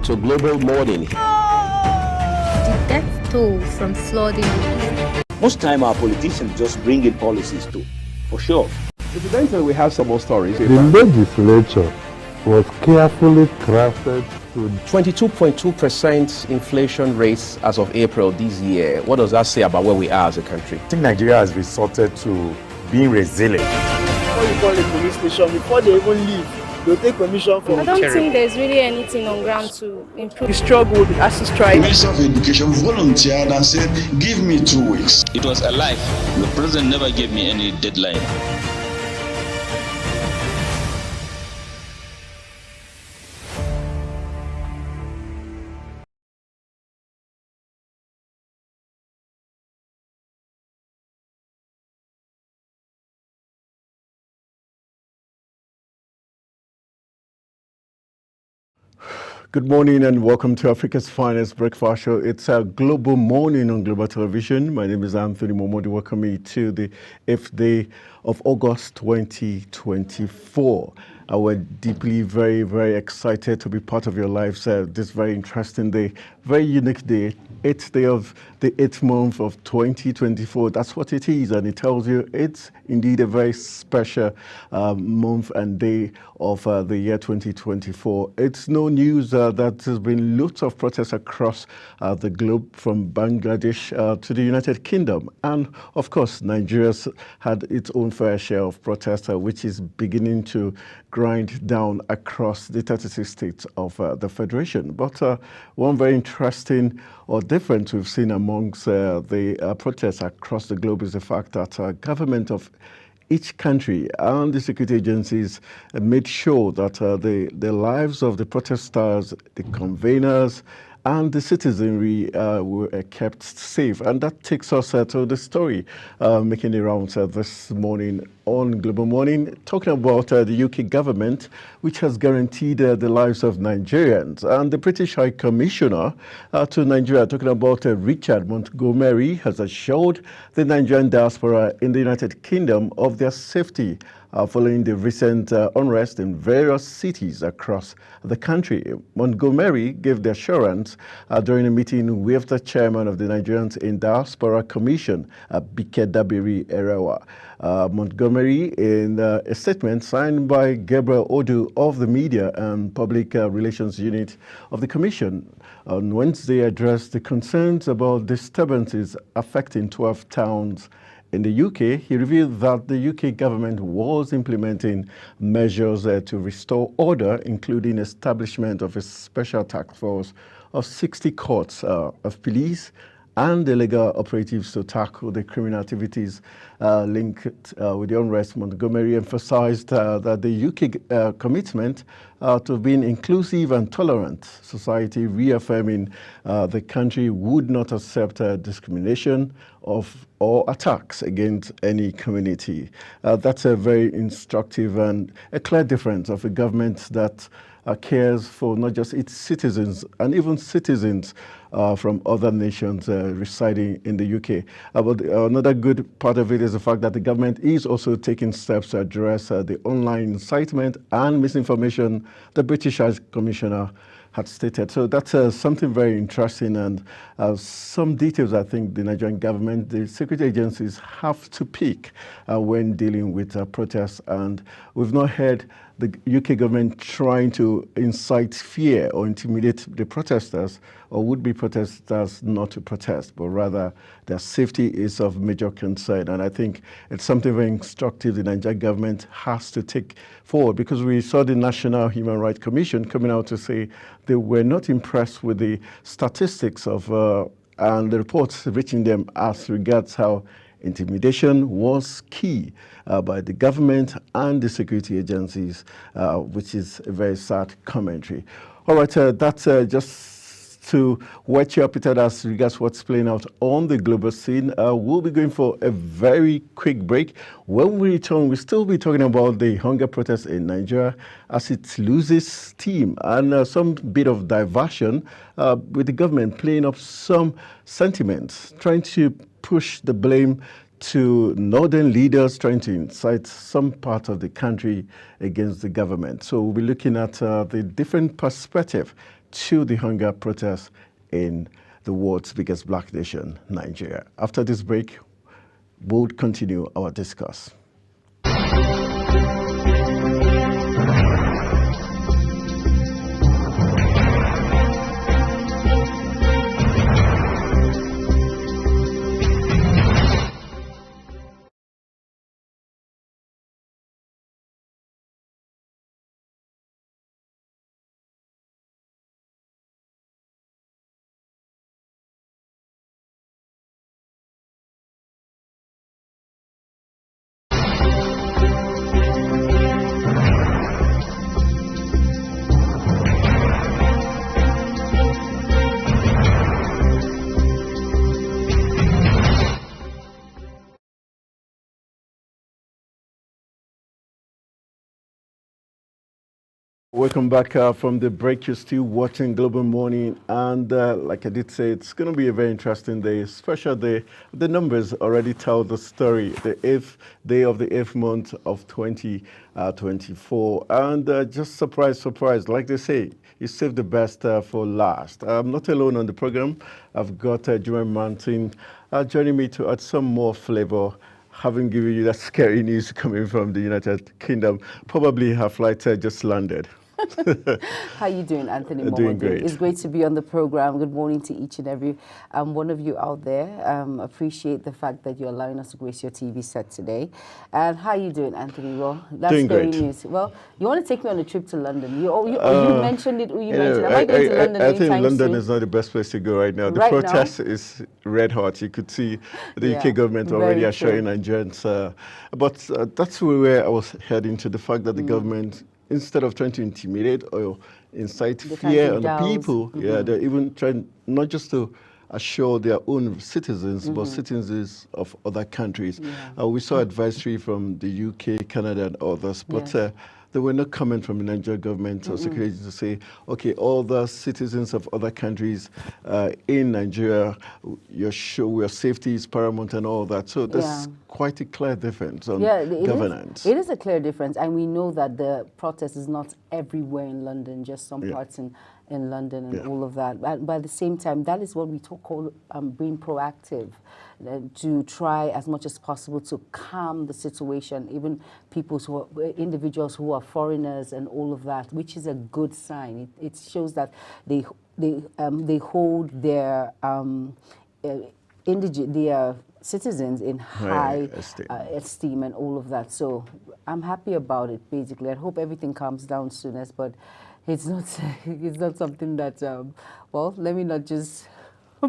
to Global Morning. The death toll from flooding. Most time our politicians just bring in policies too, for sure. Incidentally, we have some more stories. The legislature was carefully crafted to 22.2% inflation rates as of April this year. What does that say about where we are as a country? I think Nigeria has resorted to being resilient. Before you call a police station, before they even leave, they'll take permission from I don't think there's really anything on ground to improve. the struggle as to strike. The Minister of Education volunteered and said, give me 2 weeks. It was alive. The president never gave me any deadline. Good morning and welcome to Africa's Finest Breakfast Show. It's a global morning on Global Television. My name is Anthony Momodi. Welcome me to the 8th day of August 2024. We're deeply, very, very excited to be part of your lives this very interesting day, very unique day, 8th day of the 8th month of 2024. That's what it is, and it tells you it's indeed a very special month and day of the year 2024. It's no news that there's been lots of protests across the globe, from Bangladesh to the United Kingdom. And of course, Nigeria's had its own fair share of protests, which is beginning to grind down across the 36 states of the Federation. But one very interesting or difference we've seen amongst the protests across the globe is the fact that government of each country and the security agencies made sure that the lives of the protesters, the conveners, and the citizenry were kept safe. And that takes us to the story making the rounds this morning on Global Morning, talking about the UK government, which has guaranteed the lives of Nigerians. And the British High Commissioner to Nigeria, talking about Richard Montgomery, has assured the Nigerian diaspora in the United Kingdom of their safety following the recent unrest in various cities across the country. Montgomery gave the assurance during a meeting with the chairman of the Nigerians in Diaspora Commission, Bike Dabiri Erewa. Montgomery, in a statement signed by Gabriel Odu of the Media and Public Relations Unit of the Commission, on Wednesday addressed the concerns about disturbances affecting 12 towns in the UK. He revealed that the UK government was implementing measures to restore order, including establishment of a special task force of 60 courts of police and the legal operatives to tackle the criminal activities linked with the unrest. Montgomery emphasized that the UK commitment to being inclusive and tolerant society, reaffirming the country would not accept discrimination or attacks against any community. That's a very instructive and a clear difference of a government that cares for not just its citizens and even citizens from other nations residing in the UK. But another good part of it is the fact that the government is also taking steps to address the online incitement and misinformation the British High Commissioner had stated. So that's something very interesting, and some details I think the Nigerian government, the security agencies have to pick when dealing with protests. And we've not heard the UK government trying to incite fear or intimidate the protesters or would-be protesters not to protest, but rather their safety is of major concern. And I think it's something very instructive the Nigerian government has to take forward, because we saw the National Human Rights Commission coming out to say they were not impressed with the statistics of and the reports reaching them as regards how intimidation was key by the government and the security agencies, which is a very sad commentary. All right, that's just to whet your appetite as regards what's playing out on the global scene. We'll be going for a very quick break. When we return, we'll still be talking about the hunger protests in Nigeria as it loses steam, and some bit of diversion with the government playing up some sentiments, trying to push the blame to northern leaders, trying to incite some part of the country against the government. So we'll be looking at the different perspective to the hunger protests in the world's biggest black nation, Nigeria. After this break, we'll continue our discuss. Welcome back from the break. You're still watching Global Morning, and like I did say, it's going to be a very interesting day, special day. The numbers already tell the story. The 8th day of the 8th month of 2024, and just surprise, like they say, you save the best for last. I'm not alone on the program. I've got Jerome Mountain joining me to add some more flavor, having given you that scary news coming from the United Kingdom. Probably her flight just landed. How you doing, Anthony? Doing great. It's great to be on the program. Good morning to each and every one of you out there. Appreciate the fact that you're allowing us to grace your TV set today. And how you doing, Anthony? Well, that's doing scary great. News. Well, you want to take me on a trip to London? You mentioned it. You mentioned. Am I going to London? I think London is not the best place to go right now. The protest is red hot. You could see the UK government already assuring Nigerians. But that's where I was heading to, the fact that the government, instead of trying to intimidate or incite fear on the people, they're even trying not just to assure their own citizens, but citizens of other countries. We saw advisory from the UK, Canada, and others, but there were no comment from the Nigerian government or security to say, okay, all the citizens of other countries in Nigeria, your safety is paramount and all that. So there's quite a clear difference on governance. It is a clear difference, and we know that the protest is not everywhere in London, just some parts in London and all of that. But at the same time, that is what we call being proactive, to try as much as possible to calm the situation, even individuals who are foreigners and all of that, which is a good sign. It shows that they hold their citizens in high esteem and all of that. So I'm happy about it, basically. I hope everything calms down soonest, but it's not something that, well, let me not just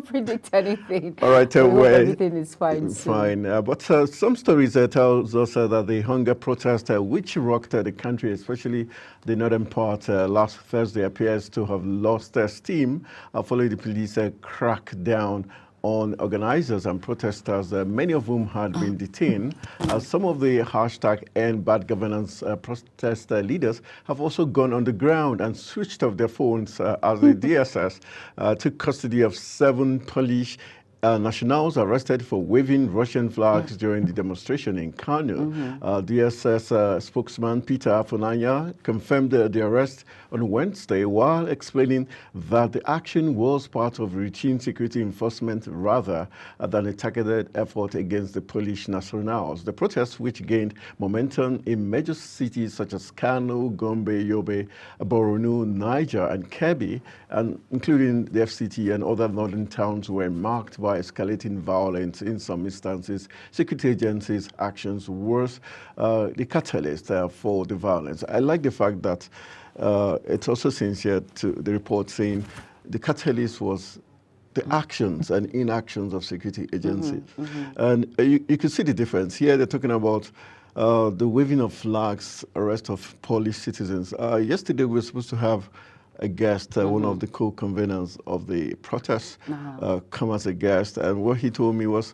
predict anything. All right, everything is fine. Fine, but some stories tells us that the hunger protest, which rocked the country, especially the northern part, last Thursday, appears to have lost steam following the police crackdown on organizers and protesters, many of whom had been detained. Some of the hashtag End Bad Governance protest leaders have also gone on the ground and switched off their phones as the DSS took custody of 7 Polish nationals arrested for waving Russian flags during the demonstration in Kano. DSS spokesman Peter Afonanya confirmed the arrest on Wednesday while explaining that the action was part of routine security enforcement rather than a targeted effort against the Polish nationals. The protests, which gained momentum in major cities such as Kano, Gombe, Yobe, Borno, Niger, and Kebbi, and including the FCT and other northern towns, were marked by escalating violence. In some instances, security agencies' actions were the catalyst for the violence. I like the fact that it's also sincere to the report saying the catalyst was the actions and inactions of security agencies. And you can see the difference. Here they're talking about the waving of flags, arrest of Polish citizens. Yesterday we were supposed to have a guest, one of the co-conveners of the protests, come as a guest, and what he told me was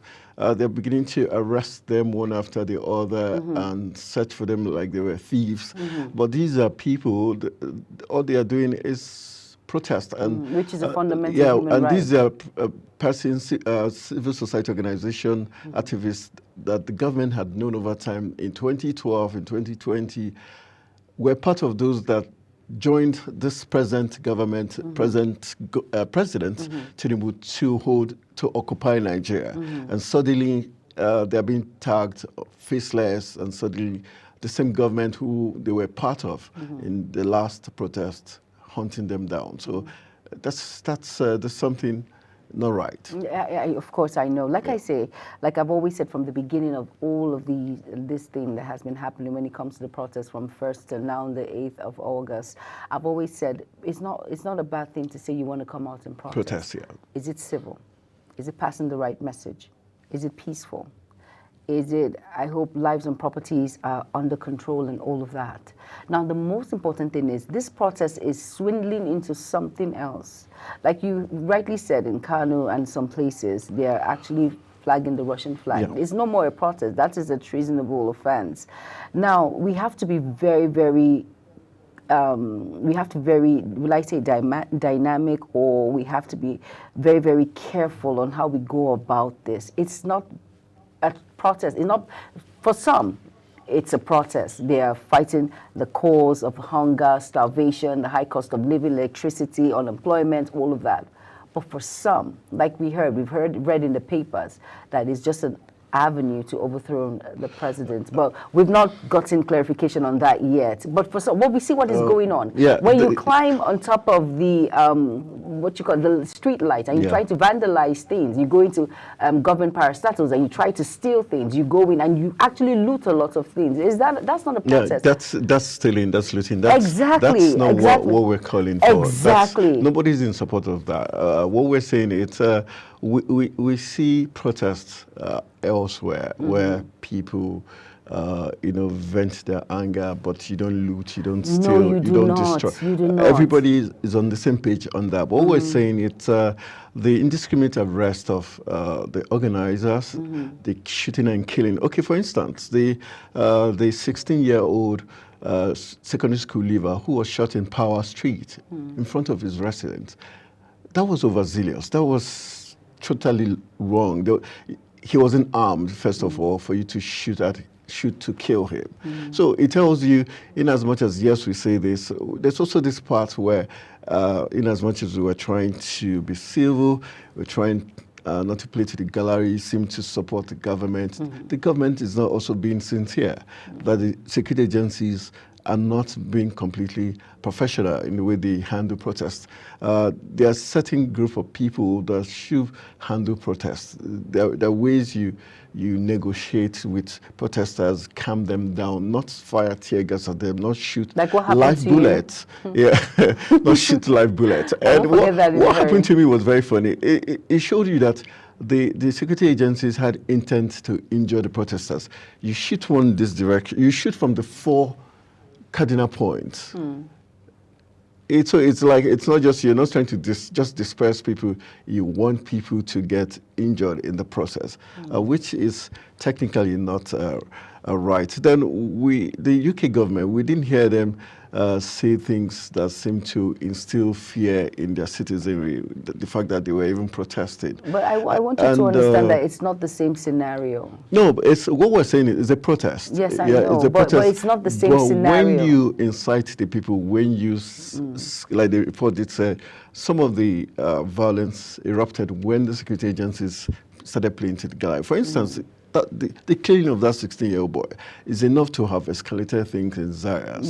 they're beginning to arrest them one after the other and search for them like they were thieves. But these are people, all they are doing is protest. And, which is a fundamental human right. These are persons, civil society organization, activists that the government had known over time in 2012, in 2020, were part of those that joined this present government, president Tinubu to occupy Nigeria. And suddenly they're being tagged faceless, and suddenly the same government who they were part of in the last protest hunting them down. So that's something not right. Of course, I know. Like I say, like I've always said from the beginning of all of this thing that has been happening when it comes to the protest from 1st to now the 8th of August, I've always said it's not a bad thing to say you want to come out and protest. Is it civil? Is it passing the right message? Is it peaceful? Is it, I hope lives and properties are under control and all of that. Now, the most important thing is this protest is swindling into something else. Like you rightly said, in Kano and some places, they are actually flagging the Russian flag. It's no more a protest. That is a treasonable offense. Now, we have to be very, very will I say dynamic, or we have to be very, very careful on how we go about this. It's not a protest. It's not, for some, it's a protest. They are fighting the cause of hunger, starvation, the high cost of living, electricity, unemployment, all of that. But for some, like we've read in the papers, that it's just an avenue to overthrow the president. But we've not gotten clarification on that yet. But for some, we see what is going on. When you climb on top of the the street light and you try to vandalize things, you go into government parastatals and you try to steal things. You go in and you actually loot a lot of things. That's not a protest? That's stealing. That's looting. Exactly. That's not what we're calling for. Exactly. Nobody's in support of that. What we're saying is we see protests elsewhere where people vent their anger, but you don't loot, you don't steal, you don't destroy. You do not. Everybody is on the same page on that. But what we're saying, it's the indiscriminate arrest of the organizers, the shooting and killing. Okay, for instance, the 16-year-old secondary school leaver who was shot in Power Street in front of his residence. That was overzealous. That was totally wrong. He wasn't armed, first of all, for you to shoot to kill him. So it tells you, in as much as, yes, we say this, there's also this part where, in as much as we were trying to be civil, we're trying not to play to the gallery, seem to support the government is not also being sincere, that the security agencies are not being completely professional in the way they handle protests. There are certain group of people that should handle protests. There are ways you negotiate with protesters, calm them down, not fire tear gas at them, not shoot live bullets. Not shoot live bullets. And what happened to me was very funny. It showed you that the security agencies had intent to injure the protesters. You shoot one this direction, you shoot from the 4 cardinal points. It's like, it's not just, you're not trying to just disperse people, you want people to get injured in the process, which is technically not right. Then the UK government, we didn't hear them say things that seem to instill fear in their citizenry, the fact that they were even protesting. But I want you to understand that it's not the same scenario. No, but what we're saying is a protest. Yes, I know, it's a protest, but it's not the same scenario. When you incite the people, when you, like the report did say, some of the violence erupted when the security agencies started playing to the gallery. For instance, the killing of that 16-year-old boy is enough to have escalated things in Zaria.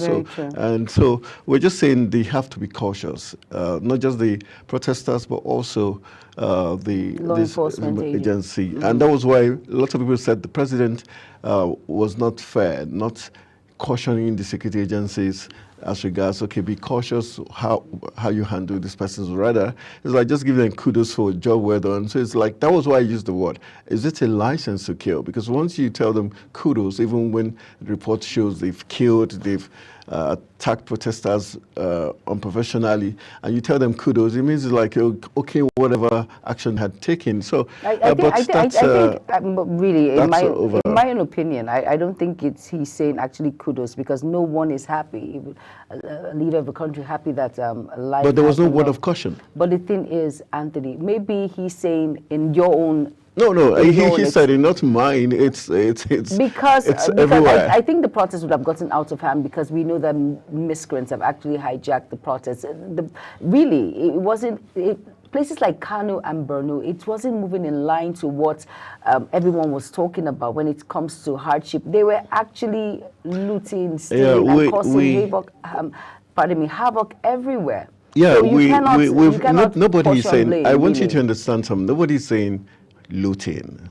And so we're just saying they have to be cautious, not just the protesters, but also the law enforcement agency. And that was why a lot of people said the president was not fair, not cautioning the security agencies as regards, okay, be cautious how you handle this person. Rather, it's like just give them kudos for a job well done. So it's like, that was why I used the word. Is it a license to kill? Because once you tell them kudos, even when the report shows they've killed, they've attacked protesters unprofessionally, and you tell them kudos, it means it's like, okay, whatever action had taken. So, I think really, in my own opinion, I don't think he's saying actually kudos, because no one is happy, a leader of a country happy that a life. But there was no word of caution. But the thing is, Anthony, maybe he's saying in your own. No, he said it, not mine. It's everywhere. I think the protest would have gotten out of hand, because we know that miscreants have actually hijacked the protest. Really, it wasn't. Places like Kano and Borno, it wasn't moving in line to what everyone was talking about when it comes to hardship. They were actually looting, stealing, and causing havoc everywhere. Yeah, so nobody is saying. I want you to understand something. Nobody's saying looting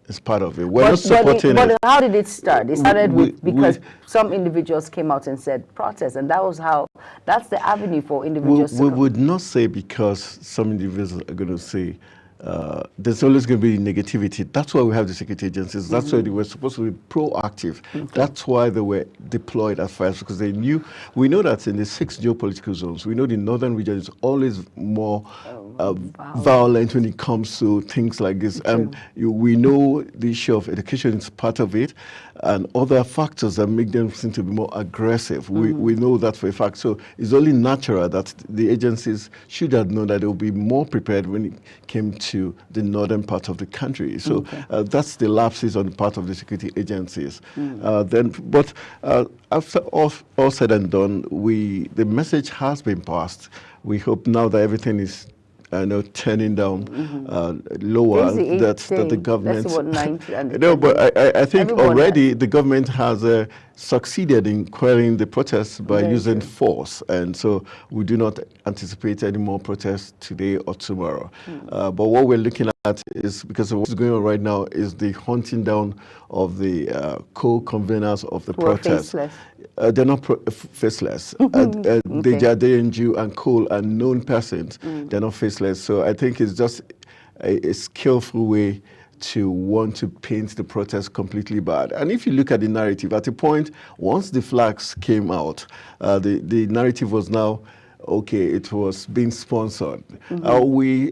is part of it. We're not supporting it. But how did it start? It started because some individuals came out and said protest, and that's the avenue for individuals we would not say because some individuals are going to say there's always going to be negativity. That's why we have the security agencies. That's why they were supposed to be proactive. Okay. That's why they were deployed at first, because we know that in the 6 geopolitical zones, we know the northern region is always more violent when it comes to things like this. We know the issue of education is part of it, and other factors that make them seem to be more aggressive. We know that for a fact. So it's only natural that the agencies should have known that they will be more prepared when it came to the northern part of the country. So that's the lapses on the part of the security agencies. But after all said and done, the message has been passed. We hope now that everything is turning down lower, that the government. That's what 90. No, but I think already the government has succeeded in quelling the protests by using force, and so we do not anticipate any more protests today or tomorrow. But what we're looking at is, because of what's going on right now, is the hunting down of the co-conveners of the protest. They're not faceless. Deja and Cole are known persons. They're not faceless. So I think it's just a skillful way to want to paint the protest completely bad. And if you look at the narrative, at a point, once the flags came out, the narrative was now, okay, it was being sponsored. We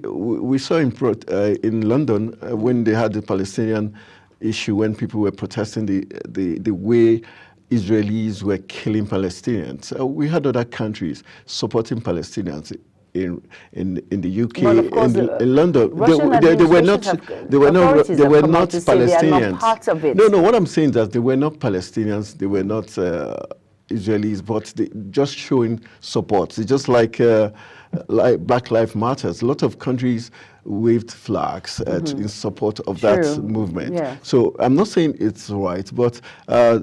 saw in London when they had the Palestinian issue, when people were protesting the way Israelis were killing Palestinians. We had other countries supporting Palestinians in the UK, in London. They were not Palestinians. Part of it. No. What I'm saying is that they were not Palestinians. They were not Israelis, but they just showing support. It's just like Black Lives Matter. A lot of countries waved flags in support of that movement. Yeah. So I'm not saying it's right, but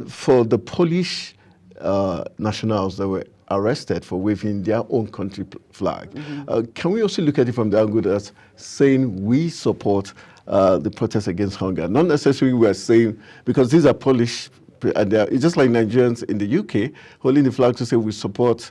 for the Polish nationals that were arrested for waving their own country flag, can we also look at it from the angle as saying we support the protest against hunger? Not necessarily we're saying, because these are Polish, and it's just like Nigerians in the UK holding the flag to say we support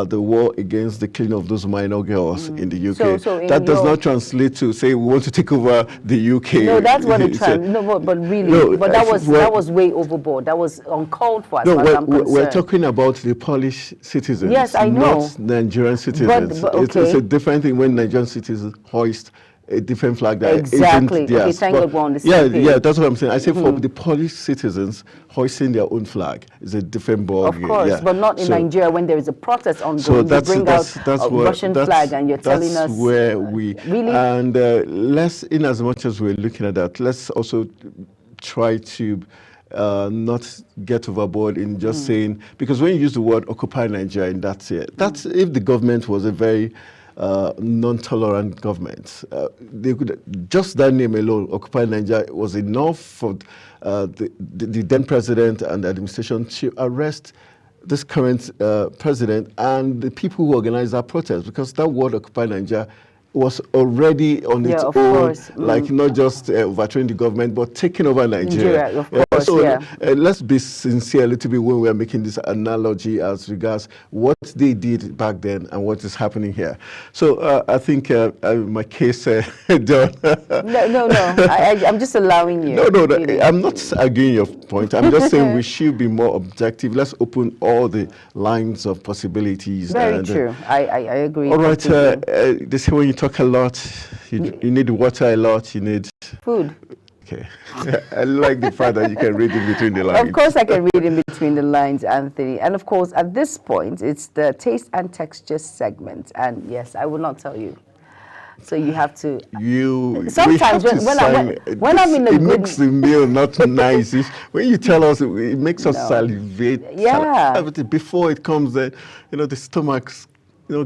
the war against the killing of those minor girls in the UK. So that does not translate to say we want to take over the UK. No, that's what it that was way overboard. That was uncalled for. We're talking about the Polish citizens. Yes, I know. Not Nigerian citizens. It's a different thing when Nigerian citizens hoist a different flag that isn't theirs. Okay, thank God we're on the same page. Yeah, that's what I'm saying. I say for the Polish citizens, hoisting their own flag is a different ball game. Of course, but not in Nigeria when there is a protest ongoing. So you bring out a Russian flag and you're telling us. That's where we... Really? And in as much as we're looking at that, let's also try to not get overboard in just saying... Because when you use the word Occupy Nigeria, that's if the government was a very... non-tolerant government. They could, just that name alone, Occupy Nigeria, was enough for the then president and the administration to arrest this current president and the people who organized that protest, because that word Occupy Nigeria was already on its own, like not just overthrowing the government, but taking over Nigeria. course, so yeah. Let's be sincere a little bit when we are making this analogy as regards what they did back then and what is happening here. So I think my case done. No. I'm just allowing you. No, really. I'm not arguing your point. I'm just saying we should be more objective. Let's open all the lines of possibilities. Very true. I agree. All right. They say when you talk a lot, you need water a lot. You need food. Okay. I like the fact that you can read in between the lines. Of course I can read in between the lines, Anthony. And of course, at this point, it's the taste and texture segment. And yes, I will not tell you. So you have to. Sometimes when I'm in a it good. makes the meal not nice. When you tell us, it makes us salivate. Yeah. Before it comes, the stomach's.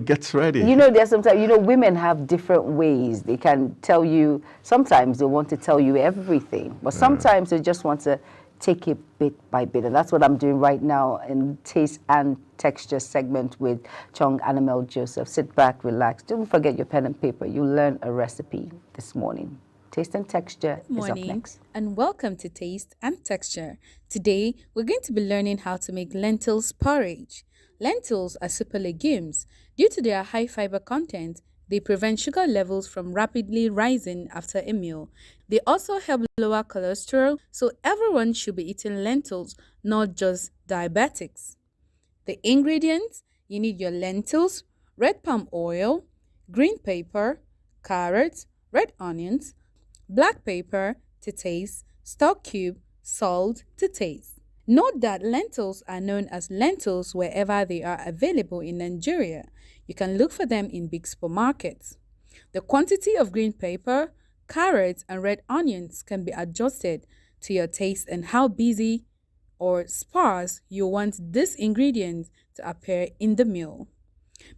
Gets ready. There's sometimes, women have different ways. They can tell you, sometimes they want to tell you everything, but sometimes they just want to take it bit by bit. And that's what I'm doing right now in Taste and Texture segment with Chong Annamel Joseph. Sit back, relax. Don't forget your pen and paper. You'll learn a recipe this morning. Taste and Texture is up next. And welcome to Taste and Texture. Today, we're going to be learning how to make lentils porridge. Lentils are super legumes. Due to their high fiber content, they prevent sugar levels from rapidly rising after a meal. They also help lower cholesterol, so everyone should be eating lentils, not just diabetics. The ingredients: you need your lentils, red palm oil, green pepper, carrots, red onions, black pepper to taste, stock cube, salt to taste. Note that lentils are known as lentils wherever they are available in Nigeria. You can look for them in big supermarkets. The quantity of green pepper, carrots, and red onions can be adjusted to your taste and how busy or sparse you want this ingredient to appear in the meal.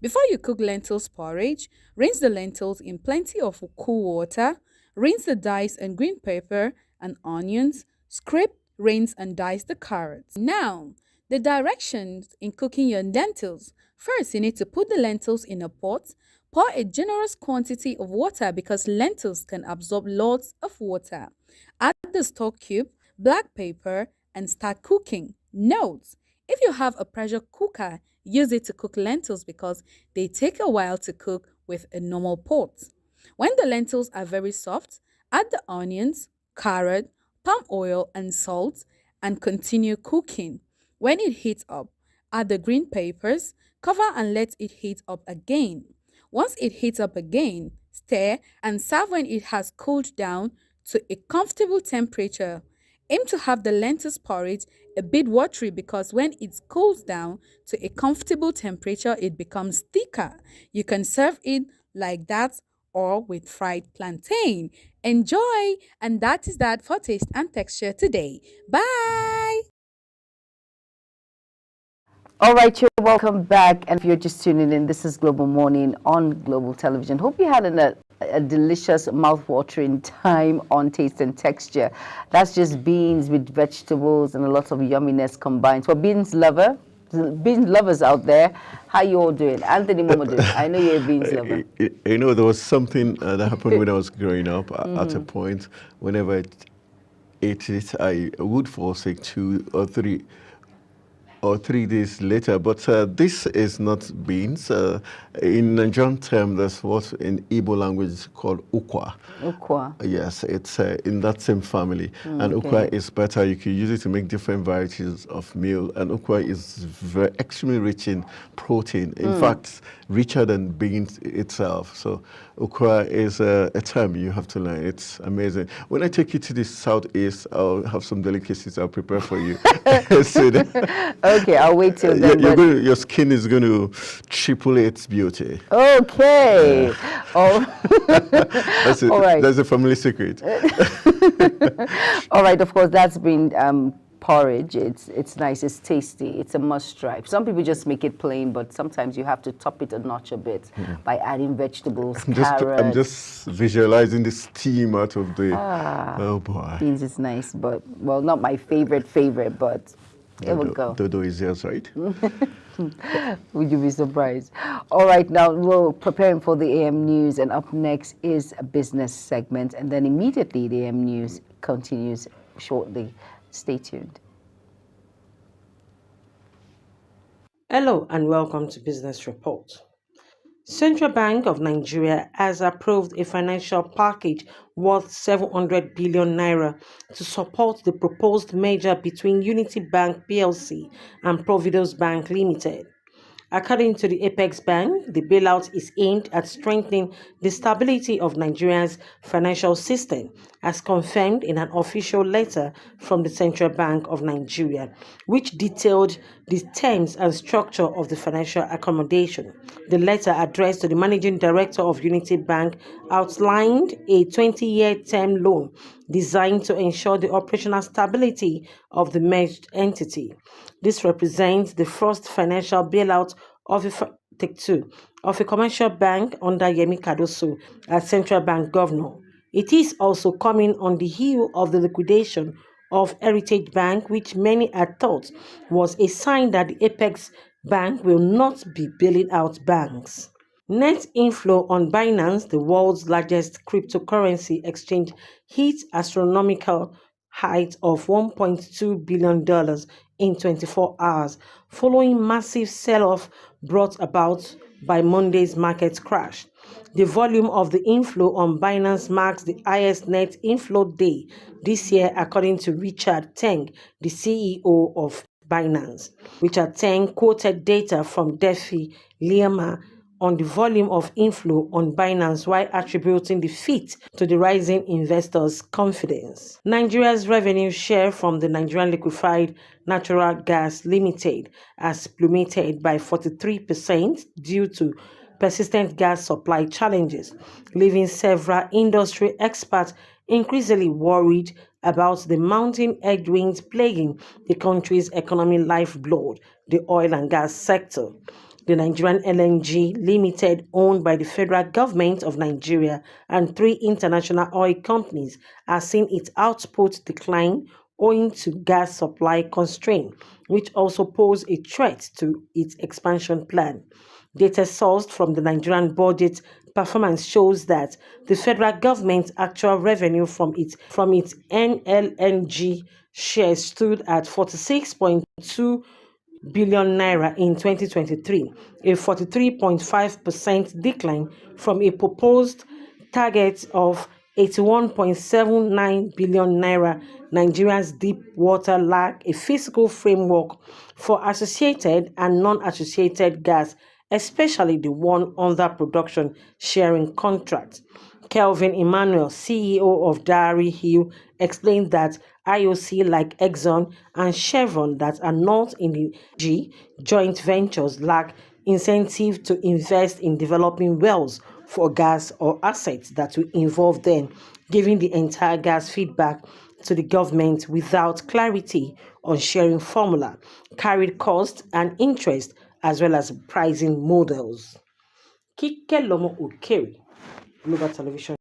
Before you cook lentils porridge, rinse the lentils in plenty of cool water, rinse the diced and green pepper and onions, scrape, rinse and dice the carrots. Now, the directions in cooking your lentils. First, you need to put the lentils in a pot. Pour a generous quantity of water because lentils can absorb lots of water. Add the stock cube, black pepper, and start cooking. Note: if you have a pressure cooker, use it to cook lentils because they take a while to cook with a normal pot. When the lentils are very soft, add the onions, carrot, palm oil and salt and continue cooking. When it heats up, add the green peppers, cover and let it heat up again. Once it heats up again, stir and serve when it has cooled down to a comfortable temperature. Aim to have the lentils porridge a bit watery because when it cools down to a comfortable temperature, it becomes thicker. You can serve it like that or with fried plantain. Enjoy! And that is that for Taste and Texture today. Bye! All right, you're welcome back. And if you're just tuning in, this is Global Morning on Global Television. Hope you had a delicious, mouth-watering time on Taste and Texture. That's just beans with vegetables and a lot of yumminess combined. For beans lovers out there, how you all doing? Anthony Momodu, I know you're a beans lover. There was something that happened when I was growing up. At a point, whenever I ate it, I would fall sick 2 or 3 days later. But this is not beans. In Nigerian term, that's what in Igbo language is called ukwa. Ukwa. Yes, it's in that same family. And ukwa is better. You can use it to make different varieties of meal. And ukwa is extremely rich in protein. In fact, richer than beans itself. So ukwa is a term you have to learn. It's amazing. When I take you to the southeast, I'll have some delicacies I'll prepare for you. Okay, I'll wait till then. Your skin is going to triple its beauty. Okay. That's it. All right. That's a family secret. All right, of course, that's been porridge. It's nice, it's tasty, it's a must try. Some people just make it plain, but sometimes you have to top it a notch a bit by adding vegetables, carrots. I'm just visualizing the steam out of the, oh boy. Beans is nice, but, well, not my favorite, but there we go. Dodo is yours, right? Would you be surprised? All right, now we're preparing for the AM News, and up next is a business segment, and then immediately the AM News continues shortly Stay tuned. Hello and welcome to Business Report. Central Bank of Nigeria has approved a financial package worth 700 billion naira to support the proposed merger between Unity Bank PLC and Providus Bank Limited. According to the Apex Bank, the bailout is aimed at strengthening the stability of Nigeria's financial system, as confirmed in an official letter from the Central Bank of Nigeria, which detailed the terms and structure of the financial accommodation. The letter addressed to the Managing Director of Unity Bank outlined a 20-year term loan designed to ensure the operational stability of the merged entity. This represents the first financial bailout of a commercial bank under Yemi Cardoso as Central Bank Governor. It is also coming on the heel of the liquidation of Heritage Bank, which many had thought was a sign that the Apex Bank will not be bailing out banks. Net inflow on Binance, the world's largest cryptocurrency exchange, hit astronomical height of $1.2 billion in 24 hours, following massive sell-off brought about by Monday's market crash. The volume of the inflow on Binance marks the highest net inflow day this year, according to Richard Teng, the CEO of Binance. Richard Teng quoted data from DeFi Lima on the volume of inflow on Binance while attributing the feat to the rising investors' confidence. Nigeria's revenue share from the Nigerian Liquefied Natural Gas Limited has plummeted by 43% due to persistent gas supply challenges, leaving several industry experts increasingly worried about the mounting headwinds plaguing the country's economic lifeblood, the oil and gas sector. The Nigerian LNG Limited, owned by the federal government of Nigeria and 3 international oil companies, has seen its output decline owing to gas supply constraints, which also pose a threat to its expansion plan. Data sourced from the Nigerian Budget Performance shows that the federal government's actual revenue from its NLNG shares stood at 46.2 billion naira in 2023, a 43.5% decline from a proposed target of 81.79 billion naira. Nigeria's deep water lack a fiscal framework for associated and non-associated gas, especially the one under production sharing contract. Kelvin Emmanuel, CEO of Dairy Hill, explained that IOC like Exxon and Chevron that are not in the joint ventures lack incentive to invest in developing wells for gas or assets that will involve them giving the entire gas feedback to the government without clarity on sharing formula, carried cost and interest, as well as pricing models. Kike Lomo Ukeri, Global Television.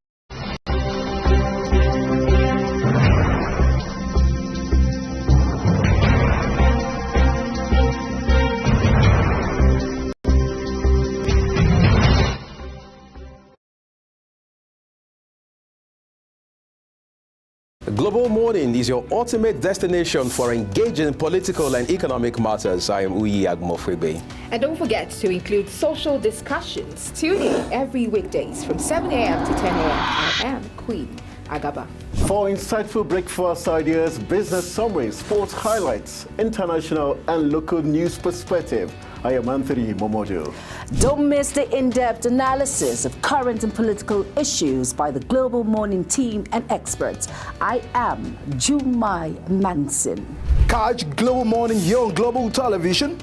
Global Morning is your ultimate destination for engaging political and economic matters. I am Uyi Agmofrebe. And don't forget to include social discussions. Tune in every weekdays from 7 a.m. to 10 a.m. I am Queen Agaba. For insightful breakfast ideas, business summaries, sports highlights, international and local news perspective, I am Anthony Momodu. Don't miss the in-depth analysis of current and political issues by the Global Morning team and experts. I am Jumai Manson. Catch Global Morning here on Global Television.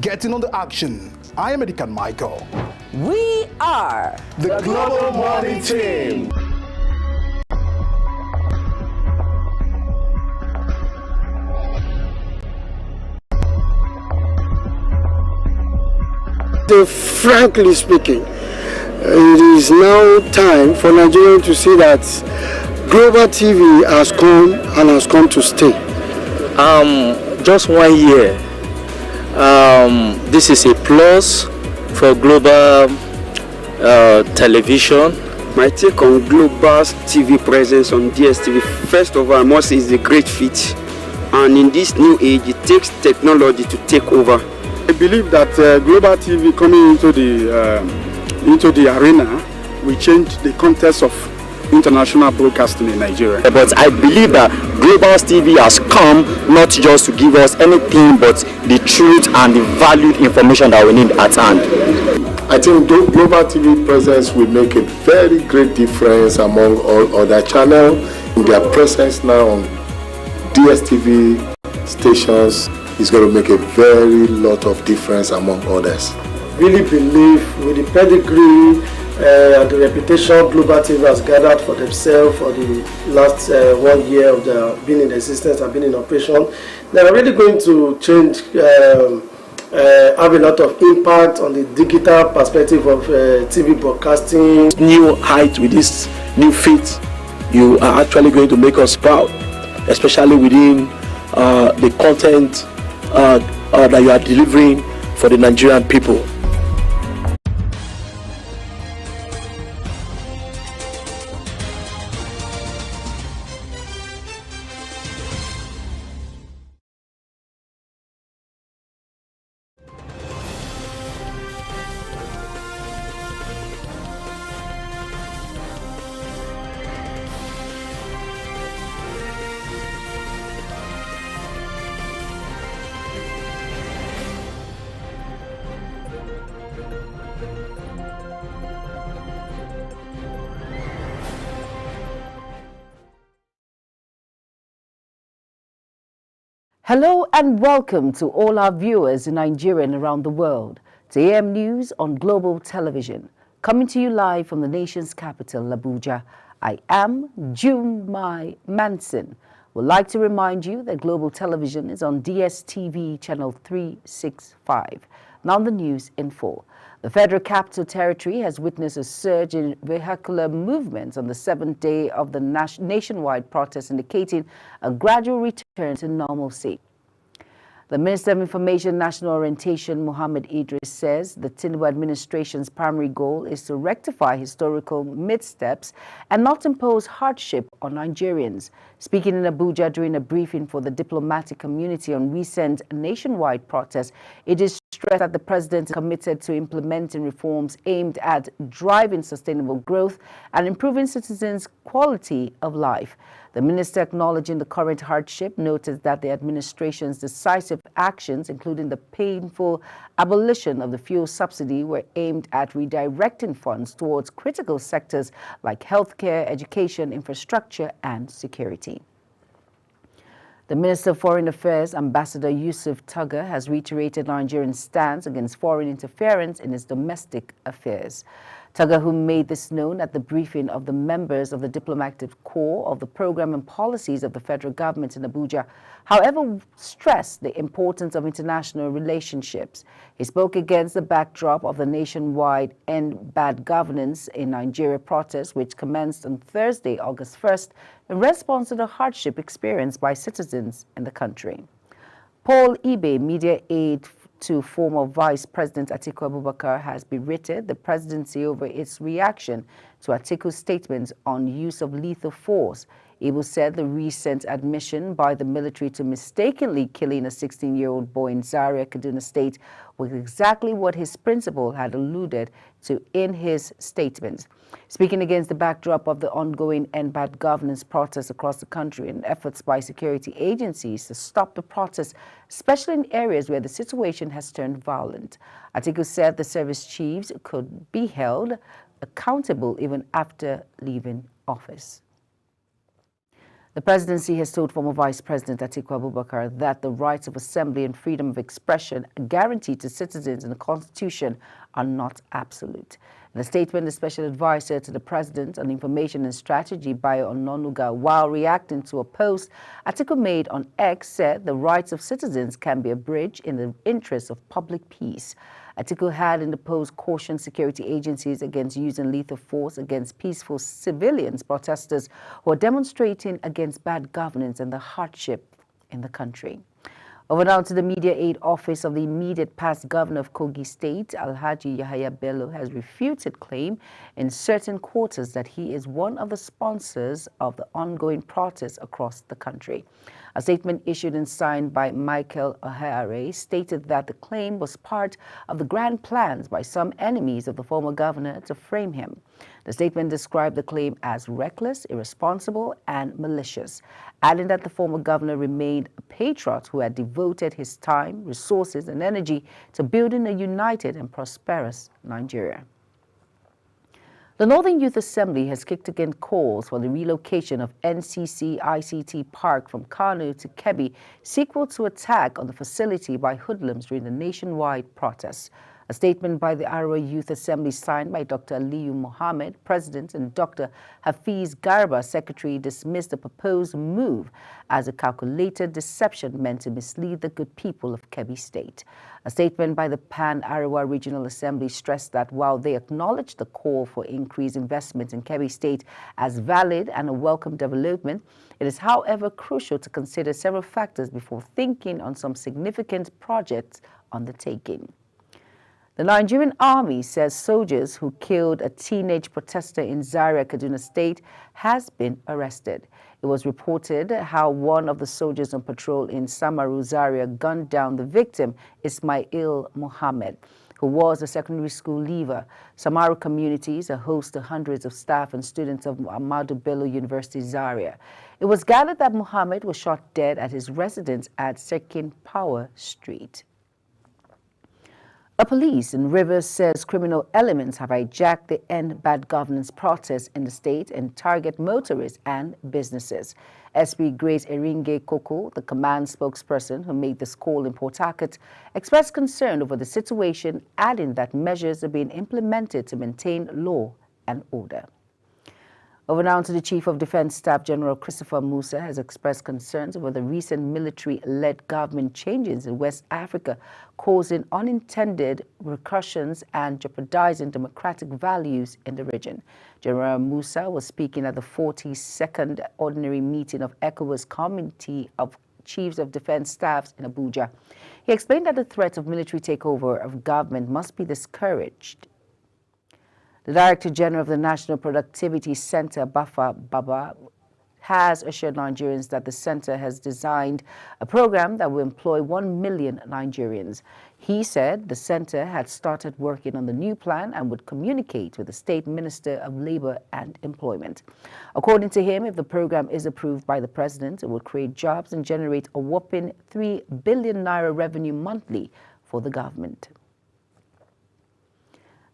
Getting on the action. I am Edikan Michael. We are the Global Morning team. Frankly speaking, it is now time for Nigeria to see that Global TV has come and has come to stay. Just 1 year. This is a plus for Global Television. My take on Global TV presence on DSTV, first of all, I must say is a great feat. And in this new age, it takes technology to take over. I believe that Global TV coming into the arena will change the context of international broadcasting in Nigeria. But I believe that Global TV has come not just to give us anything but the truth and the valued information that we need at hand. I think Global TV presence will make a very great difference among all other channels. Their presence now on DSTV stations is going to make a very lot of difference among others. Really believe with the pedigree and the reputation Global TV has gathered for themselves for the last 1 year of their being in existence and being in operation, they are really going to change, have a lot of impact on the digital perspective of TV broadcasting. New height with this new feat, you are actually going to make us proud, especially within the content that you are delivering for the Nigerian people. Hello and welcome to all our viewers in Nigeria and around the world to AM News on Global Television. Coming to you live from the nation's capital, Abuja. I am Jumai Manson. Would like to remind you that Global Television is on DSTV channel 365. Now the news in full. The Federal Capital Territory has witnessed a surge in vehicular movements on the 7th day of the nationwide protest, indicating a gradual return to normalcy. The Minister of Information and National Orientation, Mohammed Idris, says the Tinubu administration's primary goal is to rectify historical missteps and not impose hardship on Nigerians. Speaking in Abuja during a briefing for the diplomatic community on recent nationwide protests, Idris stressed that the president is committed to implementing reforms aimed at driving sustainable growth and improving citizens' quality of life. The minister, acknowledging the current hardship, noted that the administration's decisive actions, including the painful abolition of the fuel subsidy, were aimed at redirecting funds towards critical sectors like healthcare, education, infrastructure, and security. The Minister of Foreign Affairs, Ambassador Yusuf Tuggar, has reiterated Nigeria's stance against foreign interference in its domestic affairs. Tuggar, who made this known at the briefing of the members of the diplomatic corps of the program and policies of the federal government in Abuja, however, stressed the importance of international relationships. He spoke against the backdrop of the nationwide End Bad Governance in Nigeria protest, which commenced on Thursday, August 1st, in response to the hardship experienced by citizens in the country. Paul Ibe, media aide to former Vice President Atiku Abubakar, has berated the presidency over its reaction to Atiku's statements on use of lethal force. Ibe said the recent admission by the military to mistakenly killing a 16-year-old boy in Zaria, Kaduna State, was exactly what his principal had alluded to in his statements. Speaking against the backdrop of the ongoing End Bad Governance protests across the country and efforts by security agencies to stop the protests, especially in areas where the situation has turned violent, Atiku said the service chiefs could be held accountable even after leaving office. The presidency has told former Vice President Atiku Abubakar that the rights of assembly and freedom of expression guaranteed to citizens in the Constitution are not absolute. In a statement, the Special Advisor to the President on Information and Strategy, Bayo Ononuga, while reacting to a post Atiku made on X, said the rights of citizens can be abridged in the interest of public peace. Atiku had in the post cautioned security agencies against using lethal force against peaceful civilians, protesters who are demonstrating against bad governance and the hardship in the country. Over now to the media aid office of the immediate past governor of Kogi State, Alhaji Yahaya Bello, has refuted claim in certain quarters that he is one of the sponsors of the ongoing protests across the country. A statement issued and signed by Michael Ohere stated that the claim was part of the grand plans by some enemies of the former governor to frame him. The statement described the claim as reckless, irresponsible, and malicious, adding that the former governor remained a patriot who had devoted his time, resources, and energy to building a united and prosperous Nigeria. The Northern Youth Assembly has kicked against calls for the relocation of NCC ICT Park from Kano to Kebbi, sequel to attack on the facility by hoodlums during the nationwide protests. A statement by the Arewa Youth Assembly signed by Dr. Aliyu Mohammed, President, and Dr. Hafiz Garba, Secretary, dismissed the proposed move as a calculated deception meant to mislead the good people of Kebbi State. A statement by the Pan-Arewa Regional Assembly stressed that while they acknowledged the call for increased investment in Kebbi State as valid and a welcome development, it is, however, crucial to consider several factors before thinking on some significant projects undertaking. The Nigerian Army says soldiers who killed a teenage protester in Zaria, Kaduna State has been arrested. It was reported how one of the soldiers on patrol in Samaru, Zaria gunned down the victim, Ismail Mohammed, who was a secondary school leaver. Samaru community is a host to hundreds of staff and students of Ahmadu Bello University, Zaria. It was gathered that Mohammed was shot dead at his residence at Sekin Power Street. A police in Rivers says criminal elements have hijacked the End Bad Governance protest in the state and target motorists and businesses. SP Grace Eringe Koko, the command spokesperson who made this call in Port Harcourt, expressed concern over the situation, adding that measures are being implemented to maintain law and order. Over now to the Chief of Defense Staff General Christopher Musa has expressed concerns over the recent military-led government changes in West Africa, causing unintended repercussions and jeopardizing democratic values in the region. General Musa was speaking at the 42nd Ordinary Meeting of ECOWAS Committee of Chiefs of Defense Staffs in Abuja. He explained that the threat of military takeover of government must be discouraged. The Director General of the National Productivity Center, Bafa Baba, has assured Nigerians that the center has designed a program that will employ 1 million Nigerians. He said the center had started working on the new plan and would communicate with the State Minister of Labor and Employment. According to him, if the program is approved by the President, it will create jobs and generate a whopping 3 billion naira revenue monthly for the government.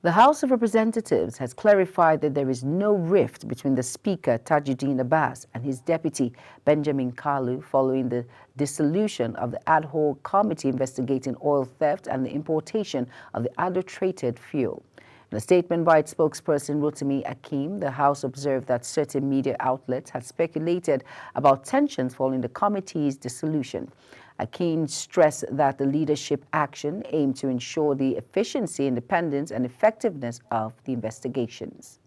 The House of Representatives has clarified that there is no rift between the Speaker, Tajuddin Abbas, and his deputy, Benjamin Kalu, following the dissolution of the ad hoc committee investigating oil theft and the importation of the adulterated fuel. In a statement by its spokesperson, Rotimi Akeem, the House observed that certain media outlets had speculated about tensions following the committee's dissolution. Akeem stressed that the leadership action aimed to ensure the efficiency, independence, and effectiveness of the investigations.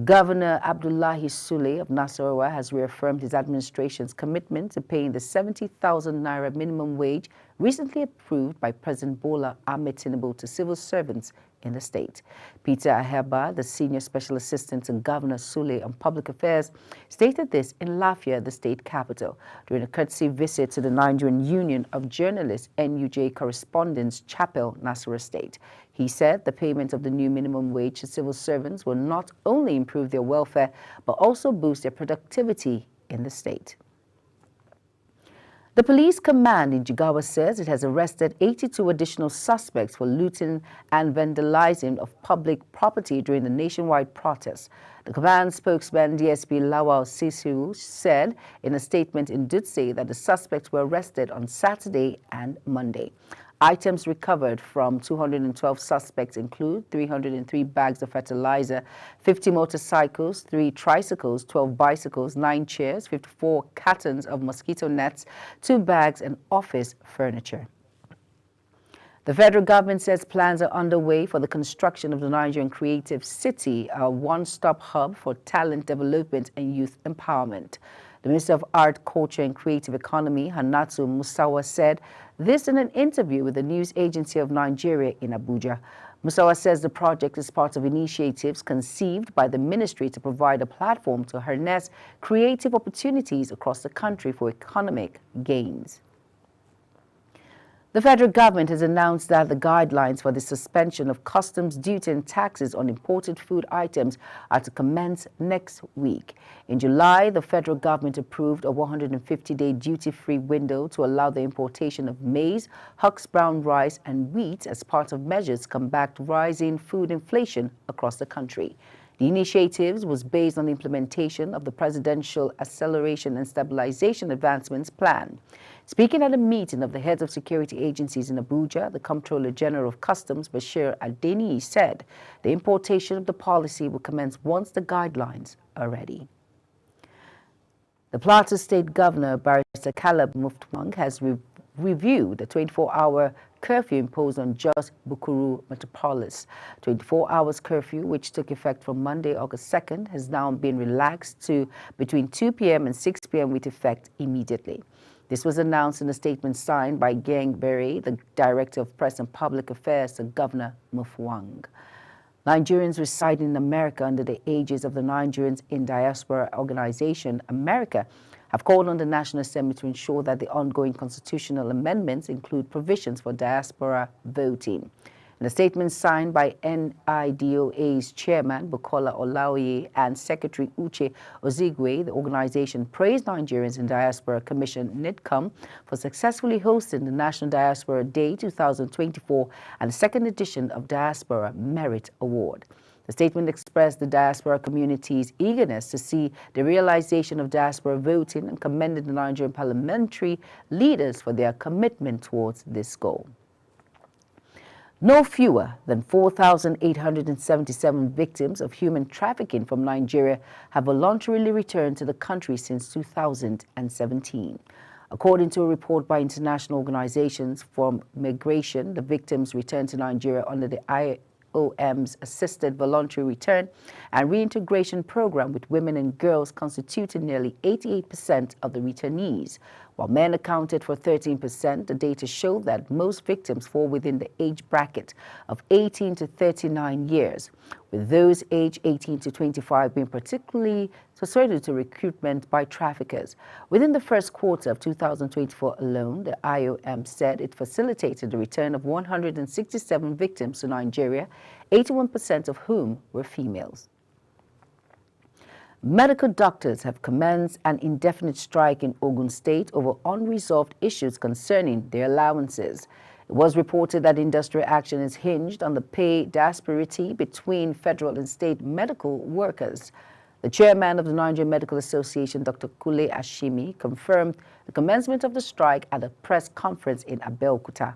Governor Abdullahi Sule of Nasarawa has reaffirmed his administration's commitment to paying the 70,000 naira minimum wage recently approved by President Bola Ahmed Tinubu to civil servants in the state. Peter Aheba, the Senior Special Assistant to Governor Sule on Public Affairs, stated this in Lafia, the state capital, during a courtesy visit to the Nigerian Union of Journalists NUJ Correspondents Chapel, Nasarawa State. He said the payment of the new minimum wage to civil servants will not only improve their welfare, but also boost their productivity in the state. The police command in Jigawa says it has arrested 82 additional suspects for looting and vandalizing of public property during the nationwide protests. The command spokesman DSP Lawal Sisu said in a statement in Dutse that the suspects were arrested on Saturday and Monday. Items recovered from 212 suspects include 303 bags of fertilizer, 50 motorcycles, 3 tricycles, 12 bicycles, 9 chairs, 54 cartons of mosquito nets, 2 bags, and office furniture. The federal government says plans are underway for the construction of the Nigerian Creative City, a one-stop hub for talent development and youth empowerment. The Minister of Art, Culture and Creative Economy, Hannatu Musawa, said this in an interview with the News Agency of Nigeria in Abuja. Musawa says the project is part of initiatives conceived by the ministry to provide a platform to harness creative opportunities across the country for economic gains. The federal government has announced that the guidelines for the suspension of customs duty and taxes on imported food items are to commence next week. In July, the federal government approved a 150-day duty-free window to allow the importation of maize, husk brown rice, and wheat as part of measures to combat rising food inflation across the country. The initiative was based on the implementation of the Presidential Acceleration and Stabilization Advancements Plan. Speaking at a meeting of the heads of security agencies in Abuja, the Comptroller General of Customs, Bashir Adeniyi, said the importation of the policy will commence once the guidelines are ready. The Plateau State Governor, Barrister Caleb Mutfwang, has reviewed the 24-hour curfew imposed on Jos Bukuru Metropolis. 24 hours curfew, which took effect from Monday, August 2nd, has now been relaxed to between 2 p.m. and 6 p.m. with effect immediately. This was announced in a statement signed by Geng Bere, the Director of Press and Public Affairs to Governor Mutfwang. Nigerians residing in America under the aegis of the Nigerians in Diaspora Organization, America, have called on the National Assembly to ensure that the ongoing constitutional amendments include provisions for diaspora voting. In a statement signed by NIDOA's chairman, Bukola Olaoye, and Secretary Uche Ozigwe, the organization praised Nigerians in Diaspora Commission, NIDCOM, for successfully hosting the National Diaspora Day 2024 and the second edition of Diaspora Merit Award. The statement expressed the diaspora community's eagerness to see the realization of diaspora voting and commended the Nigerian parliamentary leaders for their commitment towards this goal. No fewer than 4,877 victims of human trafficking from Nigeria have voluntarily returned to the country since 2017. According to a report by international organizations for migration, the victims returned to Nigeria under the IOM's Assisted Voluntary Return and Reintegration Program, with women and girls constituting nearly 88% of the returnees. While men accounted for 13%, the data showed that most victims fall within the age bracket of 18 to 39 years, with those aged 18 to 25 being particularly susceptible to recruitment by traffickers. Within the first quarter of 2024 alone, the IOM said it facilitated the return of 167 victims to Nigeria, 81% of whom were females. Medical doctors have commenced an indefinite strike in Ogun State over unresolved issues concerning their allowances. It was reported that industrial action is hinged on the pay disparity between federal and state medical workers. The chairman of the Nigerian Medical Association, Dr. Kule Ashimi, confirmed the commencement of the strike at a press conference in Abeokuta.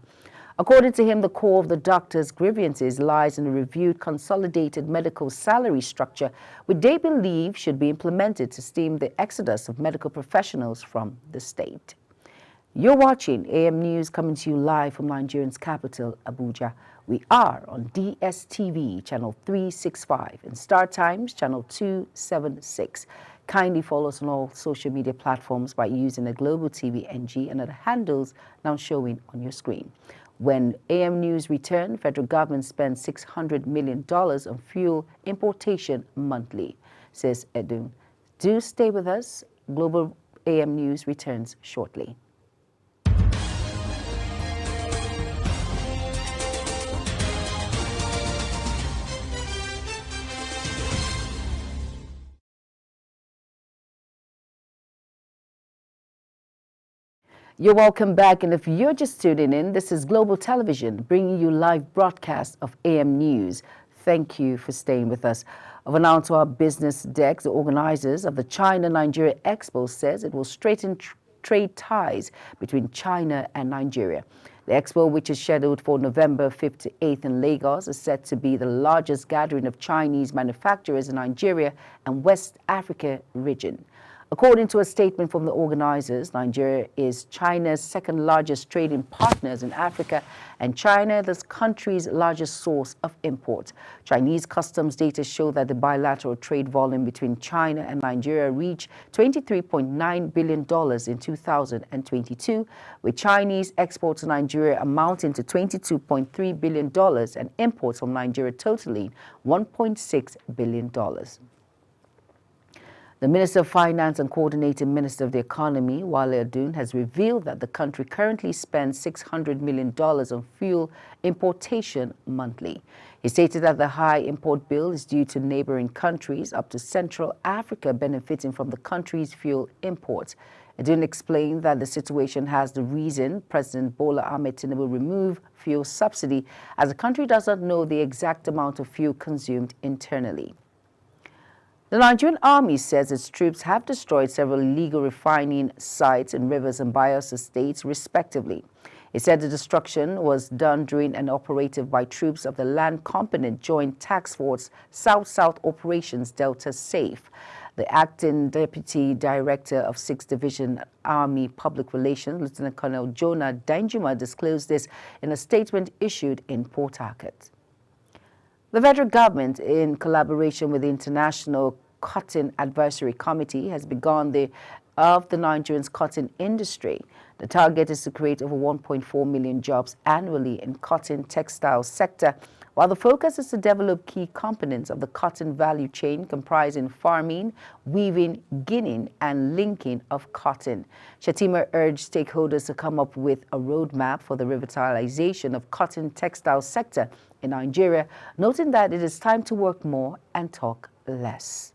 According to him, the core of the doctors' grievances lies in a reviewed consolidated medical salary structure, which they believe should be implemented to stem the exodus of medical professionals from the state. You're watching AM News, coming to you live from Nigeria's capital, Abuja. We are on DSTV channel 365 and Star Times channel 276. Kindly follow us on all social media platforms by using the Global TV NG and other handles now showing on your screen. When AM News returned, federal government spent $600 million on fuel importation monthly, says Edun. Do stay with us. Global AM News returns shortly. You're welcome back, and if you're just tuning in, this is Global Television bringing you live broadcast of AM News. Thank you for staying with us. Over now to our business desk, the organizers of the China-Nigeria Expo says it will straighten trade ties between China and Nigeria. The expo, which is scheduled for November 5th to 8th in Lagos, is said to be the largest gathering of Chinese manufacturers in Nigeria and West Africa region. According to a statement from the organizers, Nigeria is China's second largest trading partners in Africa, and China the country's largest source of import. Chinese customs data show that the bilateral trade volume between China and Nigeria reached $23.9 billion in 2022, with Chinese exports to Nigeria amounting to $22.3 billion and imports from Nigeria totaling $1.6 billion. The Minister of Finance and Coordinating Minister of the Economy, Wale Edun, has revealed that the country currently spends $600 million on fuel importation monthly. He stated that the high import bill is due to neighboring countries up to Central Africa benefiting from the country's fuel imports. Edun explained that the situation has the reason President Bola Ahmed Tinubu removed fuel subsidy, as the country does not know the exact amount of fuel consumed internally. The Nigerian Army says its troops have destroyed several illegal refining sites in Rivers and Bayelsa states, respectively. It said the destruction was done during an operative by troops of the Land Component Joint Task Force South-South Operations Delta SAFE. The acting Deputy Director of 6th Division Army Public Relations, Lieutenant Colonel Jonah Danjuma, disclosed this in a statement issued in Port Harcourt. The federal government, in collaboration with the International Cotton Advisory Committee, has begun the Nigerian cotton industry. The target is to create over 1.4 million jobs annually in cotton textile sector, while the focus is to develop key components of the cotton value chain comprising farming, weaving, ginning, and linking of cotton. Shatima urged stakeholders to come up with a roadmap for the revitalization of cotton textile sector in Nigeria, noting that it is time to work more and talk less.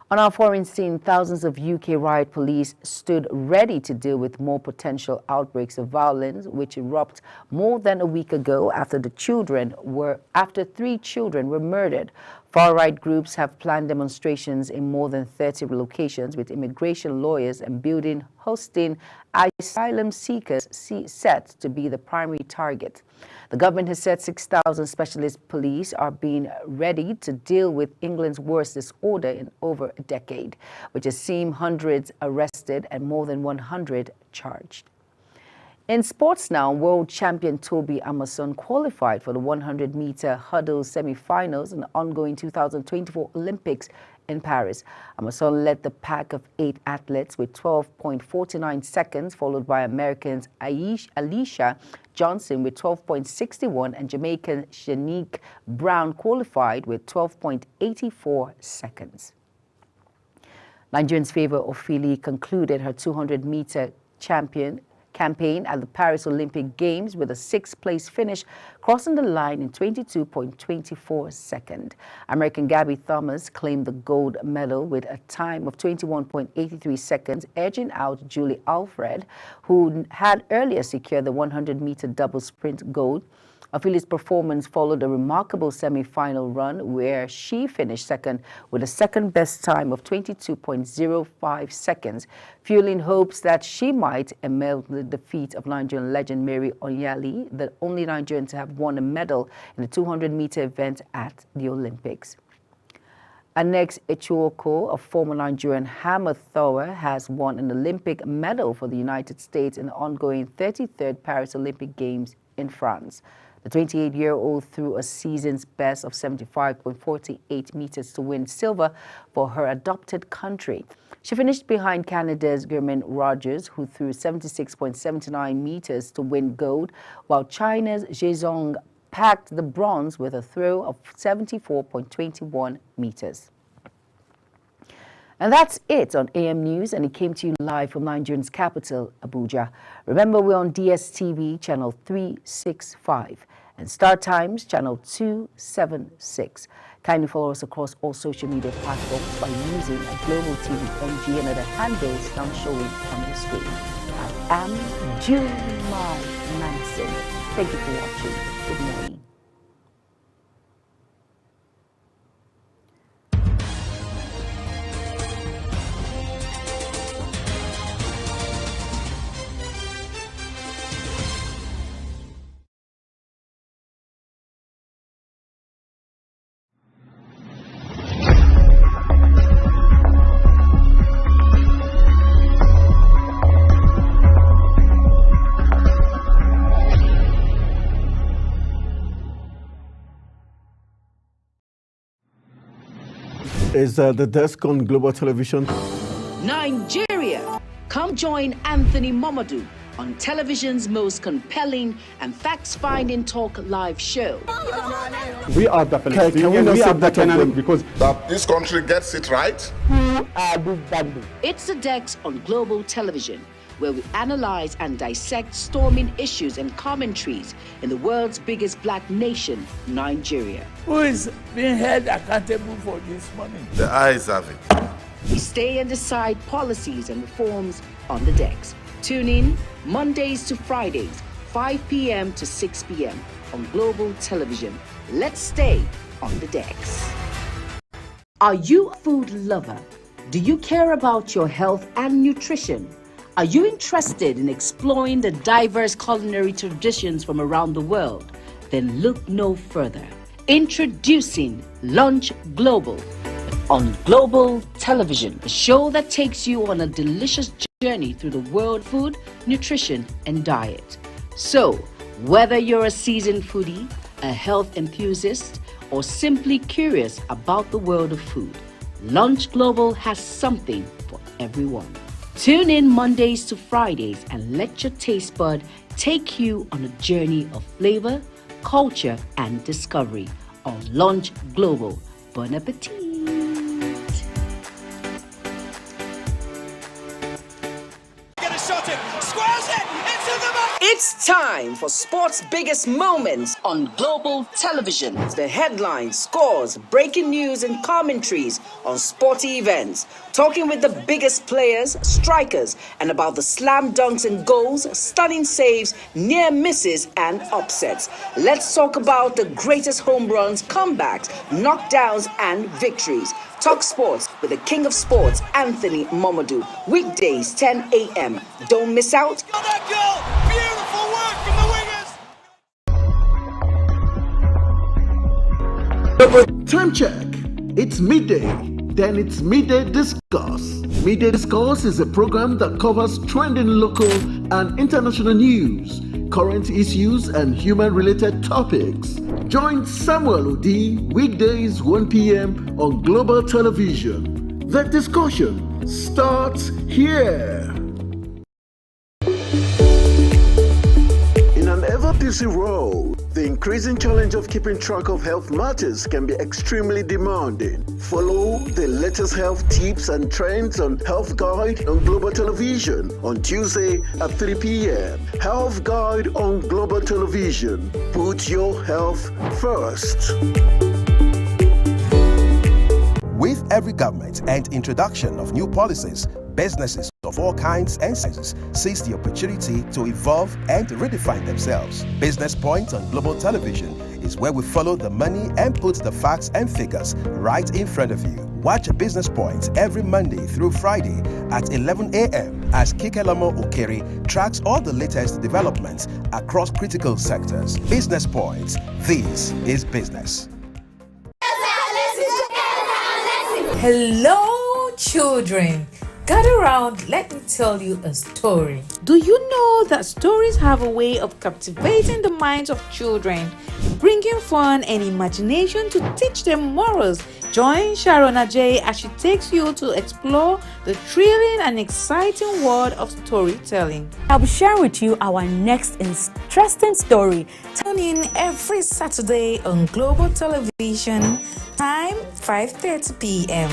On our foreign scene, thousands of UK riot police stood ready to deal with more potential outbreaks of violence, which erupted more than a week ago after 3 children were murdered. Far-right groups have planned demonstrations in more than 30 locations, with immigration lawyers and buildings hosting asylum seekers set to be the primary target. The government has said 6,000 specialist police are being ready to deal with England's worst disorder in over a decade, which has seen hundreds arrested and more than 100 charged. In sports now, world champion Tobi Amusan qualified for the 100-meter hurdle semi-finals in the ongoing 2024 Olympics in Paris. Amusan led the pack of 8 athletes with 12.49 seconds, followed by Americans Alicia Johnson with 12.61 and Jamaican Shanique Brown qualified with 12.84 seconds. Nigerians' Favour Ofili concluded her 200-meter campaign at the Paris Olympic Games with a 6th-place finish, crossing the line in 22.24 seconds. American Gabby Thomas claimed the gold medal with a time of 21.83 seconds, edging out Julie Alfred, who had earlier secured the 100-meter double sprint gold. Ofili's performance followed a remarkable semi-final run where she finished second with a second-best time of 22.05 seconds, fueling hopes that she might emulate the defeat of Nigerian legend Mary Onyali, the only Nigerian to have won a medal in the 200-meter event at the Olympics. Anex Echuoko, a former Nigerian hammer thrower, has won an Olympic medal for the United States in the ongoing 33rd Paris Olympic Games in France. The 28-year-old threw a season's best of 75.48 meters to win silver for her adopted country. She finished behind Canada's Germaine Rogers, who threw 76.79 meters to win gold, while China's Zhezong packed the bronze with a throw of 74.21 meters. And that's it on AM News, and it came to you live from Nigeria's capital, Abuja. Remember, we're on DSTV channel 365 and Star Times channel 276. Kindly follow us across all social media platforms by using a Global TV NG and other handles now showing on the screen. I am Julie Manson. Thank you for watching. Good morning. is the desk on Global Television. Nigeria. Come join Anthony Momodu on television's most compelling and facts-finding talk live show. We are the Palestinians, we are the Canaanites, because that this country gets it right. It's the Dex on Global Television, where we analyze and dissect storming issues and commentaries in the world's biggest black nation, Nigeria. Who is being held accountable for this money? The eyes have it. We stay and decide policies and reforms on the Dex. Tune in Mondays to Fridays, 5 p.m. to 6 p.m. on Global Television. Let's stay on the Dex. Are you a food lover? Do you care about your health and nutrition? Are you interested in exploring the diverse culinary traditions from around the world? Then look no further. Introducing Lunch Global on Global Television, a show that takes you on a delicious journey through the world of food, nutrition, and diet. So, whether you're a seasoned foodie, a health enthusiast, or simply curious about the world of food, Lunch Global has something for everyone. Tune in Mondays to Fridays and let your taste bud take you on a journey of flavor, culture, and discovery on Lunch Global. Bon appetit! It's time for sports' biggest moments on Global Television. The headlines, scores, breaking news, and commentaries on sporty events. Talking with the biggest players, strikers, and about the slam dunks and goals, stunning saves, near misses, and upsets. Let's talk about the greatest home runs, comebacks, knockdowns, and victories. Talk sports with the king of sports, Anthony Momodu. Weekdays, 10 a.m. Don't miss out. Time check. It's midday. Then it's Midday Discuss. Midday Discuss is a program that covers trending local and international news, current issues, and human-related topics. Join Samuel Odi weekdays 1 p.m. on Global Television. The discussion starts here. In an ever-busy world, the increasing challenge of keeping track of health matters can be extremely demanding. Follow the latest health tips and trends on Health Guide on Global Television on Tuesday at 3 p.m. Health Guide on Global Television. Put your health first. With every government and introduction of new policies, businesses of all kinds and sizes seize the opportunity to evolve and redefine themselves. Business Point on Global Television is where we follow the money and put the facts and figures right in front of you. Watch Business Point every Monday through Friday at 11 a.m. as Kikelamo Okeri tracks all the latest developments across critical sectors. Business Point, this is business. Hello, children. Gather around, let me tell you a story. Do you know that stories have a way of captivating the minds of children, bringing fun and imagination to teach them morals? Join Sharon Ajay as she takes you to explore the thrilling and exciting world of storytelling. I'll be sharing with you our next interesting story. Tune in every Saturday on Global Television, time 5:30 p.m.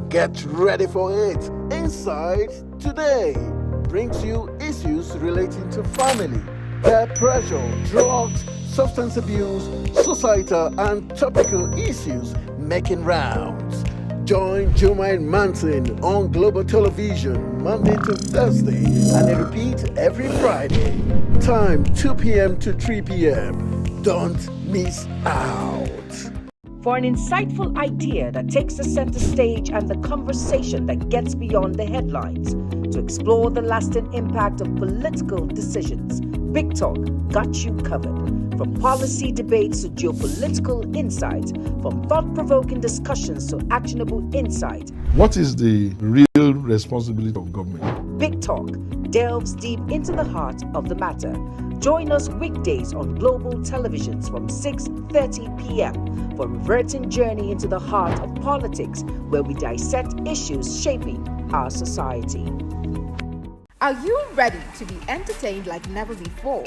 Get ready for it. Inside Today brings you issues relating to family, peer pressure, drugs, substance abuse, societal and topical issues making rounds. Join Jermaine Manson on Global Television Monday to Thursday and a repeat every Friday. Time 2 p.m. to 3 p.m. Don't miss out. For an insightful idea that takes the center stage and the conversation that gets beyond the headlines, to explore the lasting impact of political decisions, Big Talk got you covered. From policy debates to geopolitical insights, from thought-provoking discussions to actionable insight. What is the real responsibility of government? Big Talk delves deep into the heart of the matter. Join us weekdays on Global Televisions from 6:30 p.m. for a reverting journey into the heart of politics, where we dissect issues shaping our society. Are you ready to be entertained like never before?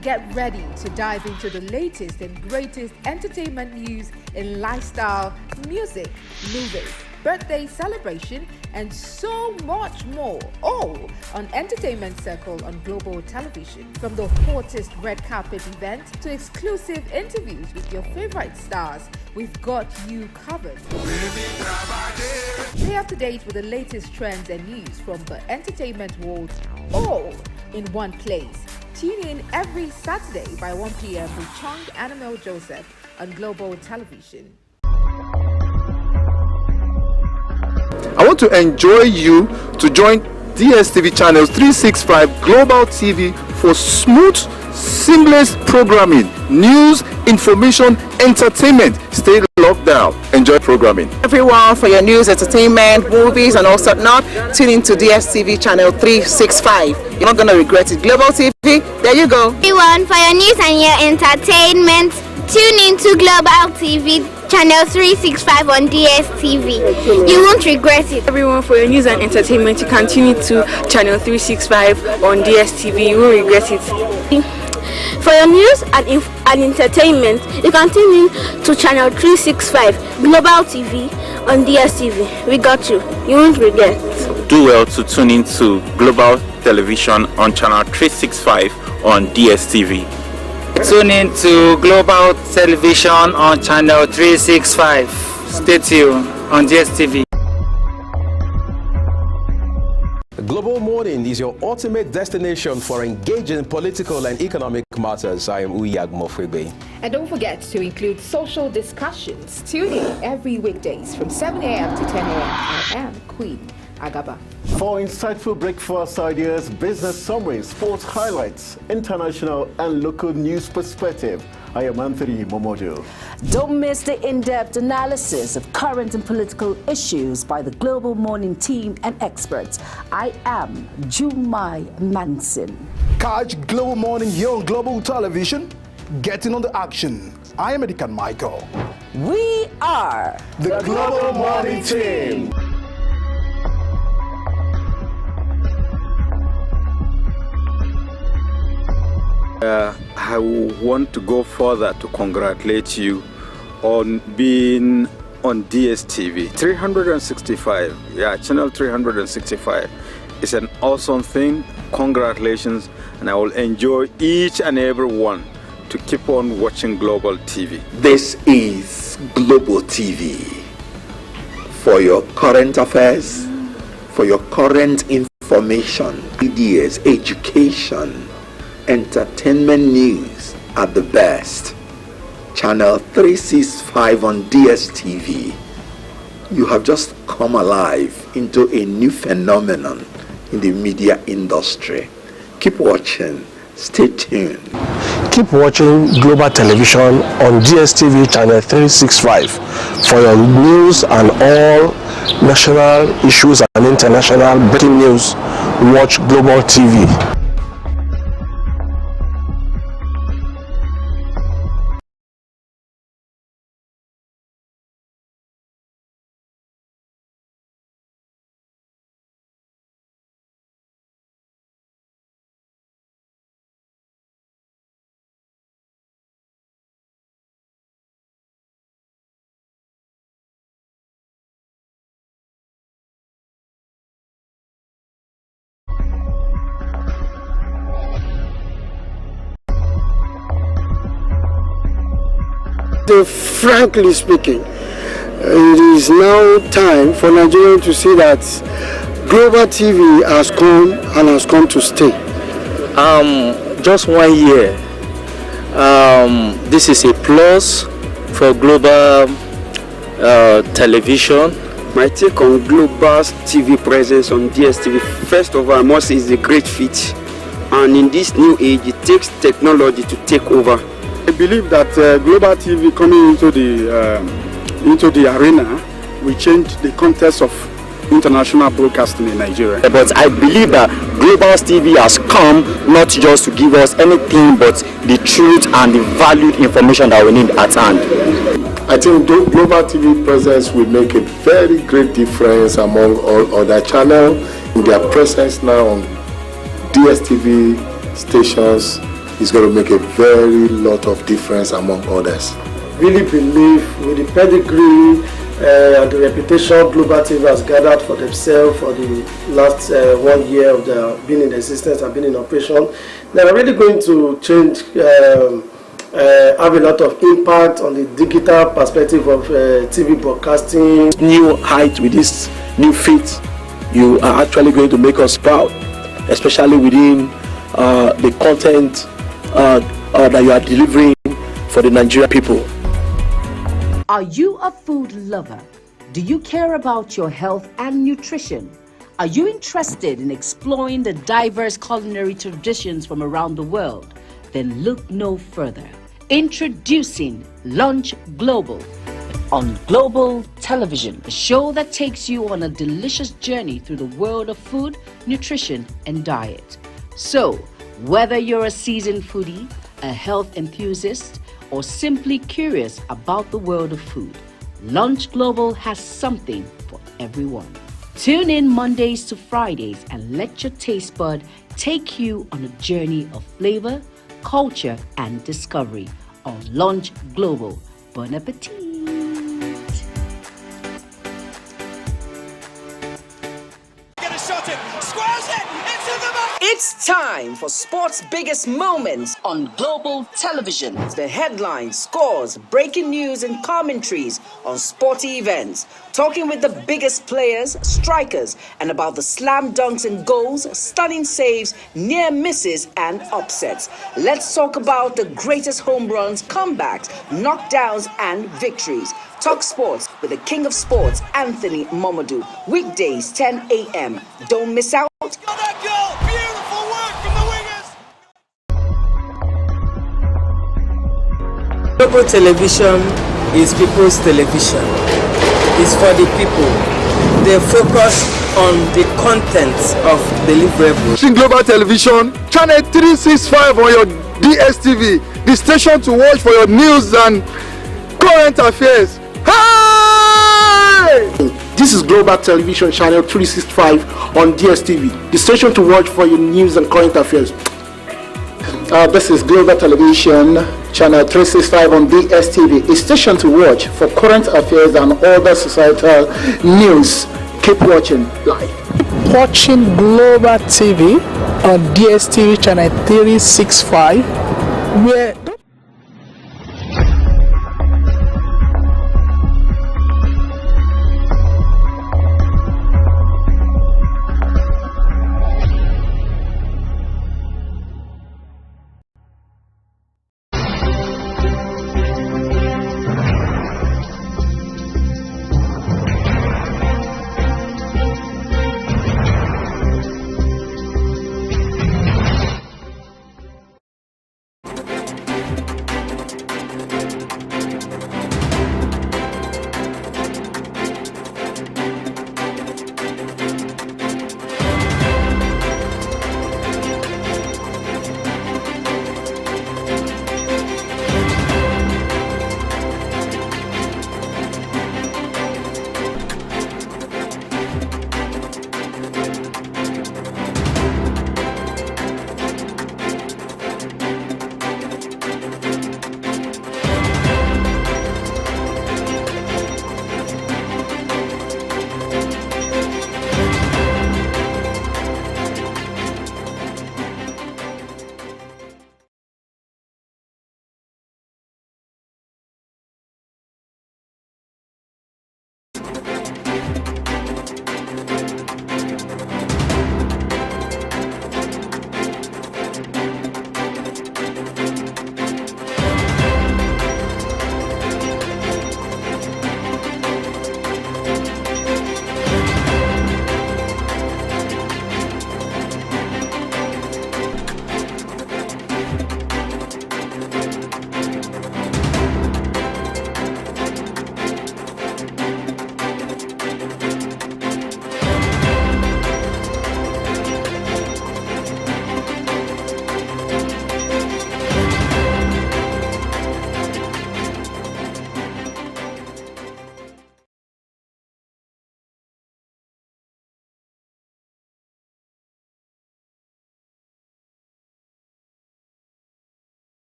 Get ready to dive into the latest and greatest entertainment news in lifestyle, music, movies, birthday celebration, and so much more. All on Entertainment Circle on Global Television. From the hottest red carpet events to exclusive interviews with your favorite stars, we've got you covered. Stay up to date with the latest trends and news from the entertainment world, all in one place. Tune in every Saturday by 1 p.m. with Chung Animal Joseph on Global Television. I want to enjoy you to join DSTV channels 365 Global TV for smooth, seamless programming, news, information, entertainment. Stay locked down. Enjoy programming. Everyone, for your news, entertainment, movies, and also not, tune into DSTV channel 365. You're not going to regret it. Global TV, there you go. Everyone, for your news and your entertainment, tune into Global TV channel 365 on DSTV. You won't regret it. Everyone, for your news and entertainment, you can tune into channel 365 on DSTV. You won't regret it. For your news and entertainment, you can tune in to channel 365 Global TV on DSTV. We got you. You won't regret. Do well to tune in to Global Television on channel 365 on DSTV. Tune in to Global Television on channel 365. Stay tuned on DSTV. Global Morning is your ultimate destination for engaging political and economic matters. I am Uyag Mofwebe. And don't forget to include social discussions. Tune in every weekdays from 7 a.m. to 10 a.m. I am Queen Agaba. For insightful breakfast ideas, business summaries, sports highlights, international and local news perspective, I am Anthony Momodu. Don't miss the in-depth analysis of current and political issues by the Global Morning team and experts. I am Jumai Manson. Catch Global Morning here on Global Television. Getting on the action. I am Edikan Michael. We are the Global Morning team. I want to go further to congratulate you on being on DSTV 365. Yeah, channel 365 is an awesome thing. Congratulations, and I will enjoy each and every one to keep on watching Global TV. This is Global TV for your current affairs, for your current information, ideas, education, entertainment news at the best. Channel 365 on DSTV. You have just come alive into a new phenomenon in the media industry. Keep watching. Stay tuned. Keep watching Global Television on DSTV channel 365 for your news and all national issues and international breaking news. Watch Global TV. Frankly speaking, it is now time for Nigeria to see that Global TV has come and has come to stay. Just 1 year. This is a plus for Global Television. My take on Global TV presence on DSTV, first of all, I must say, is a great feat. And in this new age, it takes technology to take over. I believe that Global TV coming into the arena will change the context of international broadcasting in Nigeria. But I believe that Global TV has come not just to give us anything but the truth and the valued information that we need at hand. I think Global TV presence will make a very great difference among all other channels. Their presence now on DSTV stations is going to make a very lot of difference among others. Really believe with the pedigree and the reputation Global TV has gathered for themselves for the last 1 year of their being in existence and being in operation, they are really going to change, have a lot of impact on the digital perspective of TV broadcasting. New height with this new feat, you are actually going to make us proud, especially within the content that you are delivering for the Nigerian people. Are you a food lover? Do you care about your health and nutrition? Are you interested in exploring the diverse culinary traditions from around the world? Then look no further. Introducing Lunch Global on Global Television, a show that takes you on a delicious journey through the world of food, nutrition, and diet. So, whether you're a seasoned foodie, a health enthusiast, or simply curious about the world of food, Lunch Global has something for everyone. Tune in Mondays to Fridays and let your taste bud take you on a journey of flavor, culture, and discovery on Lunch Global. Bon appetit! It's time for sports' biggest moments on Global Television. The headlines, scores, breaking news, and commentaries on sporty events. Talking with the biggest players, strikers, and about the slam dunks and goals, stunning saves, near misses, and upsets. Let's talk about the greatest home runs, comebacks, knockdowns, and victories. Talk sports with the king of sports, Anthony Momodu. Weekdays, 10 a.m. Don't miss out. Global television is people's television. It's for the people. They focus on the content of deliverables. Global Television, channel 365 on your DSTV, the station to watch for your news and current affairs. Hey! This is Global Television, channel 365 on DSTV, the station to watch for your news and current affairs. This is Global Television, channel 365 on DSTV, a station to watch for current affairs and other societal news. Keep watching live. Watching Global TV on DSTV channel 365, where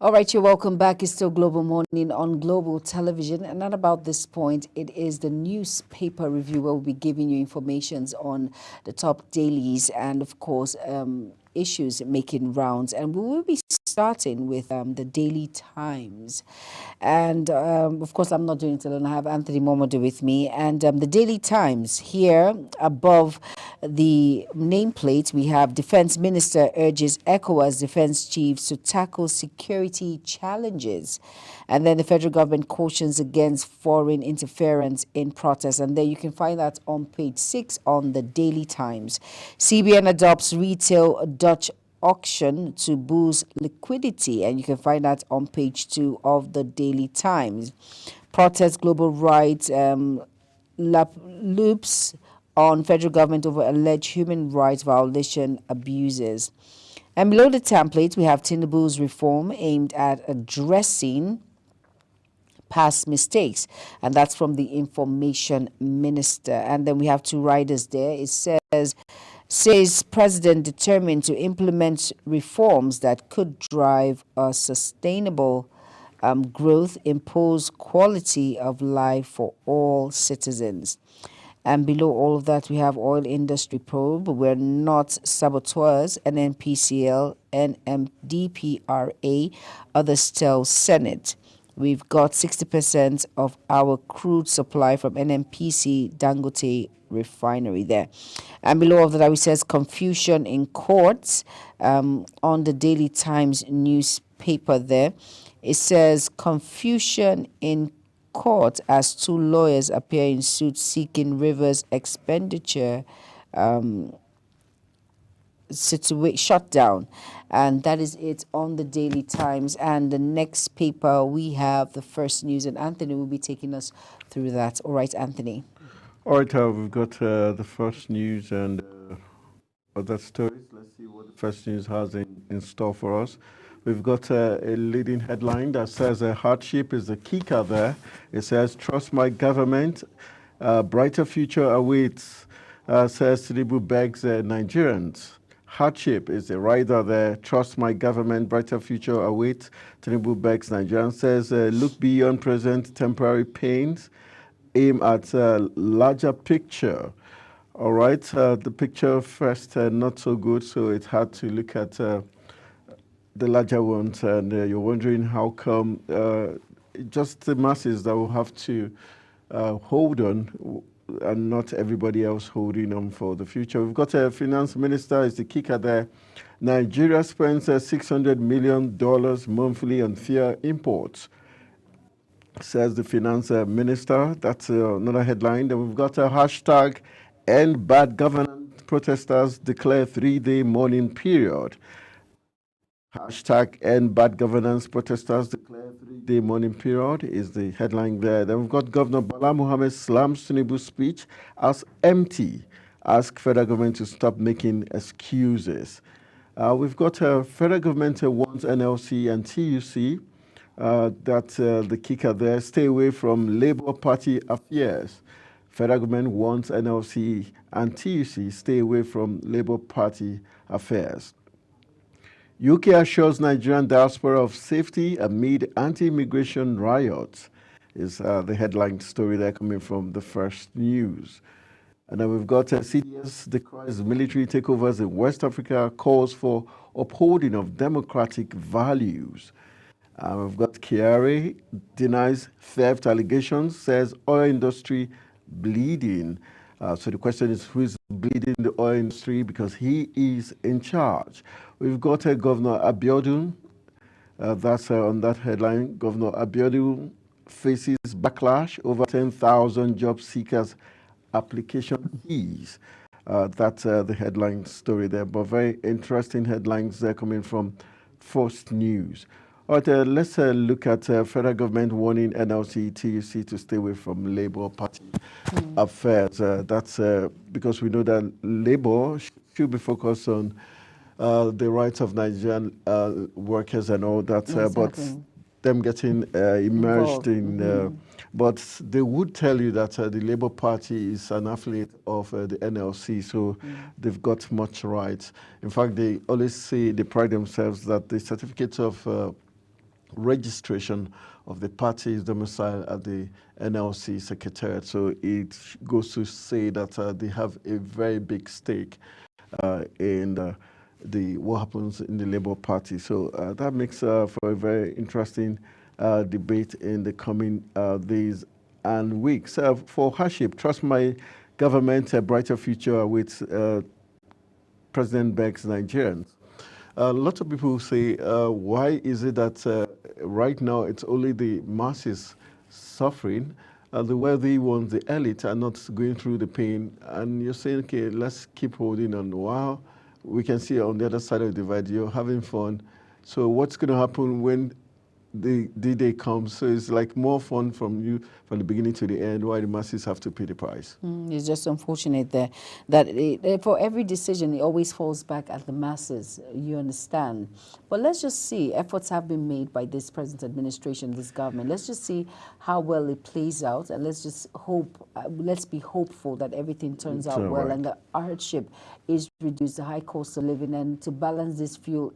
All right, you're welcome back. It's still Global Morning on Global Television. And at about this point, it is the newspaper review where we'll be giving you informations on the top dailies and, of course, issues making rounds. And we will be starting with the Daily Times. And, of course, I'm not doing it alone. I have Anthony Momodu with me. And the Daily Times here above the nameplate, we have Defense Minister urges ECOWAS defense chiefs to tackle security challenges. And then the federal government cautions against foreign interference in protests. And there you can find that on page 6 on the Daily Times. CBN adopts retail Dutch auction to boost liquidity, and you can find that on page 2 of the Daily Times. Protest global rights loops on federal government over alleged human rights violation abuses. And below the template, we have Tinubu's reform aimed at addressing past mistakes, and that's from the information minister. And then we have two riders there. It says president determined to implement reforms that could drive a sustainable growth, impose quality of life for all citizens. And below all of that, we have oil industry probe. We're not saboteurs, NNPCL, NMDPRA, others tell Senate. We've got 60% of our crude supply from NNPC Dangote refinery there. And below all of that, it says confusion in courts on the Daily Times newspaper there. It says confusion in court as two lawyers appear in suit seeking Rivers expenditure shutdown. And that is it on the Daily Times. And the next paper, we have the First News, and Anthony will be taking us through that. All right, Anthony. All right, we've got the First News and other stories. Let's see what the First News has in store for us. We've got a leading headline that says hardship is the kicker there. It says, trust my government, brighter future awaits, says Tinubu begs Nigerians. Hardship is the rider there. Trust my government, brighter future awaits. Tinubu begs Nigerians, says look beyond present temporary pains, aim at a larger picture. All right, the picture first not so good, so it had to look at the larger ones, and you're wondering how come just the masses that will have to hold on and not everybody else holding on for the future. We've got a finance minister, is the kicker there. Nigeria spends $600 million monthly on fuel imports, says the finance minister. That's another headline. Then we've got a hashtag end bad governance, protesters declare 3-day mourning period. Hashtag end bad governance, protesters declare 3-day mourning period is the headline there. Then we've got Governor Bala Mohammed slams Tinubu's speech as empty, ask federal government to stop making excuses. We've got federal government wants NLC and TUC, the kicker there, stay away from Labour Party affairs. Federal government wants NLC and TUC stay away from Labour Party affairs. UK assures Nigerian diaspora of safety amid anti-immigration riots is the headline story there coming from the First News. And then we've got CDS decries military takeovers in West Africa, calls for upholding of democratic values. We've got Kyari denies theft allegations, says oil industry bleeding. So the question is, who is bleeding the oil industry, because he is in charge. We've got Governor Abiodun. That's on that headline. Governor Abiodun faces backlash over 10,000 job seekers application fees. That's the headline story there. But very interesting headlines there coming from First News. All right, let's look at federal government warning NLC, TUC to stay away from Labour Party affairs. That's because we know that Labour should be focused on the rights of Nigerian workers and all that, but them getting immersed in... but they would tell you that the Labour Party is an affiliate of the NLC, so they've got much rights. In fact, they always say, they pride themselves that the certificates of registration of the party's domicile at the NLC Secretariat. So it goes to say that they have a very big stake in what happens in the Labour Party. So that makes for a very interesting debate in the coming days and weeks. For hardship, trust my government, a brighter future with President Beck's Nigerians. Lots of people say, why is it that right now it's only the masses suffering, the wealthy ones, the elite, are not going through the pain, and you're saying, okay, let's keep holding on. Wow, we can see on the other side of the divide, you're having fun. So what's going to happen when the day comes? So it's like more fun from you from the beginning to the end, while the masses have to pay the price. It's just unfortunate that for every decision, it always falls back at the masses, you understand. But let's just see, efforts have been made by this present administration, this government. Let's just see how well it plays out, and let's just hope, let's be hopeful that everything turns out well, and the hardship is reduced, the high cost of living, and to balance this fuel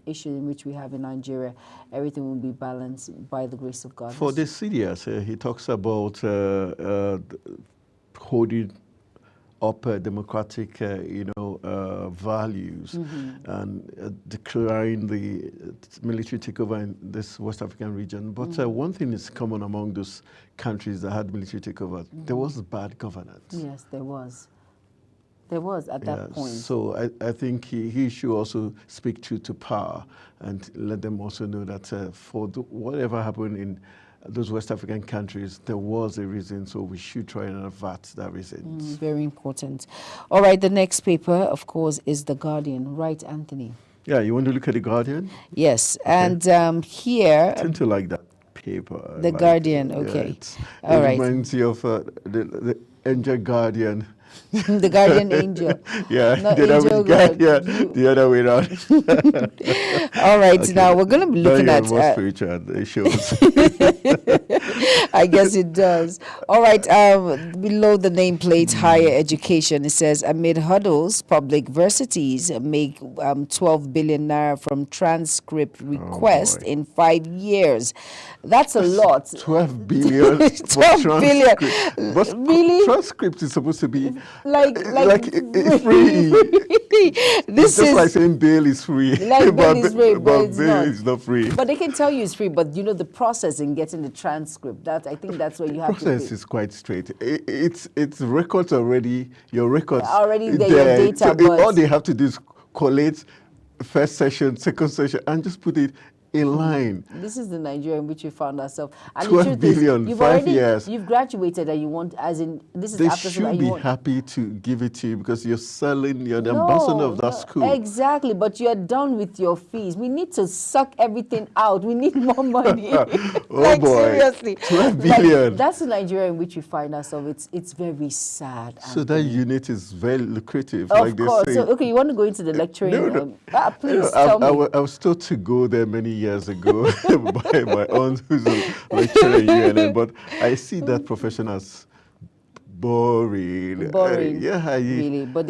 issue in which we have in Nigeria, everything will be balanced by the grace of God. For the CDS, he talks about holding up democratic, values and declaring the military takeover in this West African region. But one thing is common among those countries that had military takeover. There was bad governance. Yes, there was. There was at that point. So I think he should also speak true to power and let them also know that for whatever happened in those West African countries, there was a reason, so we should try and avert that reason. Very important. All right, the next paper, of course, is The Guardian. Right, Anthony? Yeah, you want to look at The Guardian? Yes, okay. And here... I tend to like that paper. The Guardian, okay. All right. It reminds you of the Angel Guardian. The Guardian Angel. Yeah, not Angel God. Yeah, the other way around. All right, okay. Now we're going to be looking at... more spiritual, it shows. I guess it does. All right, below the nameplate, higher education, it says, amid hurdles, public universities make 12 billion naira from transcript request in 5 years. That's a lot. 12 billion. 12 billion. But really? Transcript is supposed to be like free. This it's just like saying bail is free. Like bail is free, but bail is not free. But they can tell you it's free, but you know the process in getting the transcript. I think that's where you have to. The process is quite straight. It's records already. Your records already there. Your data. So all they have to do is collate first session, second session, and just put it in line. This is the Nigeria in which we found ourselves. And 12 billion, is, 5 years. You've graduated and you want, as in, this is they after should be happy to give it to you because you're the ambassador of that school. Exactly, but you're done with your fees. We need to suck everything out. We need more money. Oh boy. Seriously. 12 billion. Like, that's the Nigeria in which we find ourselves. It's very sad. So that unit is very lucrative. Of like course. They say. So, okay, you want to go into the lecturing? No. Please tell me. I was told to go there many years ago by my aunt who's a lecturer in UNN, but I see that profession as boring. Really. But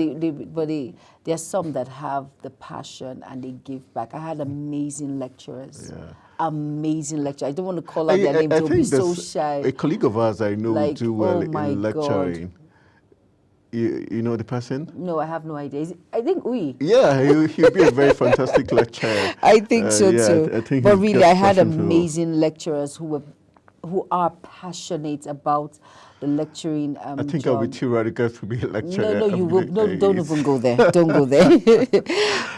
there are some that have the passion and they give back. I had amazing lecturers. Yeah. Amazing lecturers. I don't want to call out their names. They'll be so shy. A colleague of ours I know will do well in lecturing. God. You know the person? No, I have no idea. I think we. Yeah, he'll be a very fantastic lecturer. I think so too. I think but really, I had amazing lecturers who are passionate about the lecturing I think job. I'll be too radical to be a lecturer. No, you will. No, don't even go there. Don't go there.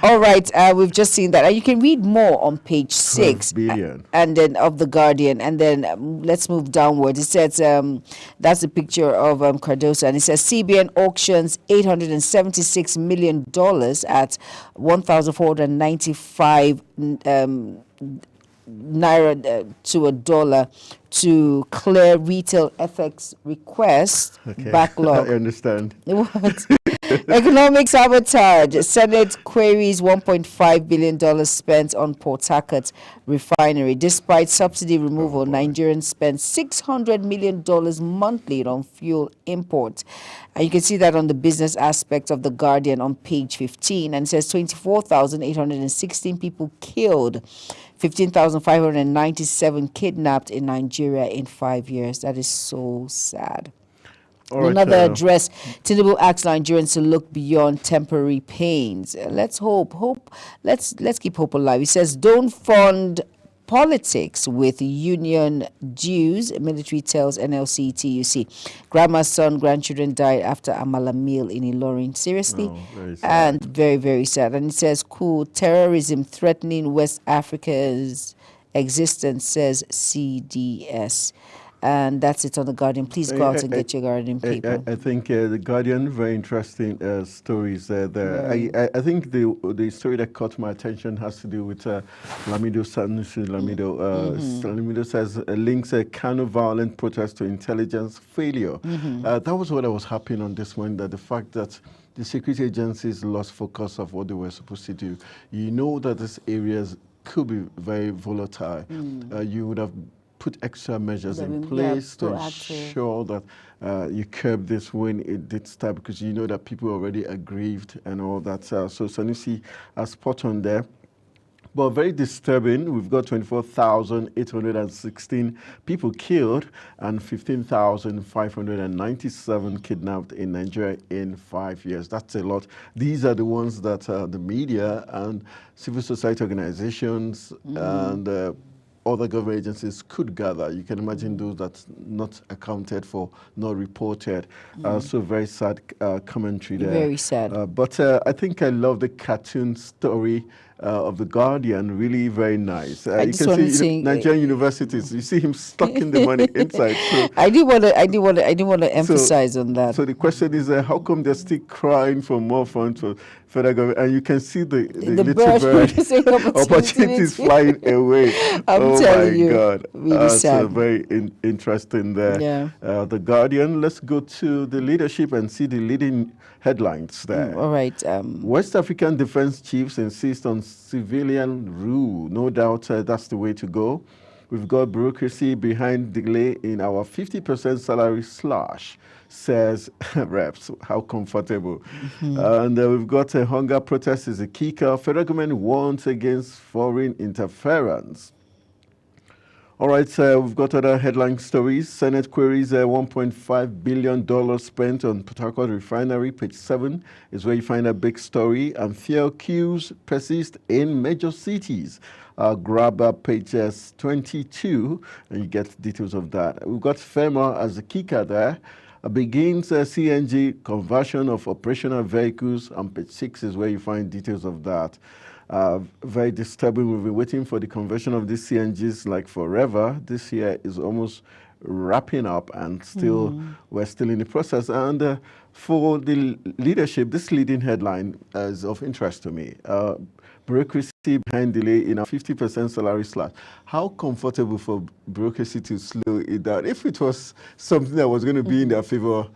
All right, we've just seen that. You can read more on page 6. Billion. And then of The Guardian. And then let's move downward. It says, that's a picture of Cardoso. And it says, CBN auctions $876 million at 1,495 naira to a dollar to clear retail FX request backlog. I understand. What? Economic sabotage. Senate queries $1.5 billion spent on Port Harcourt refinery. Despite subsidy removal, Nigerians spend $600 million monthly on fuel import. And you can see that on the business aspect of The Guardian on page 15. And it says 24,816 people killed, 15,597 kidnapped in Nigeria in 5 years. That is so sad. Another address, Tinubu asks Nigerians to look beyond temporary pains. Let's let's keep hope alive. He says, don't fund politics with union dues. Military tells NLC TUC. Grandma's son, grandchildren died after Amala meal in Ilorin. Seriously? Very and very, very sad. And it says, cool, terrorism threatening West Africa's existence, says CDS. And that's it on The Guardian. Please go out and get your Guardian paper. I think The Guardian, very interesting stories there. Yeah. I think the story that caught my attention has to do with Lamido Sanusi. Lamido says links Kano violent protest to intelligence failure. That was what I was happy on this one, that the fact that the security agencies lost focus of what they were supposed to do. You know that these areas could be very volatile. You would have put extra measures in place to ensure that you curb this when it did start, because you know that people are already aggrieved and all that. So Sanusi has spot on there. But very disturbing, we've got 24,816 people killed and 15,597 kidnapped in Nigeria in 5 years. That's a lot. These are the ones that the media and civil society organizations and other government agencies could gather. You can imagine those that's not accounted for, not reported. So very sad commentary there. Very sad. But I think I love the cartoon story of The Guardian. Really very nice. You can see Nigerian universities. You see him stocking the money inside. So I did want to emphasize on that. So the question is, how come they're still crying for more funds for federal government? And you can see the little bird opportunities flying away. I'm telling you, God. Really sad. So very interesting there. Yeah. The Guardian. Let's go to the leadership and see the leading headlines there. All right. West African defense chiefs insist on civilian rule. No doubt that's the way to go. We've got bureaucracy behind delay in our 50% salary slash, says reps. How comfortable. And we've got a hunger protest is a kicker. Federal government warns against foreign interference. All right, we've got other headline stories. Senate queries $1.5 billion spent on Port Harcourt refinery. Page 7 is where you find a big story. And fuel queues persist in major cities. Grab page 22 and you get details of that. We've got FEMA as the kicker there. Begins CNG conversion of operational vehicles. On page 6 is where you find details of that. Very disturbing. We've been waiting for the conversion of these CNGs like forever. This year is almost wrapping up and still we're still in the process. And for the leadership, this leading headline is of interest to me. Bureaucracy behind delay in a 50% salary slash. How comfortable for bureaucracy to slow it down? If it was something that was going to be in their favor,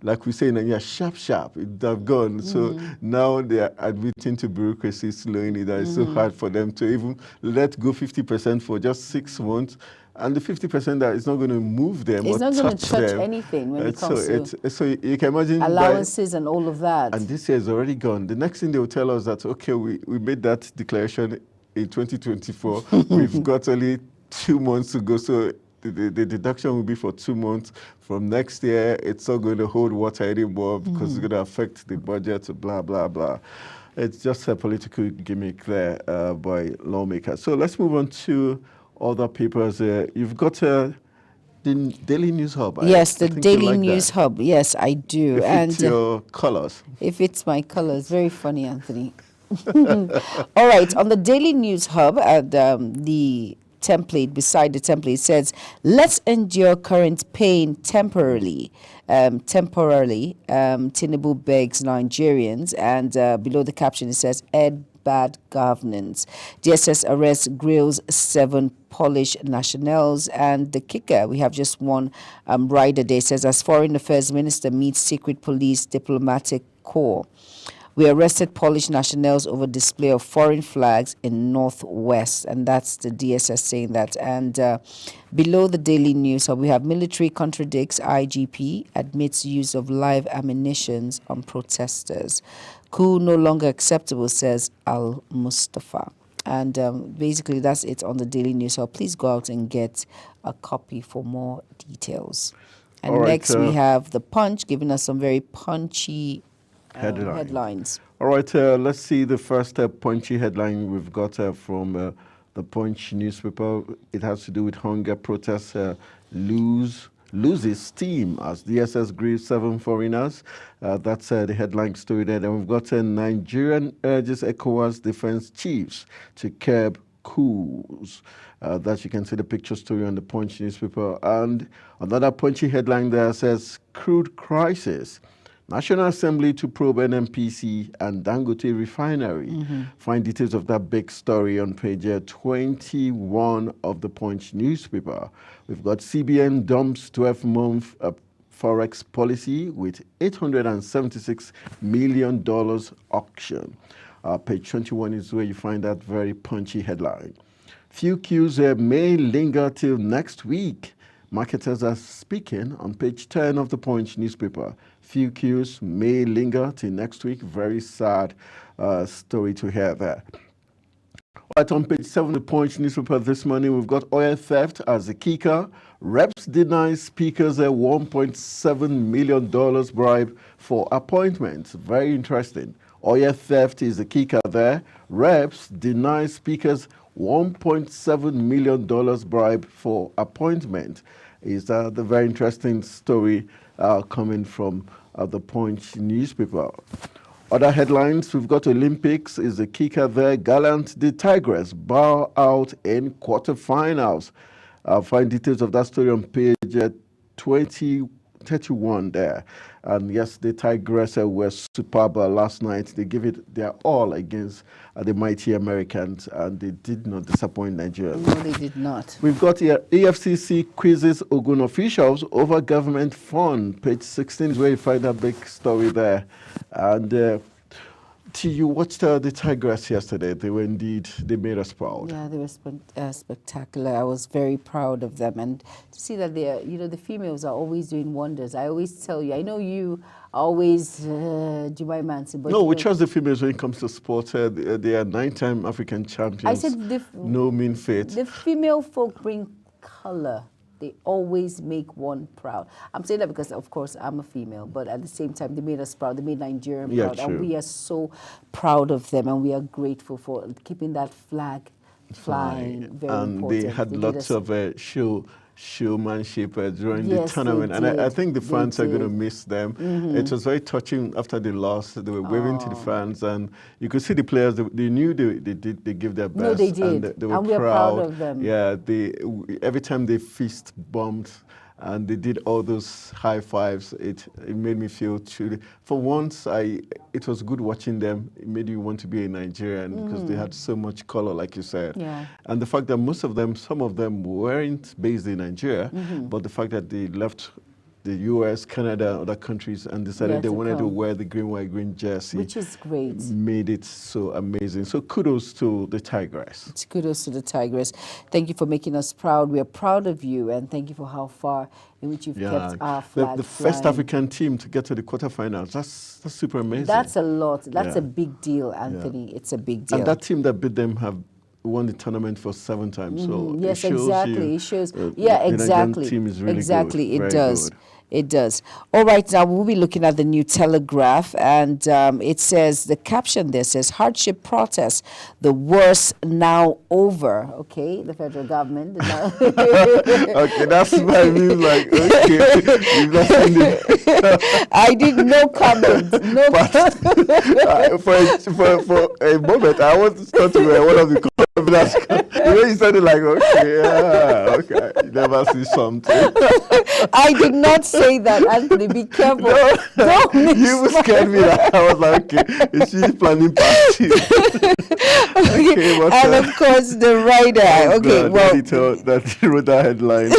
like we say in Nigeria, sharp, it would have gone. So now they are admitting to bureaucracy slowing it down. It's so hard for them to even let go 50% for just 6 months. And the 50% that is not going to move them it's or not going to touch them. Anything when it comes to so you can imagine allowances and all of that. And this year is already gone. The next thing they will tell us that, okay, we made that declaration in 2024. We've got only 2 months to go. So the deduction will be for 2 months. From next year, it's not going to hold water anymore because it's going to affect the budget, blah, blah, blah. It's just a political gimmick there by lawmakers. So let's move on to other papers. You've got the Daily News Hub. Yes, the Daily News Hub. Yes, I do. If it's your colors. If it's my colors. Very funny, Anthony. All right, on the Daily News Hub, the template, beside the template, it says, let's endure current pain temporarily. Tinubu begs Nigerians. And below the caption, it says, bad governance. DSS arrests grills 7 Polish nationals. And the kicker, we have just one rider there, says, as Foreign Affairs Minister meets secret police diplomatic corps. We arrested Polish nationals over display of foreign flags in Northwest, and that's the DSS saying that. And below the daily news, we have military contradicts IGP, admits use of live ammunitions on protesters. Coup no longer acceptable, says Al Mustafa. And basically, that's it on the daily news. So please go out and get a copy for more details. And All right, next we have The Punch, giving us some very punchy headlines. All right, let's see the first punchy headline we've got from the Punch newspaper. It has to do with hunger protests loses steam as DSS grieves 7 foreigners. That's the headline story there. Then we've got Nigerian urges ECOWAS defense chiefs to curb coups. That you can see the picture story on the Punch newspaper. And another punchy headline there says crude crisis. National Assembly to probe NNPC and Dangote Refinery. Find details of that big story on page 21 of the Punch newspaper. We've got CBN dumps 12-month forex policy with $876 million auction. Page 21 is where you find that very punchy headline. Few queues may linger till next week. Marketers are speaking on page 10 of the Punch newspaper. Few queues may linger till next week. Very sad story to hear there. Right on page 7 of the Punch newspaper this morning, we've got oil theft as a kicker. Reps denies speakers a $1.7 million bribe for appointments. Very interesting. Oil theft is the kicker there. Reps deny speakers $1.7 million bribe for appointment. Is the very interesting story coming from the Punch newspaper. Other headlines, we've got Olympics is the kicker there. Gallant, the Tigress bow out in quarterfinals. Find details of that story on page 31 there. And yes, the Tigress were superb last night. They gave it their all against the mighty Americans, and they did not disappoint Nigeria. No, they did not. We've got here EFCC quizzes Ogun officials over government fund. Page 16 is where you find that big story there. And you watched the Tigress yesterday. They made us proud. Yeah, they were spectacular. I was very proud of them. And to see that they're, the females are always doing wonders. I always tell you, I know you always, Dubai Mansi, but no, we trust the females when it comes to sports. They are 9-time African champions. I said no mean feat. The female folk bring color. They always make one proud. I'm saying that because, of course, I'm a female, but at the same time, they made us proud. They made Nigeria proud. True. And we are so proud of them, and we are grateful for keeping that flag flying. Very important. They had lots of showmanship during the tournament, and I think the fans are going to miss them. It was very touching after they lost. They were waving to the fans, and you could see the players. They knew they gave their best. No, they did, and they were and we are proud of them. Yeah, every time they fist bumped and they did all those high fives, it made me feel truly. For once, it was good watching them. It made you want to be a Nigerian because they had so much color, like you said. Yeah. And the fact that some of them weren't based in Nigeria, but the fact that they left the U.S., Canada, and other countries and decided they wanted to wear the green, white, green jersey. Which is great. Made it so amazing. So kudos to the Tigress. It's kudos to the Tigress. Thank you for making us proud. We are proud of you, and thank you for how far in which you've kept our flag the first African team to get to the quarterfinals. That's super amazing. That's a lot. That's a big deal, Anthony. Yeah. It's a big deal. And that team that beat them have won the tournament for 7 times. So yes, it shows exactly. it shows. The exactly. Nigerian team is really exactly. good. It does. Good. It does. All right, now we'll be looking at the New Telegraph, and it says, the caption there says, hardship protests, the worst now over. Okay, the federal government. Okay, that's what I mean, like, okay. I did no comment. No. For a moment, I want to start to one of the comments That's the way you said it, like, okay, yeah, okay. You never see something. I did not say that, Anthony. Be careful. No, Don't mix you scared me. That I was like, okay, is she planning party? Okay, and of course, the rider. Okay, well, that wrote that headline.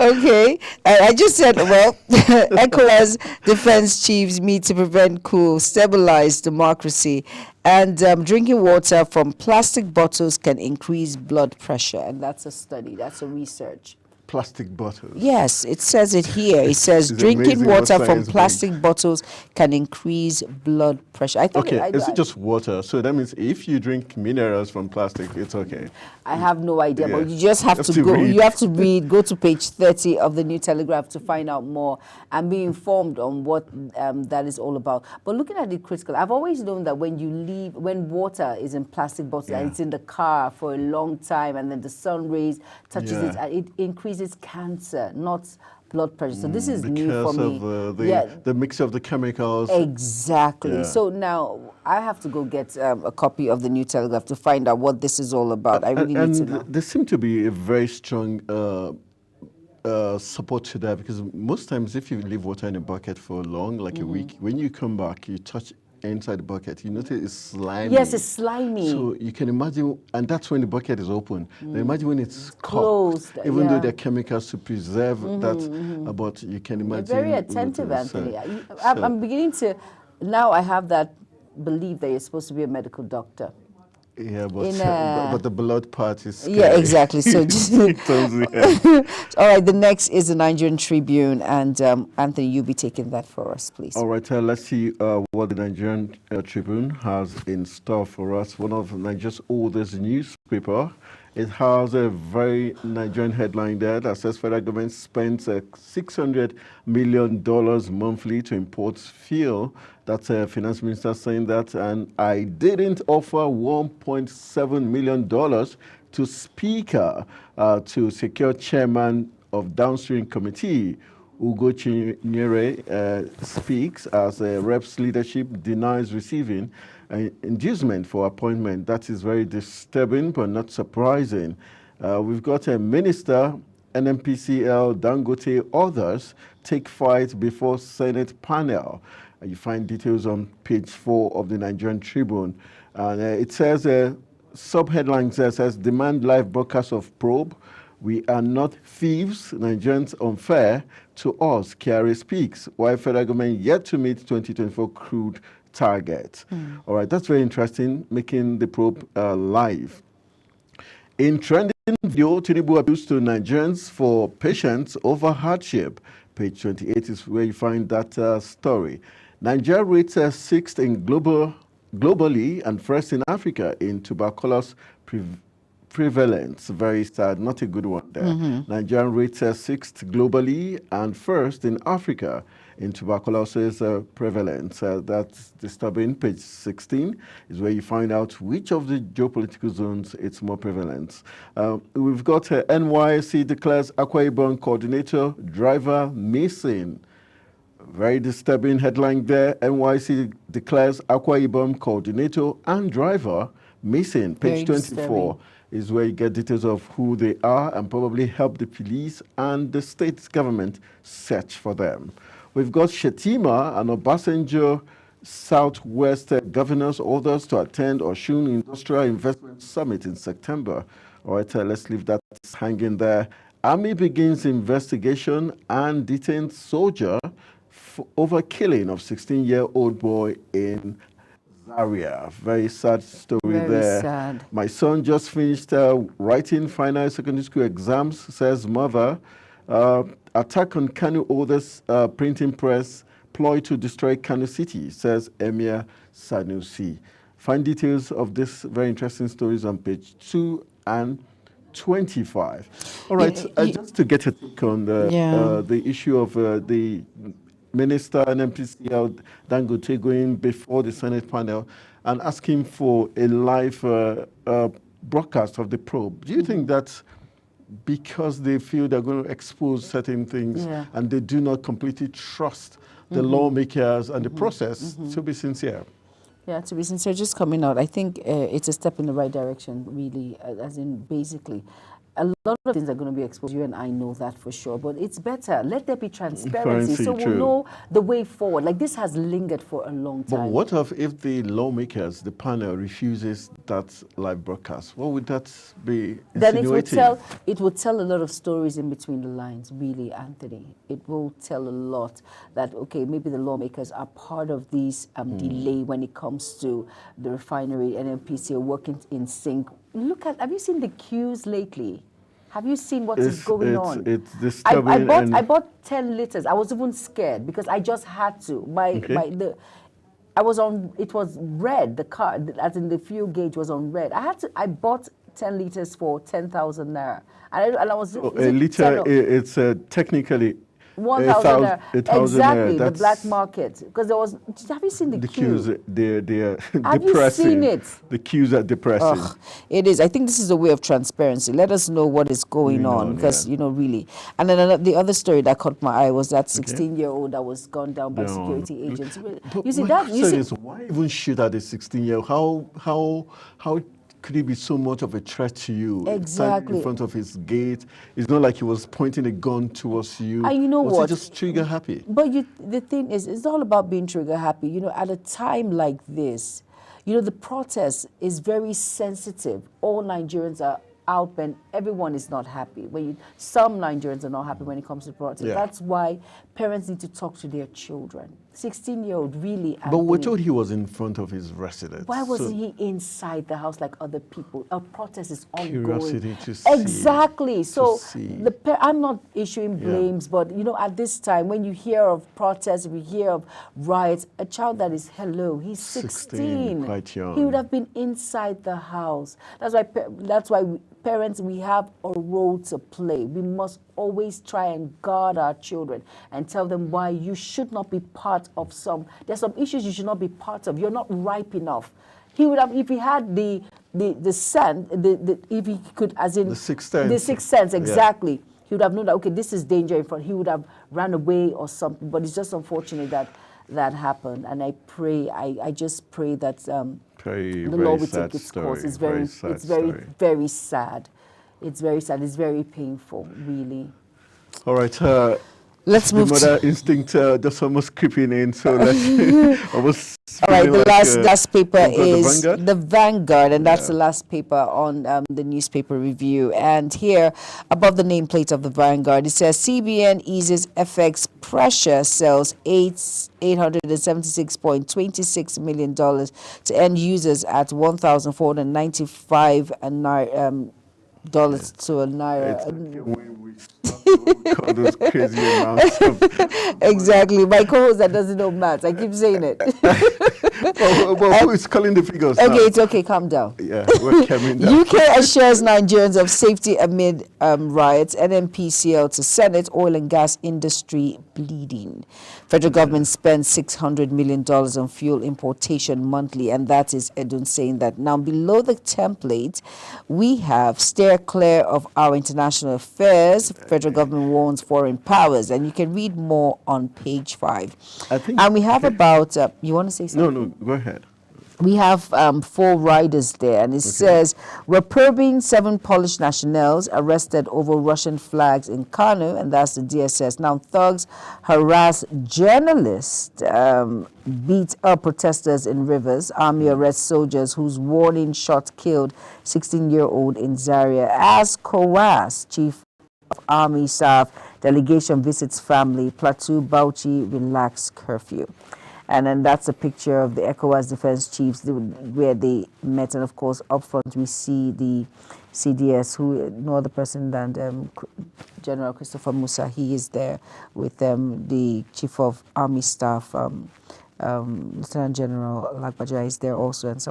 Okay, I just said, well, ECOWAS defense chiefs meet to prevent coup, stabilize democracy, and drinking water from plastic bottles can increase blood pressure. And that's a study, that's a research. Plastic bottles. Yes, it says it here. It says drinking water from plastic bottles can increase blood pressure. I think okay, is it just water? So that means if you drink minerals from plastic, it's okay. I have no idea, but you just have to go. You have to read. Go to page 30 of the New Telegraph to find out more and be informed on what that is all about. But looking at it critical, I've always known that when water is in plastic bottles and it's in the car for a long time, and then the sun rays touches it, and it increases cancer, not blood pressure. So this is new for me. Because of the mix of the chemicals. Exactly. Yeah. So now I have to go get a copy of the New Telegraph to find out what this is all about. I really need to know. There seems to be a very strong support to that, because most times if you leave water in a bucket for long, like a week, when you come back, you touch inside the bucket, you notice it's slimy. Yes, it's slimy. So you can imagine, and that's when the bucket is open. Now imagine when it's closed, corked, even though there are chemicals to preserve that, but you can imagine. You're very attentive, Anthony. I'm beginning to, now I have that belief that you're supposed to be a medical doctor. Yeah, but the blood part is scary. Yeah, exactly. So just all right, the next is the Nigerian Tribune, and Anthony, you'll be taking that for us, please. All right, let's see what the Nigerian Tribune has in store for us. One of Nigeria's oldest newspaper. It has a very Nigerian headline there that says federal government spends $600 million monthly to import fuel. That's a finance minister saying that. And I didn't offer $1.7 million to Speaker to secure chairman of downstream committee. Ugo Chinyere speaks as a rep's leadership denies receiving inducement for appointment. That is very disturbing, but not surprising. We've got a minister, NNPCL, Dangote, others take fight before Senate panel. You find details on page 4 of the Nigerian Tribune. And it says, sub-headline says, demand live broadcast of probe. We are not thieves, Nigerians unfair to us, Kyari speaks, while federal government yet to meet 2024 crude target. All right, that's very interesting, making the probe live. In trending video, Tinubu appeals to Nigerians for patience over hardship. Page 28 is where you find that story. Nigeria rates 6th in globally and 1st in Africa in tuberculosis prevalence. Very sad, not a good one there. Nigeria rates 6th globally and 1st in Africa in tuberculosis prevalence. That's disturbing. Page 16 is where you find out which of the geopolitical zones it's more prevalent. We've got NYSC declares Akwa Ibom coordinator driver missing. Very disturbing headline there. NYSC declares Akwa Ibom coordinator and driver missing. Page 24 is where you get details of who they are and probably help the police and the state government search for them. We've got Shetima and Obasanjo Southwest governors orders to attend Osun Industrial Investment Summit in September. All right, let's leave that hanging there. Army begins investigation and detains soldier over killing of 16-year-old boy in Zaria. Very sad story there. Very sad. My son just finished writing final secondary school exams, says mother. Attack on Kanu oldest printing press, ploy to destroy Kanu City, says Emir Sanusi. Find details of this very interesting stories on page 2 and 25. All right, just to get a take on the issue of the Minister and NPCL Dangote going before the Senate panel and asking for a live broadcast of the probe. Do you think that because they feel they're going to expose certain things and they do not completely trust the lawmakers and the process to be sincere? Yeah, to be sincere, just coming out, I think it's a step in the right direction, really, as in basically. A lot of things are going to be exposed. You and I know that for sure. But it's better. Let there be transparency so we'll know the way forward. Like, this has lingered for a long time. But what if the lawmakers, the panel, refuses that live broadcast? What would that be insinuating? Then it would tell a lot of stories in between the lines, really, Anthony. It will tell a lot that, okay, maybe the lawmakers are part of this delay when it comes to the refinery and NNPC working in sync. Have you seen the queues lately? Have you seen what is going on? It's disturbing. I bought 10 liters. I was even scared because I just had to. It was red, the car, as in the fuel gauge was on red. I bought 10 liters for 10,000 naira. And I was... a liter, it's technically... 1,000 naira. Exactly, the black market. Because there was... Have you seen the queues? They're depressing. Have you seen it? The queues are depressing. It is. I think this is a way of transparency. Let us know what is going on. Because, really. And then the other story that caught my eye was that 16-year-old that was gunned down by security agents. But you see that? Why even shoot at a 16-year-old? How could he be so much of a threat to you? Exactly. In front of his gate. It's not like he was pointing a gun towards you. And you know what? Was he just trigger happy? But the thing is, it's all about being trigger happy. At a time like this, the protest is very sensitive. All Nigerians are out and everyone is not happy. Some Nigerians are not happy when it comes to protest. Yeah. That's why parents need to talk to their children. 16-year-old, really. But we're told he was in front of his residence. Why wasn't he inside the house like other people? A protest is ongoing. Curiosity to see. Exactly. So I'm not issuing blames, but at this time, when you hear of protests, we hear of riots, a child that is he's 16. Quite young. He would have been inside the house. That's why parents, we have a role to play. We must always try and guard our children and tell them why you should not be part of there's some issues you should not be part of. You're not ripe enough. He would have, if he had the sense, if he could, as in... The sixth sense. The sixth sense, exactly. Yeah. He would have known that, okay, this is danger in front. He would have ran away or something. But it's just unfortunate that happened. And I just pray that the law will take its course. It's very sad. It's very sad. It's very painful, really. All right. Let's move. The mother instinct just almost creeping in. So let's almost. All right. The last paper is the Vanguard, and that's the last paper on the newspaper review. And here, above the nameplate of the Vanguard, it says CBN eases FX pressure, sells $876.26 million to end users at $1,495 dollars to a naira. Those crazy amounts. Exactly. My co-host that doesn't know maths, I keep saying it. well, who is calling the figures now? Okay, it's okay. Calm down. Yeah, we're coming down. UK assures Nigerians of safety amid riots. NNPCL to Senate. Oil and gas industry bleeding. Federal government spends $600 million on fuel importation monthly, and that is Edun saying that. Now, below the template, we have steer clear of our international affairs. Federal government warns foreign powers, and you can read more on page 5. And we have about, you want to say something? No, go ahead. We have 4 riders there, and it says, we're probing 7 Polish nationals arrested over Russian flags in Kano, and that's the DSS. Now, thugs harass journalists, beat up protesters in Rivers. Army arrests soldiers whose warning shot killed 16-year-old in Zaria. As Kowas, Chief of Army Staff, delegation visits family. Plateau Bauchi relaxed curfew. And then that's a picture of the ECOWAS defense chiefs where they met. And of course, up front, we see the CDS, who no other person than General Christopher Musa. He is there with the Chief of Army Staff, Lieutenant General Lagbaja is there also, and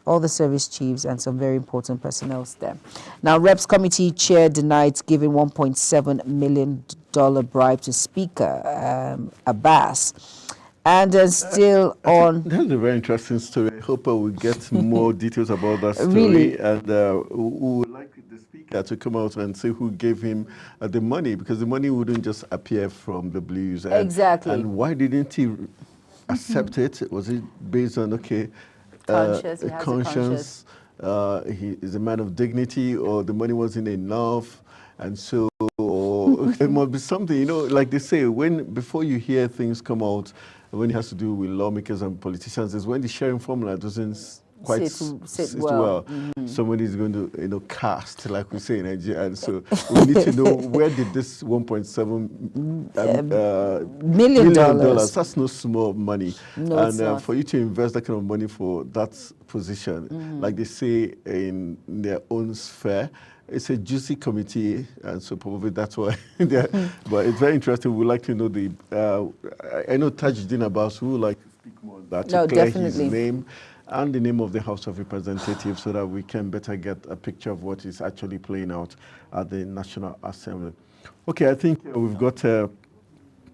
all the service chiefs and some very important personnel there. Now, Reps Committee Chair denied giving $1.7 million bribe to Speaker Abbas. And still on... That's a very interesting story. I hope we'll get more details about that story. Really? And we would like the Speaker to come out and say who gave him the money, because the money wouldn't just appear from the blues. Exactly. And why didn't he accept it? Was it based on, Conscious, he has a conscience. He is a man of dignity, or the money wasn't enough, and so, or it must be something, like they say, before you hear things come out, when it has to do with lawmakers and politicians, is when the sharing formula doesn't quite sit well. Somebody's going to, cast, like we say in Nigeria, and so we need to know, where did this $1.7 million dollars? That's no small money. No, and for you to invest that kind of money for that position, like they say in their own sphere, it's a juicy committee, and so probably that's why. But it's very interesting. We'd like to know I know Tajuddin Abbas, who would like to speak more on that, to clear his name and the name of the House of Representatives, so that we can better get a picture of what is actually playing out at the National Assembly. Okay, I think we've got,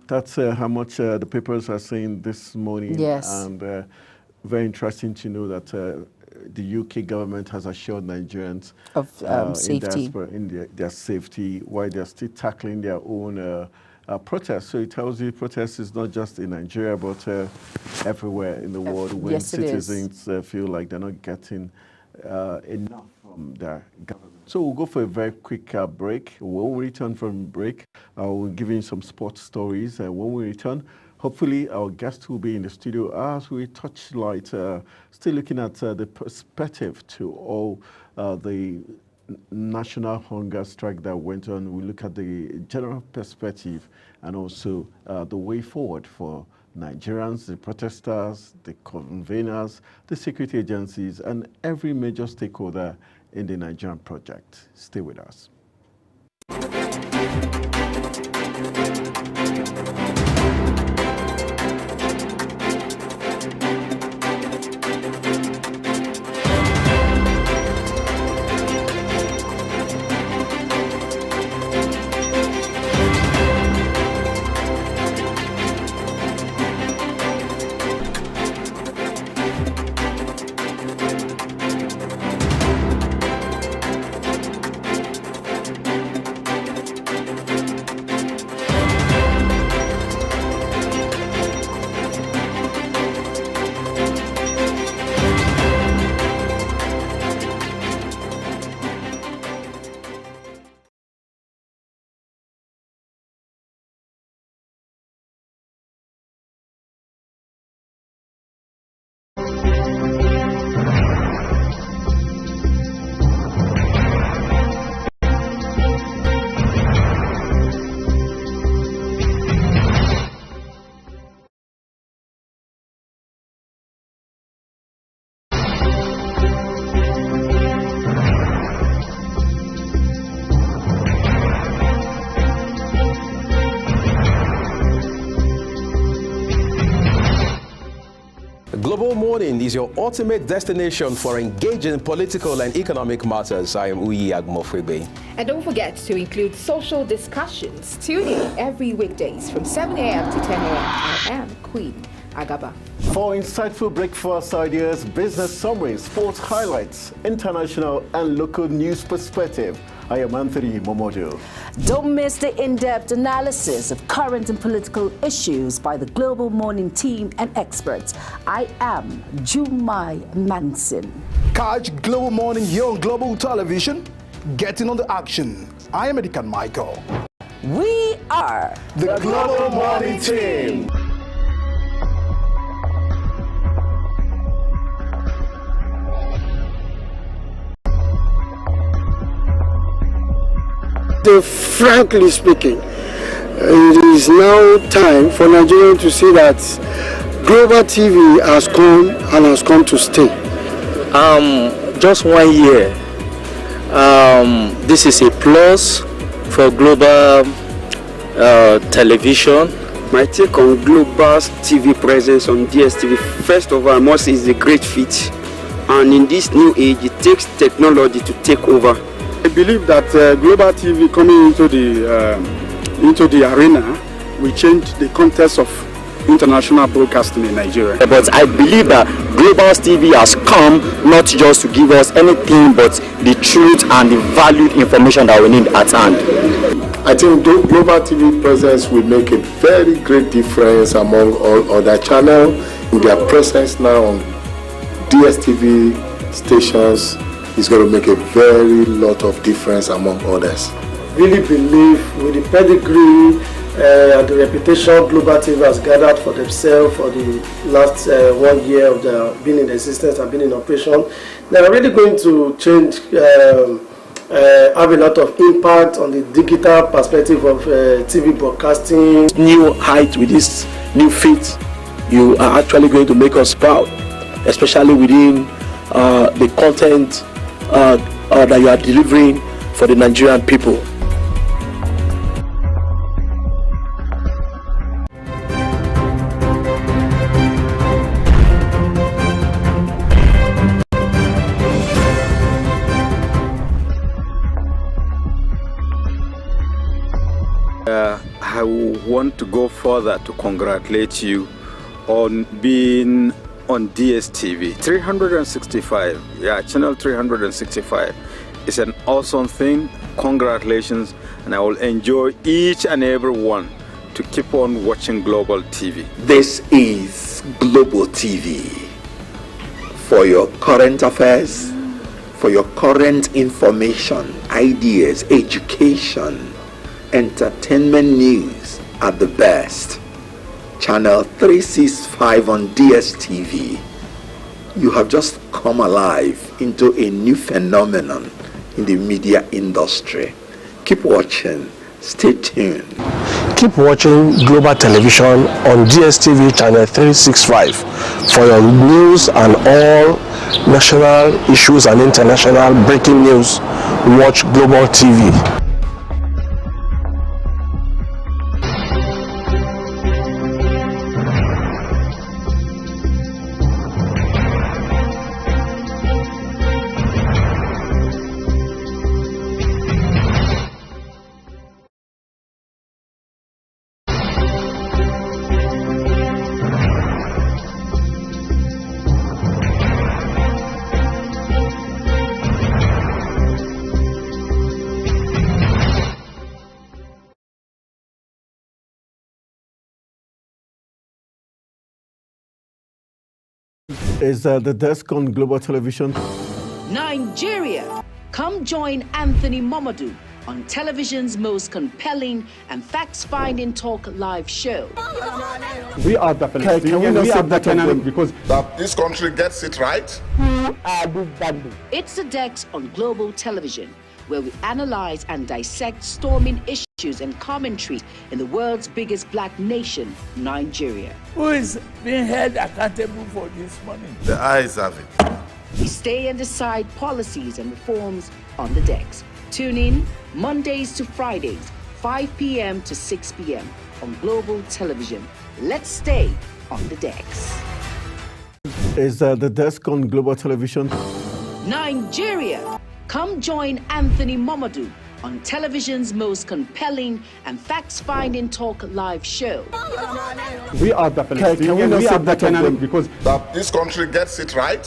that's how much the papers are saying this morning. Yes. And very interesting to know that the UK government has assured Nigerians of safety in their safety, while they're still tackling their own protests. So it tells you protest is not just in Nigeria, but everywhere in the world, when citizens feel like they're not getting enough from their government. So we'll go for a very quick break. When we return from break, we'll give you some sports stories. When we return, hopefully our guest will be in the studio as we touch light, still looking at the perspective to all the national hunger strike that went on. We look at the general perspective and also the way forward for Nigerians, the protesters, the conveners, the security agencies, and every major stakeholder in the Nigerian project. Stay with us. Global Morning is your ultimate destination for engaging political and economic matters. I am Uyi Agmofwebe. And don't forget to include social discussions. Tune in every weekdays from 7 a.m. to 10 a.m. I am Queen Agaba. For insightful breakfast ideas, business summaries, sports highlights, international and local news perspective, I am Anthony Momodu. Don't miss the in-depth analysis of current and political issues by the Global Morning team and experts. I am Jumai Manson. Catch Global Morning here on Global Television. Getting on the action. I am Edikan Michael. We are the Global Morning team. Frankly speaking, it is now time for Nigeria to see that Global TV has come and has come to stay. Just 1 year. This is a plus for Global Television. My take on Global TV presence on DSTV, first of all, I must say, is a great feat. And in this new age, it takes technology to take over. I believe that Global TV coming into the arena will change the context of international broadcasting in Nigeria. But I believe that Global TV has come not just to give us anything but the truth and the valued information that we need at hand. I think Global TV presence will make a very great difference among all other channels. Their presence now on DSTV stations is going to make a very lot of difference among others. Really believe with the pedigree and the reputation Global TV has gathered for themselves for the last 1 year of their being in existence and being in operation, they are really going to change, have a lot of impact on the digital perspective of TV broadcasting. New height with this new feat, you are actually going to make us proud, especially within the content that you are delivering for the Nigerian people. I want to go further to congratulate you on being on DSTV 365. Yeah, channel 365 is an awesome thing. Congratulations, and I will enjoy each and every one to keep on watching Global TV. This is Global TV for your current affairs, for your current information, ideas, education, entertainment news at the best. Channel 365 on DSTV. You have just come alive into a new phenomenon in the media industry. Keep watching. Stay tuned. Keep watching Global Television on DSTV channel 365 for your news and all national issues and international breaking news. Watch Global TV. Is the desk on Global Television? Nigeria, come join Anthony Momadou on television's most compelling and facts-finding talk live show. We are definitely, because that this country gets it right. It's the Dex on Global Television, where we analyze and dissect storming issues and commentary in the world's biggest black nation, Nigeria. Who is being held accountable for this money? The eyes have it. We stay and decide policies and reforms on the Dex. Tune in Mondays to Fridays, 5 p.m. to 6 p.m. on Global Television. Let's stay on the Dex. Is the desk on Global Television? Nigeria, come join Anthony Momadou on television's most compelling and facts-finding talk live show. We are definitely, because that this country gets it right.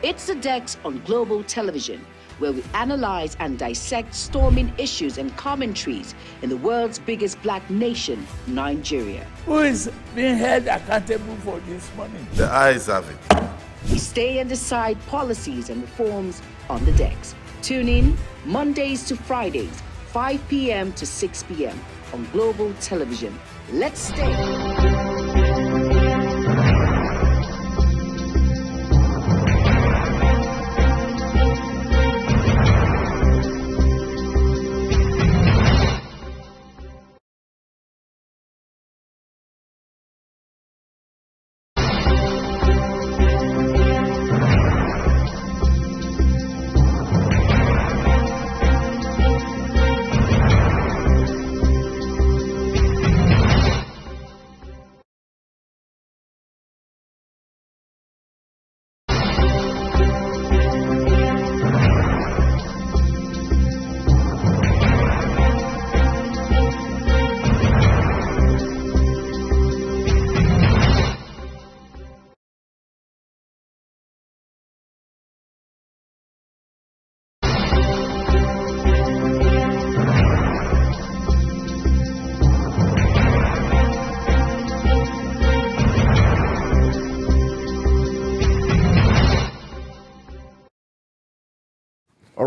It's the Dex on Global Television, where we analyze and dissect storming issues and commentaries in the world's biggest black nation, Nigeria. Who is being held accountable for this money? The eyes have it. We stay and decide policies and reforms on the Dex. Tune in Mondays to Fridays, 5 p.m. to 6 p.m. on Global Television. Let's stay.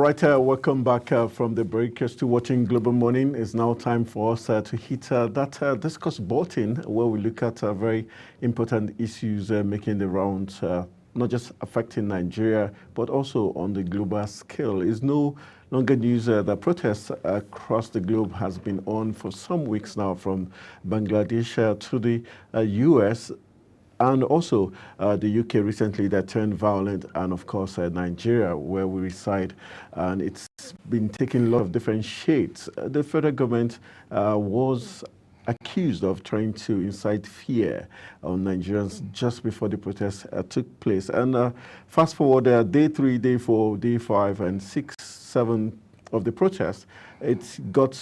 right, welcome back from the break. You're still watching Global Morning. It's now time for us to hit that discuss button where we look at very important issues making the rounds, not just affecting Nigeria, but also on the global scale. It's no longer news that protests across the globe has been on for some weeks now, from Bangladesh to the US, and also the UK recently that turned violent, and of course Nigeria, where we reside, and it's been taking a lot of different shades. The federal government was accused of trying to incite fear on Nigerians just before the protests took place. And fast forward day 3, day 4, day 5, and 6, 7 of the protests, it got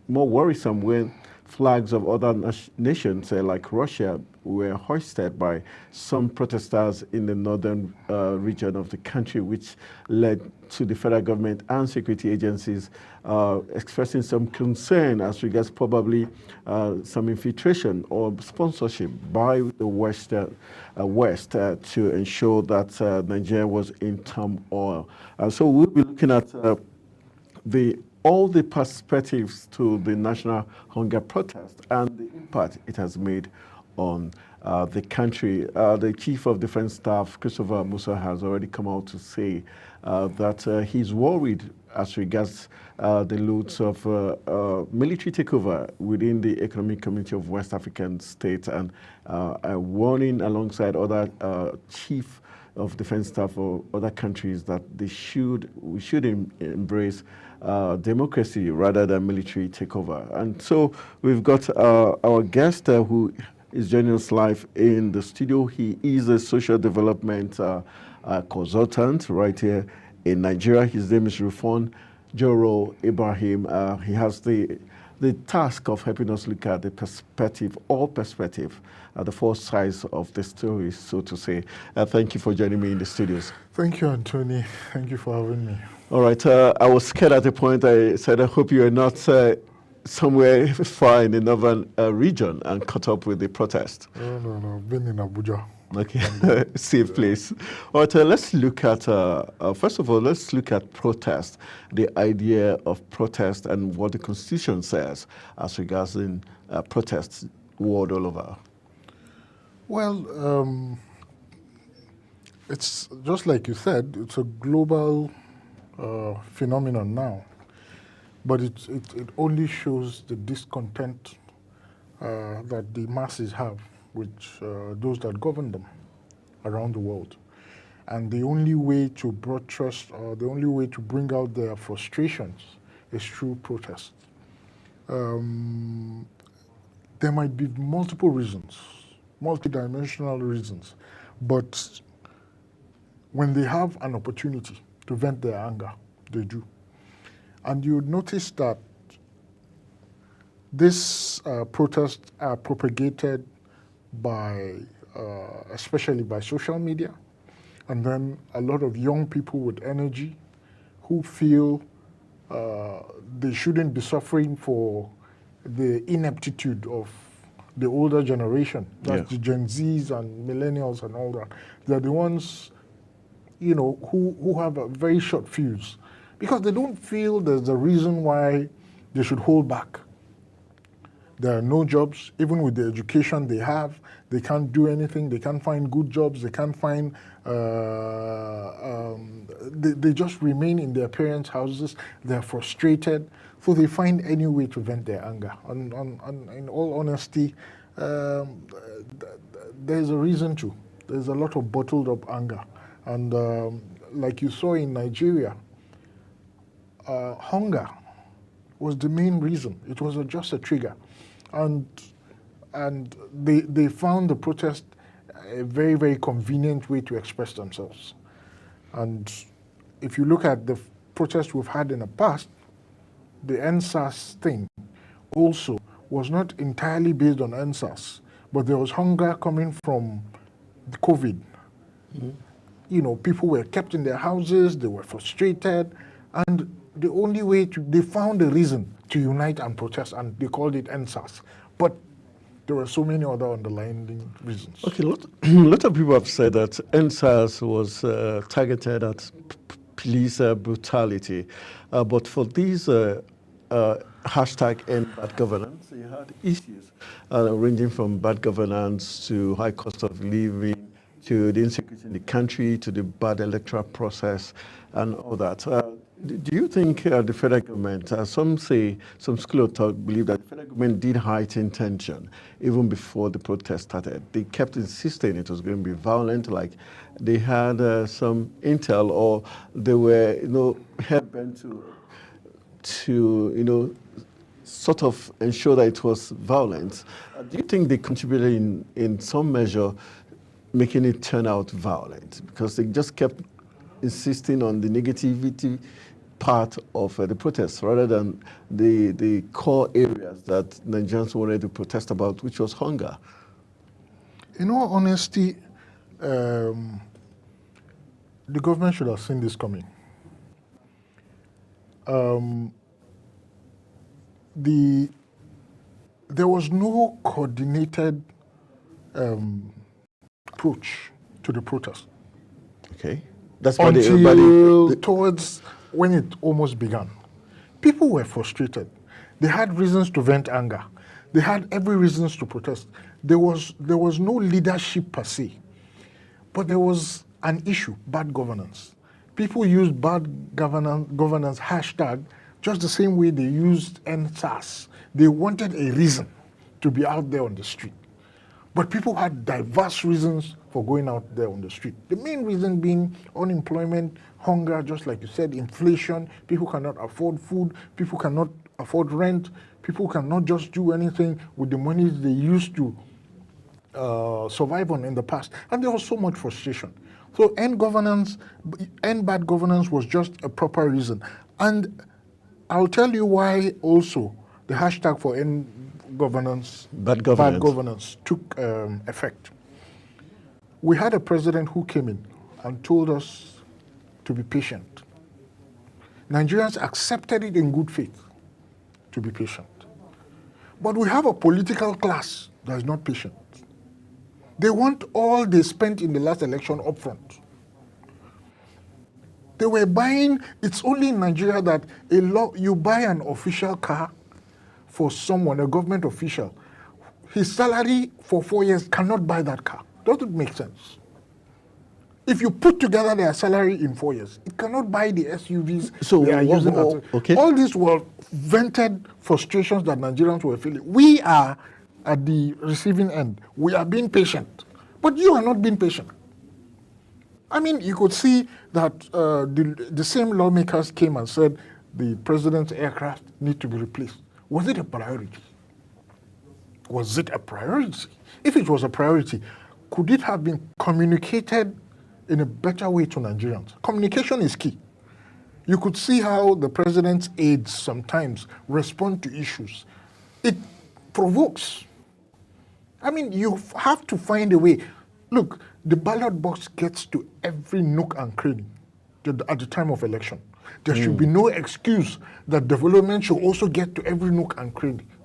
more worrisome when flags of other nations like Russia were hoisted by some protesters in the northern region of the country, which led to the federal government and security agencies expressing some concern as regards probably some infiltration or sponsorship by the West to ensure that Nigeria was in turmoil. So we'll be looking at all the perspectives to the national hunger protest and the impact it has made on the country. The Chief of Defense Staff, Christopher Musa, has already come out to say that he's worried as regards the loads of military takeover within the Economic Community of West African States, and a warning alongside other chief of defense staff or other countries that we should embrace democracy rather than military takeover. And so we've got our guest who is joining us live in the studio. He is a social development consultant right here in Nigeria. His name is Rufon Joro Ibrahim. He has the task of helping us look at the perspective, the four sides of the story, so to say. Thank you for joining me in the studios. Thank you, Anthony. Thank you for having me. All right. I was scared at the point. I said, I hope you are not somewhere far in the northern region and caught up with the protest. No. I've been in Abuja. Okay, safe place. All right, let's look at, first of all, let's look at protest, the idea of protest and what the Constitution says as regards in protests world all over. Well, it's just like you said, it's a global phenomenon now, but it only shows the discontent that the masses have with those that govern them around the world. And the only way to buttress, or the only way to bring out their frustrations is through protest. There might be multiple reasons, multidimensional reasons, but when they have an opportunity to vent their anger, they do. And you would notice that these protests are propagated by, especially by social media, and then a lot of young people with energy who feel they shouldn't be suffering for the ineptitude of the older generation. That's the Gen Zs and millennials and all that. They're the ones, you know, who have a very short fuse because they don't feel there's a reason why they should hold back. There are no jobs, even with the education they have. They can't do anything. They can't find good jobs. They can't find. They just remain in their parents' houses. They're frustrated, so they find any way to vent their anger. In all honesty, there's a reason to. There's a lot of bottled up anger, and like you saw in Nigeria, hunger was the main reason. It was just a trigger. And they found the protest a very, very convenient way to express themselves. And if you look at the protests we've had in the past, the NSAS thing also was not entirely based on NSAS, but there was hunger coming from the COVID. Mm-hmm. You know, people were kept in their houses, they were frustrated, and the only way they found a reason to unite and protest, and they called it NSAS. But there were so many other underlying reasons. Okay, a lot of people have said that NSAS was targeted at police brutality. But for these hashtag end bad governance, you had issues ranging from bad governance to high cost of living, to the insecurity in the country, to the bad electoral process, and all that. Do you think the federal government, some school of thought believe that the federal government did heighten tension even before the protest started? They kept insisting it was going to be violent, like they had some intel, or they were, hell-bent to sort of ensure that it was violent. Do you think they contributed in some measure making it turn out violent, because they just kept insisting on the negativity part of the protests rather than the core areas that Nigerians wanted to protest about, which was hunger? In all honesty, the government should have seen this coming. There was no coordinated approach to the protest. Okay. That's until towards when it almost began. People were frustrated. They had reasons to vent anger. They had every reasons to protest. There was no leadership per se, but there was an issue: bad governance. People used bad governance hashtag just the same way they used NSAS. They wanted a reason to be out there on the street. But people had diverse reasons for going out there on the street. The main reason being unemployment, hunger, just like you said, inflation. People cannot afford food. People cannot afford rent. People cannot just do anything with the money they used to survive on in the past. And there was so much frustration. So end bad governance was just a proper reason. And I'll tell you why also the hashtag for end bad governance took effect. We had a president who came in and told us to be patient. Nigerians accepted it in good faith to be patient. But we have a political class that is not patient. They want all they spent in the last election up front. They were buying, it's only in Nigeria that you buy an official car for someone, a government official. His salary for 4 years cannot buy that car. Doesn't make sense. If you put together their salary in 4 years, it cannot buy the SUVs they are using. Okay. All these were vented frustrations that Nigerians were feeling. We are at the receiving end. We are being patient. But you are not being patient. I mean, you could see that the same lawmakers came and said the president's aircraft need to be replaced. Was it a priority? Was it a priority? If it was a priority, could it have been communicated in a better way to Nigerians? Communication is key. You could see how the president's aides sometimes respond to issues. It provokes. I mean, you have to find a way. Look, the ballot box gets to every nook and cranny at the time of election. There should be no excuse that development should also get to every nook and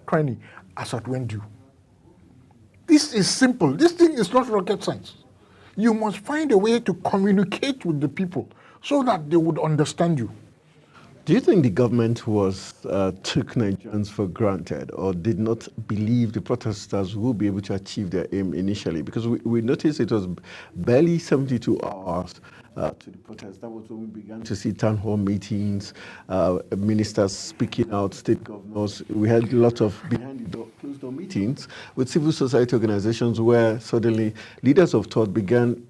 cranny as at when due. This is simple. This thing is not rocket science. You must find a way to communicate with the people so that they would understand you. Do you think the government took Nigerians for granted, or did not believe the protesters would be able to achieve their aim initially? Because we noticed it was barely 72 hours to the protest. That was when we began to see town hall meetings, ministers speaking out, state governors. We had a lot of closed door meetings with civil society organizations where suddenly leaders of thought began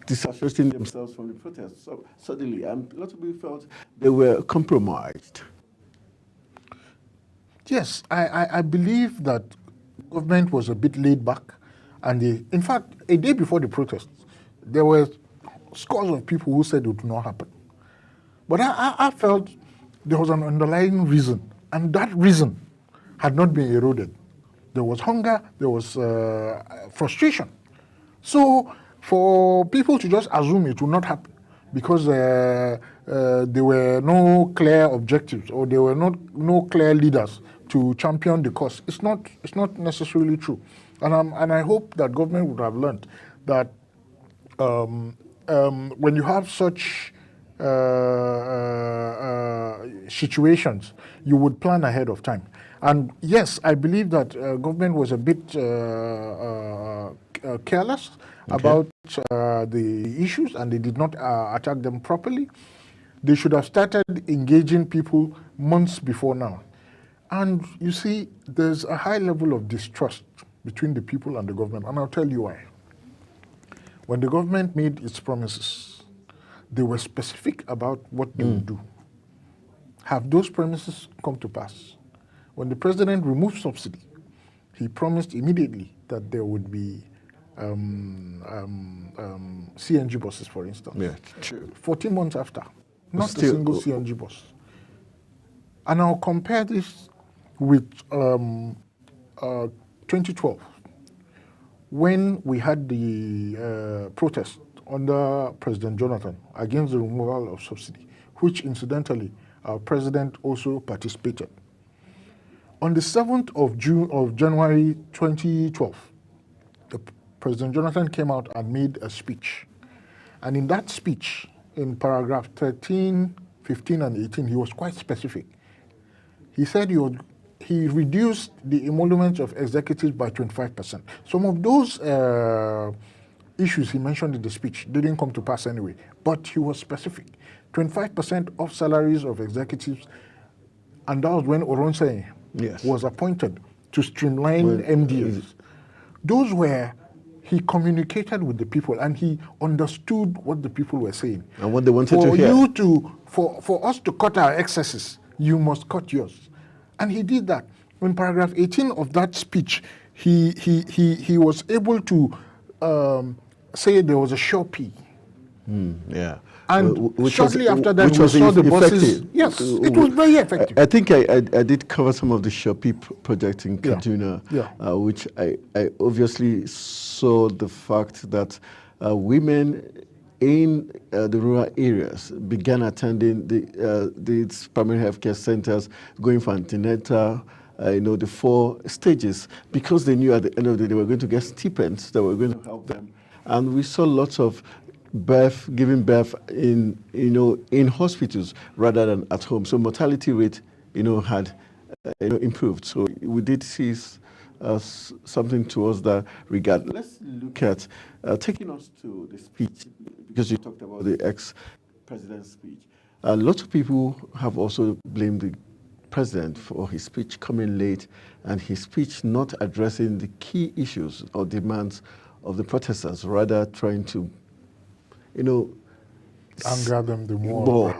disassociating themselves from the protests. So suddenly, a lot of people felt they were compromised. Yes, I believe that government was a bit laid back, and in fact, a day before the protests, there were scores of people who said it would not happen. But I felt there was an underlying reason, and that reason had not been eroded. There was hunger, there was frustration. So for people to just assume it will not happen because there were no clear objectives or there were no clear leaders to champion the cause, it's not necessarily true. And I hope that government would have learned that when you have such situations, you would plan ahead of time. And yes, I believe that government was a bit careless about the issues, and they did not attack them properly. They should have started engaging people months before now. And you see, there's a high level of distrust between the people and the government, and I'll tell you why. When the government made its promises, they were specific about what they would do. Have those promises come to pass? When the president removed subsidy, he promised immediately that there would be CNG buses, for instance. Yeah, true. 14 months after, not a single CNG bus. And I'll compare this with 2012, when we had the protest under President Jonathan against the removal of subsidy, which incidentally our president also participated. On the 7th of January 2012, President Jonathan came out and made a speech. And in that speech, in paragraph 13, 15, and 18, he was quite specific. He said he reduced the emoluments of executives by 25%. Some of those issues he mentioned in the speech didn't come to pass anyway, but he was specific. 25% of salaries of executives, and that was when Oronsaye was appointed to streamline MDs. Those were, he communicated with the people and he understood what the people were saying. And what they wanted to hear. For us to cut our excesses, you must cut yours. And he did that. In paragraph 18 of that speech, he was able to say there was a Shopee. And shortly after that, we saw the buses. Yes, it was very effective. I think I did cover some of the Shopee project in Kaduna, which I obviously saw the fact that women in the rural areas began attending the primary healthcare centers, going for antenatal, the 4 stages, because they knew at the end of the day they were going to get stipends that were going to help them. And we saw lots of giving birth in hospitals rather than at home. So mortality rate, had improved. So we did see something towards that regard. Let's look at taking us to the speech, because you talked about the ex-president's speech. A lot of people have also blamed the president for his speech coming late and his speech not addressing the key issues or demands of the protesters, rather trying to anger them the more.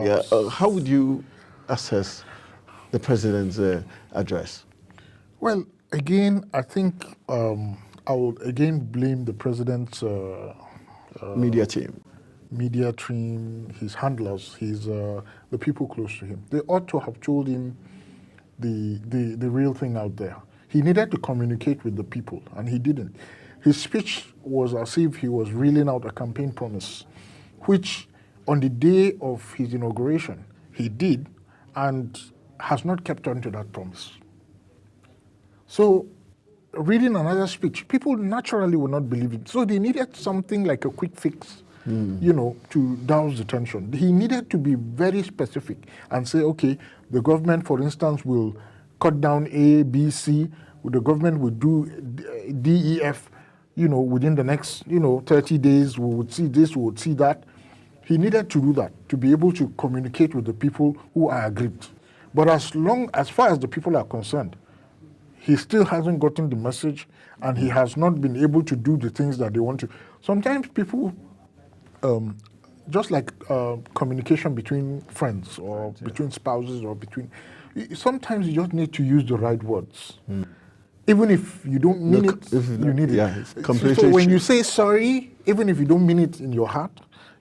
How would you assess the president's address? Well, again, I think I would again blame the president's media team, his handlers, the people close to him. They ought to have told him the real thing out there. He needed to communicate with the people, and he didn't. His speech was as if he was reeling out a campaign promise, which on the day of his inauguration, he did and has not kept on to that promise. So reading another speech, people naturally will not believe it. So they needed something like a quick fix, to douse the tension. He needed to be very specific and say, okay, the government, for instance, will cut down A, B, C. The government will do D, E, F. Within the next, 30 days, we would see this, we would see that. He needed to do that, to be able to communicate with the people who are aggrieved. But as far as the people are concerned, he still hasn't gotten the message, and he has not been able to do the things that they want to. Sometimes people, just like communication between friends or between spouses or sometimes you just need to use the right words. Even if you don't mean it, you need it. So when you say sorry, even if you don't mean it in your heart,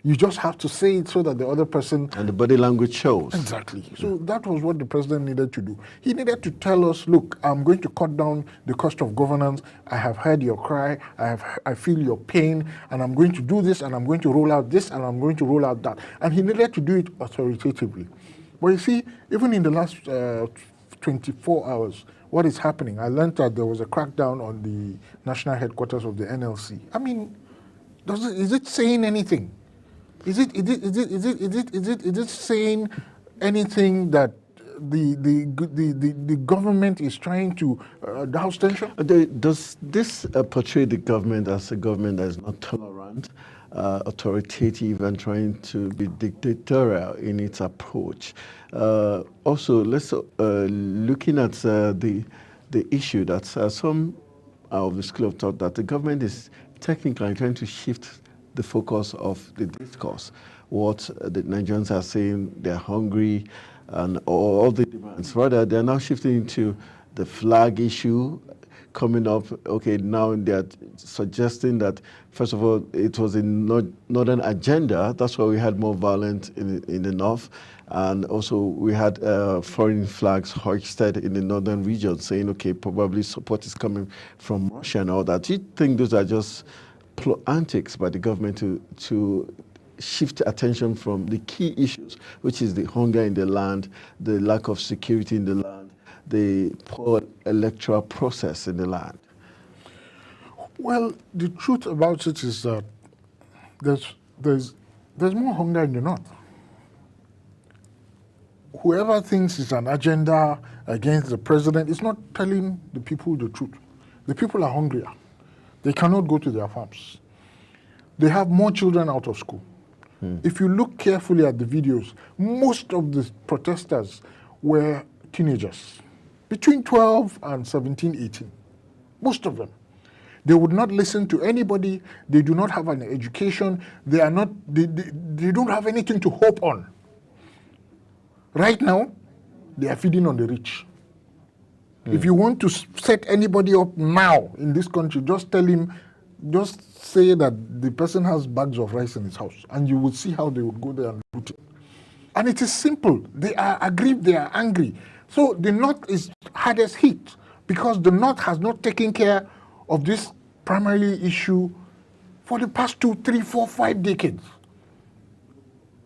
you just have to say it so that the other person... And the body language shows. Exactly. So that was what the president needed to do. He needed to tell us, look, I'm going to cut down the cost of governance. I have heard your cry. I feel your pain. And I'm going to do this, and I'm going to roll out this, and I'm going to roll out that. And he needed to do it authoritatively. But you see, even in the last 24 hours, what is happening? I learned that there was a crackdown on the national headquarters of the NLC. I mean, is it saying anything? Is it saying anything that the government is trying to douse tension? Does this portray the government as a government that is not tolerant, authoritative, and trying to be dictatorial in its approach? Also, let's looking at the issue that some of the school of thought that the government is technically trying to shift the focus of the discourse. What the Nigerians are saying, they're hungry, and all the demands. Rather, they're now shifting into the flag issue coming up. Okay, now they're suggesting that, first of all, it was a northern agenda. That's why we had more violence in the north. And also we had foreign flags hoisted in the northern region saying, okay, probably support is coming from Russia and all that. Do you think those are just antics by the government to shift attention from the key issues, which is the hunger in the land, the lack of security in the land, the poor electoral process in the land? Well, the truth about it is that there's more hunger in the north. Whoever thinks it's an agenda against the president is not telling the people the truth. The people are hungrier. They cannot go to their farms. They have more children out of school. If you look carefully at the videos, most of the protesters were teenagers, between 12 and 17, 18. Most of them. They would not listen to anybody. They do not have an education. They don't have anything to hope on. Right now, they are feeding on the rich. If you want to set anybody up now in this country, just tell him, just say that the person has bags of rice in his house, and you will see how they would go there and loot it. And it is simple. They are aggrieved, they are angry. So the North is hardest hit because the North has not taken care of this primary issue for the past 2, 3, 4, 5 decades.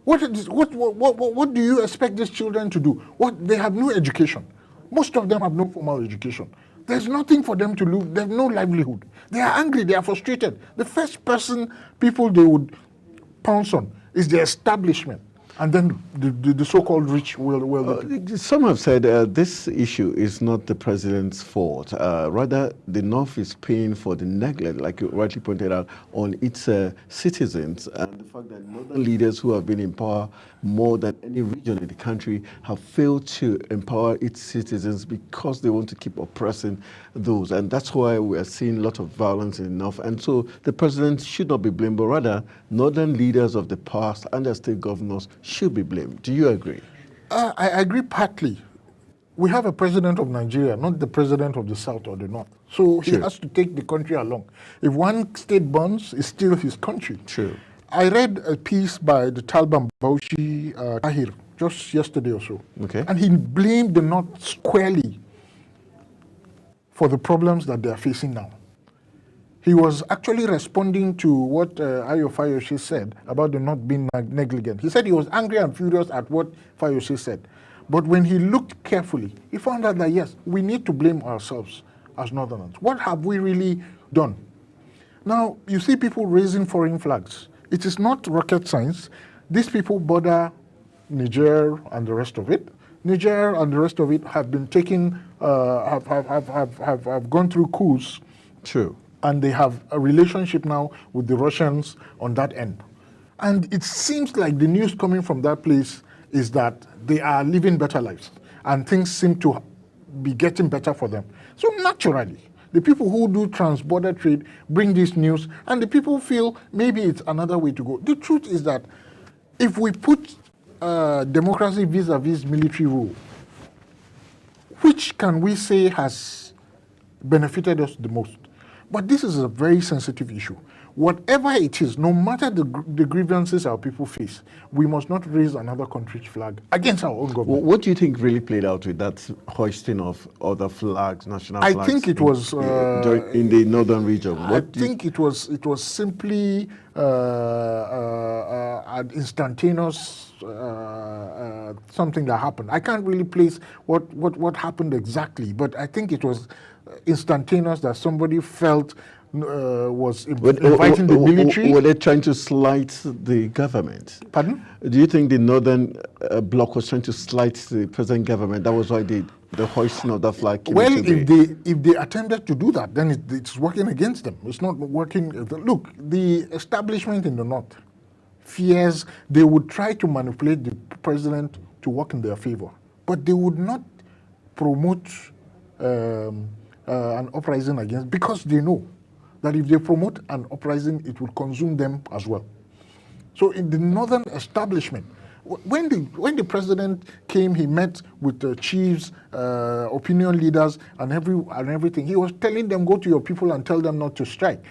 What do you expect these children to do? They have no education. Most of them have no formal education. There's nothing for them to do. There's no livelihood. They are angry. They are frustrated. The first people they would pounce on is the establishment. And then the so-called rich will... Some have said this issue is not the president's fault. Rather, the North is paying for the neglect, like you rightly pointed out, on its citizens. And the fact that northern leaders who have been in power more than any region in the country have failed to empower its citizens because they want to keep oppressing those. And that's why we are seeing a lot of violence in the North. And so the president should not be blamed, but rather northern leaders of the past and their state governors should be blamed. Do you agree? I agree partly. We have a president of Nigeria, not the president of the South or the North. So he has to take the country along. If one state burns, it's still his country. True. I read a piece by the Talban Bauchi Tahir just yesterday or so. Okay. And he blamed the North squarely for the problems that they are facing now. He was actually responding to what Ayo Fayose said about the North being negligent. He said he was angry and furious at what Fayose said. But when he looked carefully, he found out that, yes, we need to blame ourselves as Northerners. What have we really done? Now, you see people raising foreign flags. It is not rocket science. These people border Niger and the rest of it. Niger and the rest of it have been taken, have gone through coups. True. And they have a relationship now with the Russians on that end. And it seems like the news coming from that place is that they are living better lives and things seem to be getting better for them. So naturally, the people who do trans-border trade bring this news and the people feel maybe it's another way to go. The truth is that if we put democracy vis-a-vis military rule, which can we say has benefited us the most? But this is a very sensitive issue. Whatever it is, no matter the grievances our people face, we must not raise another country's flag against our own government. What do you think really played out with that hoisting of other flags, national flags? I think it was in the northern region. I think it was simply an instantaneous something that happened. I can't really place what happened exactly, but I think it was instantaneous that somebody felt was inviting the military. Were they trying to slight the government? Pardon? Do you think the Northern Bloc was trying to slight the present government? That was why the hoisting of that flag came Well, into if they attempted to do that, then it's working against them. It's not working. Look, the establishment in the North fears they would try to manipulate the president to work in their favor, but they would not promote an uprising against, because they know that if they promote an uprising, it will consume them as well. So in the Northern establishment, when the president came, he met with the chiefs, opinion leaders, and everything. He was telling them, go to your people and tell them not to strike.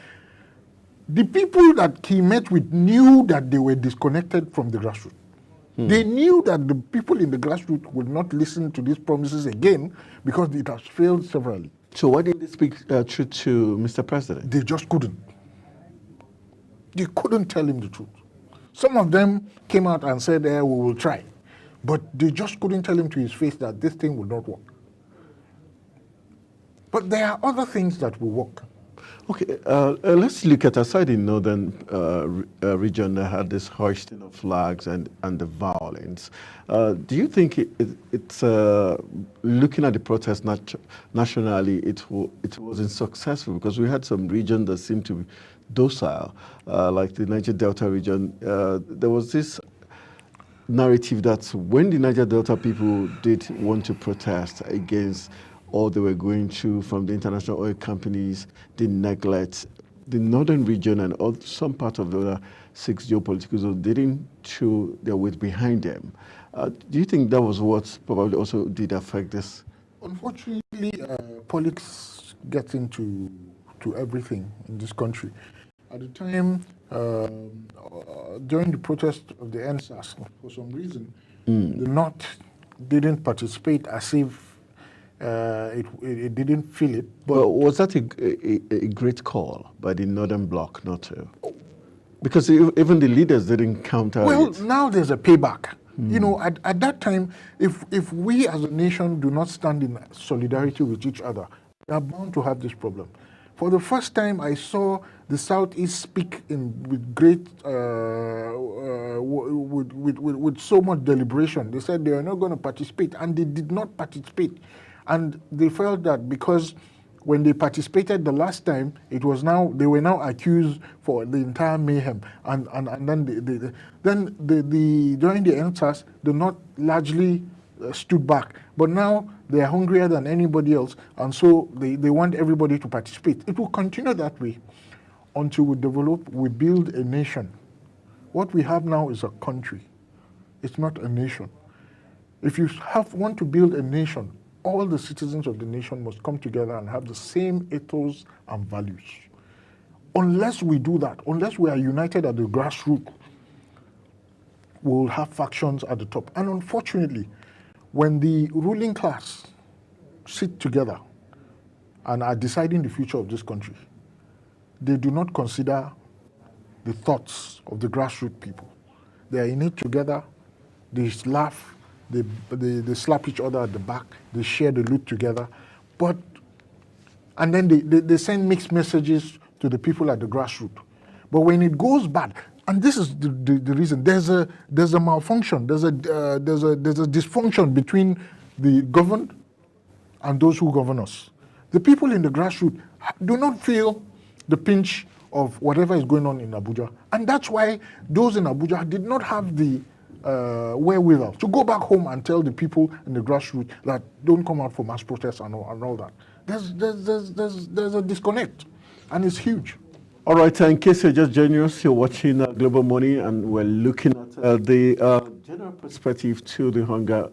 The people that he met with knew that they were disconnected from the grassroots. They knew that the people in the grassroots would not listen to these promises again because it has failed severally. So why didn't they speak truth to Mr. President? They just couldn't. They couldn't tell him the truth. Some of them came out and said, we will try. But they just couldn't tell him to his face that this thing will not work. But there are other things that will work. Okay, let's look at aside the northern region that had this hoisting of flags and the violence. Do you think it's looking at the protest nationally, it wasn't successful? Because we had some regions that seemed to be docile, like the Niger Delta region. There was this narrative that when the Niger Delta people did want to protest against all they were going through from the international oil companies, the neglect, the northern region and some part of the other 6 geopolitical zones didn't throw their weight behind them. Do you think that was what probably also did affect this? Unfortunately, politics gets into everything in this country. At the time, during the protest of the NSAS, for some reason, the North didn't participate as if it didn't feel it. But was that a great call by the Northern Bloc not to? Because even the leaders didn't counter it. Well, now there's a payback. You know, at that time, if we as a nation do not stand in solidarity with each other, we are bound to have this problem. For the first time, I saw the Southeast speak with great, with so much deliberation. They said they are not going to participate, and they did not participate. And they felt that because when they participated the last time, they were now accused for the entire mayhem. And then during the NSAS, the North largely stood back. But now they are hungrier than anybody else, and so they want everybody to participate. It will continue that way until we build a nation. What we have now is a country. It's not a nation. If you want to build a nation, all the citizens of the nation must come together and have the same ethos and values. Unless we do that, unless we are united at the grassroots, we'll have factions at the top. And unfortunately, when the ruling class sit together and are deciding the future of this country, they do not consider the thoughts of the grassroots people. They are in it together, they laugh, they slap each other at the back, they share the loot together, and then they send mixed messages to the people at the grassroots. But when it goes bad, and this is the reason, there's a malfunction, there's a dysfunction between the governed and those who govern us. The people in the grassroots do not feel the pinch of whatever is going on in Abuja, and that's why those in Abuja did not have the wherewithal to go back home and tell the people in the grassroots that don't come out for mass protests and all that. There's a disconnect, and it's huge. All right, in case you're just joining us, you're watching Global Money, and we're looking at the general perspective to the hunger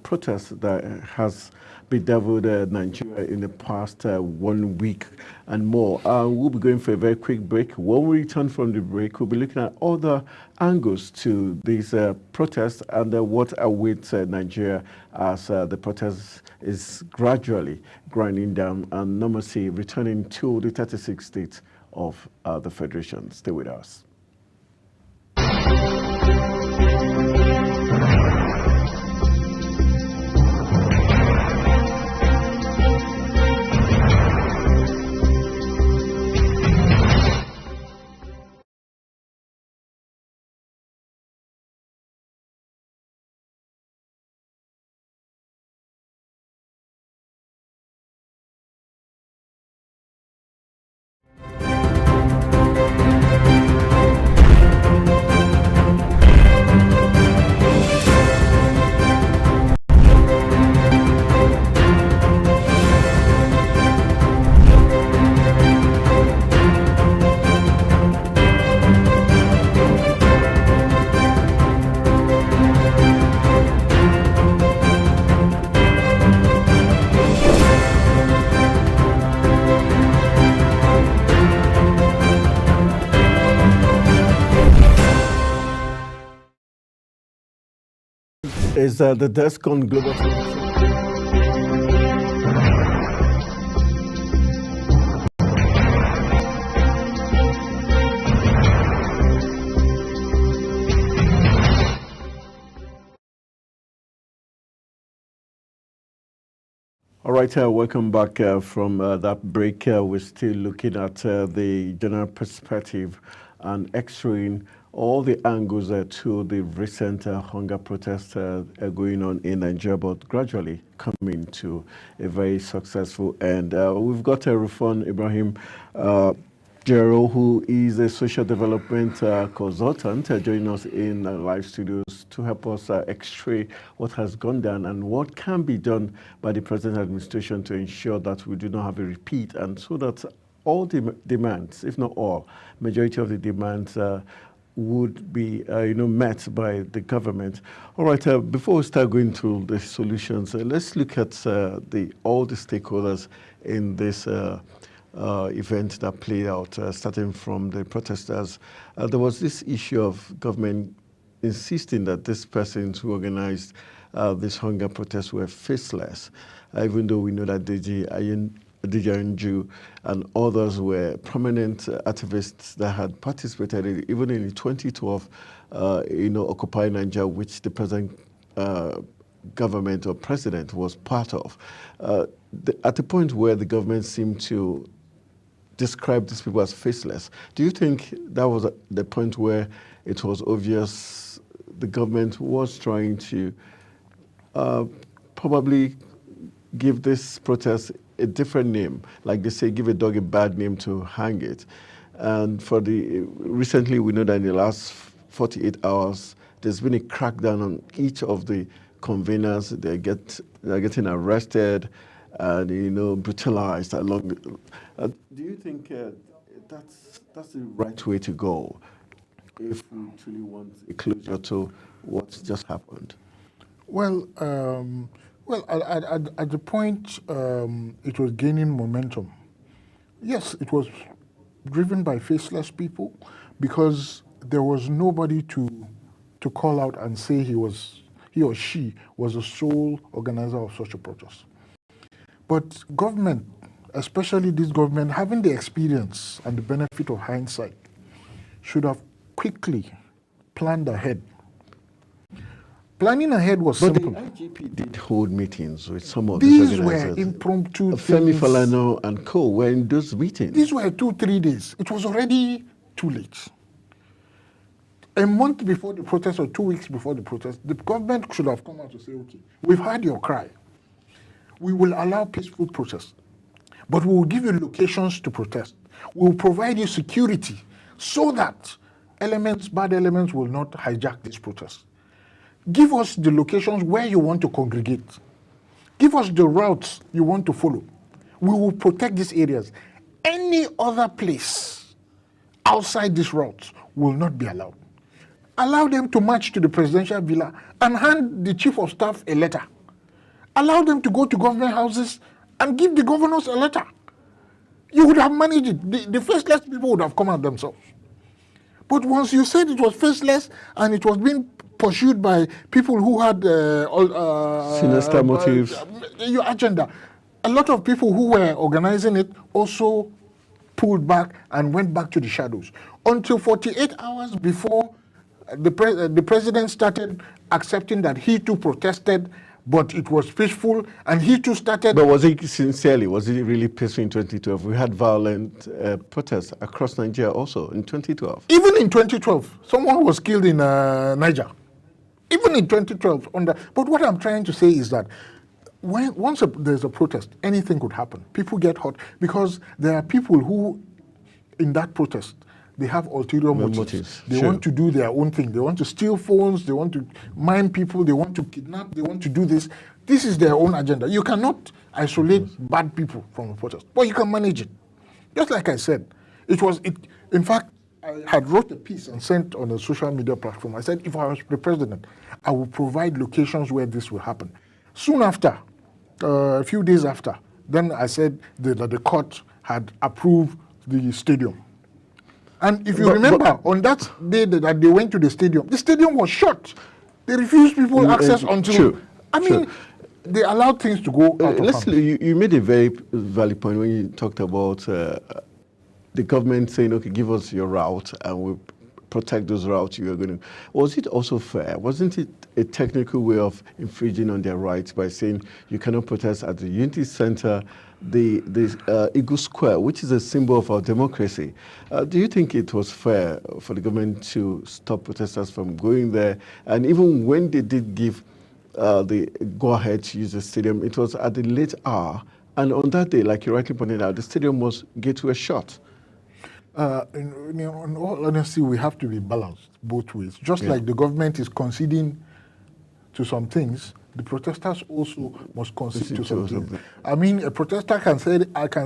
protest that has bedeviled Nigeria in the past 1 week and more. We'll be going for a very quick break. When we return from the break, we'll be looking at other angles to these protests and what awaits Nigeria as the protest is gradually grinding down and normalcy returning to the 36 states of the Federation. Stay with us. is the desk on Global Television. All right, welcome back from that break. We're still looking at the general perspective and x-raying all the angles to the recent hunger protests going on in Nigeria, but gradually coming to a very successful end. We've got Rufon Ibrahim Jero, who is a social development consultant, joining us in live studios to help us x-ray what has gone down and what can be done by the present administration to ensure that we do not have a repeat, and so that all the demands, if not all, majority of the demands would be met by the government. All right, before we start going through the solutions, let's look at all the stakeholders in this event that played out, starting from the protesters. There was this issue of government insisting that these persons who organized this hunger protests were faceless, even though we know that DG Anju and others were prominent activists that had participated even in the 2012 Occupy Nigeria, which the present government or president was part of. At the point where the government seemed to describe these people as faceless, do you think that was the point where it was obvious the government was trying to probably give this protest a different name, like they say, give a dog a bad name to hang it? And recently we know that in the last 48 hours, there's been a crackdown on each of the conveners. They're getting arrested and brutalized along. Do you think that's the right way to go if we truly want a closure to what's just happened? Well, at the point it was gaining momentum, yes, it was driven by faceless people because there was nobody to call out and say he or she was the sole organizer of such a protest. But government, especially this government, having the experience and the benefit of hindsight, should have quickly planned ahead. Planning ahead was simple. But the IGP did hold meetings with some of these organizers. These were impromptu Femi things. Falana and co were in those meetings. These were 2-3 days. It was already too late. A month before the protest or 2 weeks before the protest, the government should have come out to say, okay, we've heard your cry. We will allow peaceful protest, but we will give you locations to protest. We will provide you security so that bad elements will not hijack this protest. Give us the locations where you want to congregate. Give us the routes you want to follow. We will protect these areas. Any other place outside these routes will not be allowed. Allow them to march to the presidential villa and hand the chief of staff a letter. Allow them to go to government houses and give the governors a letter. You would have managed it. The faceless people would have come out themselves. But once you said it was faceless and it was being pursued by people who had sinister motives, your agenda, a lot of people who were organizing it also pulled back and went back to the shadows until 48 hours before the president started accepting that he too protested, but it was peaceful, and he too started. But was it really peaceful in 2012? We had violent protests across Nigeria also in 2012. Even in 2012, someone was killed in Niger. Even in 2012. But what I'm trying to say is that once there's a protest, anything could happen. People get hot because there are people who, in that protest, they have ulterior motives. They want to do their own thing. They want to steal phones. They want to mine people. They want to kidnap. They want to do this. This is their own agenda. You cannot isolate bad people from a protest, but you can manage it. Just like I said, in fact, I had wrote a piece and sent on a social media platform. I said, if I was the president, I would provide locations where this will happen. Soon after, a few days after, then I said that the court had approved the stadium. And if you remember, on that day that they went to the stadium was shut. They refuse people access until... True. I mean, they allow things to go out of hand. You made a very valid point when you talked about the government saying, okay, give us your route and we'll protect those routes you are going to. Was it also fair? Wasn't it a technical way of infringing on their rights by saying you cannot protest at the Unity Center, the Eagle Square, which is a symbol of our democracy? Do you think it was fair for the government to stop protesters from going there? And even when they did give the go-ahead to use the stadium, it was at the late hour. And on that day, like you rightly pointed out, the stadium was gateway shut. In all honesty, we have to be balanced both ways. Just like the government is conceding to some things, the protesters also must concede to some things. I mean, a protester can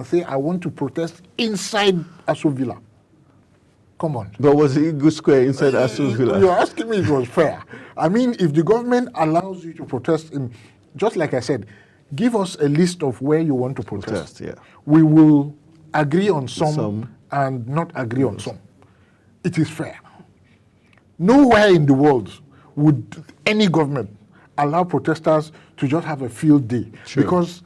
say, I want to protest inside Aso Villa. Come on. But was the Eagle Square inside Aso Villa? You're asking me if it was fair. I mean, if the government allows you to protest in, just like I said, give us a list of where you want to protest. We will agree on some and not agree on some. It is fair. Nowhere in the world would any government allow protesters to just have a field day because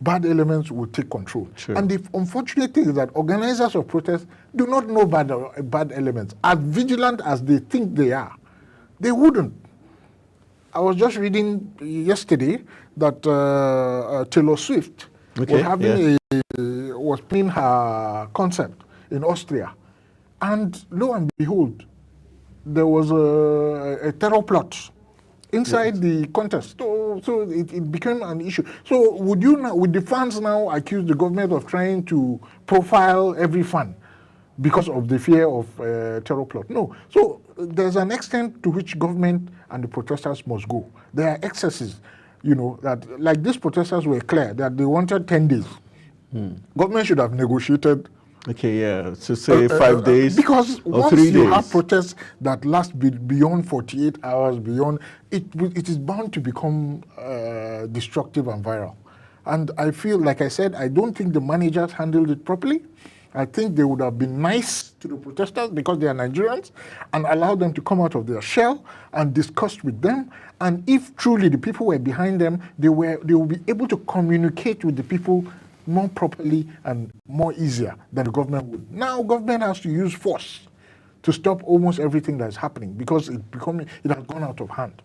bad elements will take control. And the unfortunate thing is that organizers of protests do not know bad elements. As vigilant as they think they are, they wouldn't. I was just reading yesterday that Taylor Swift was playing her concert in Austria, and lo and behold, there was a terror plot inside the contest. So it became an issue. So would the fans now accuse the government of trying to profile every fan because of the fear of terror plot? No. So there's an extent to which government and the protesters must go. There are excesses, that like these protesters were clear that they wanted 10 days. Government should have negotiated. So say 5 days because or once 3 you days. have protests that last beyond 48 hours, it is bound to become destructive and viral. And I feel, like I said, I don't think the managers handled it properly. I think they would have been nice to the protesters because they are Nigerians and allow them to come out of their shell and discuss with them. And if truly the people were behind them, they will be able to communicate with the people more properly and more easier than the government would. Now government has to use force to stop almost everything that is happening because it has gone out of hand.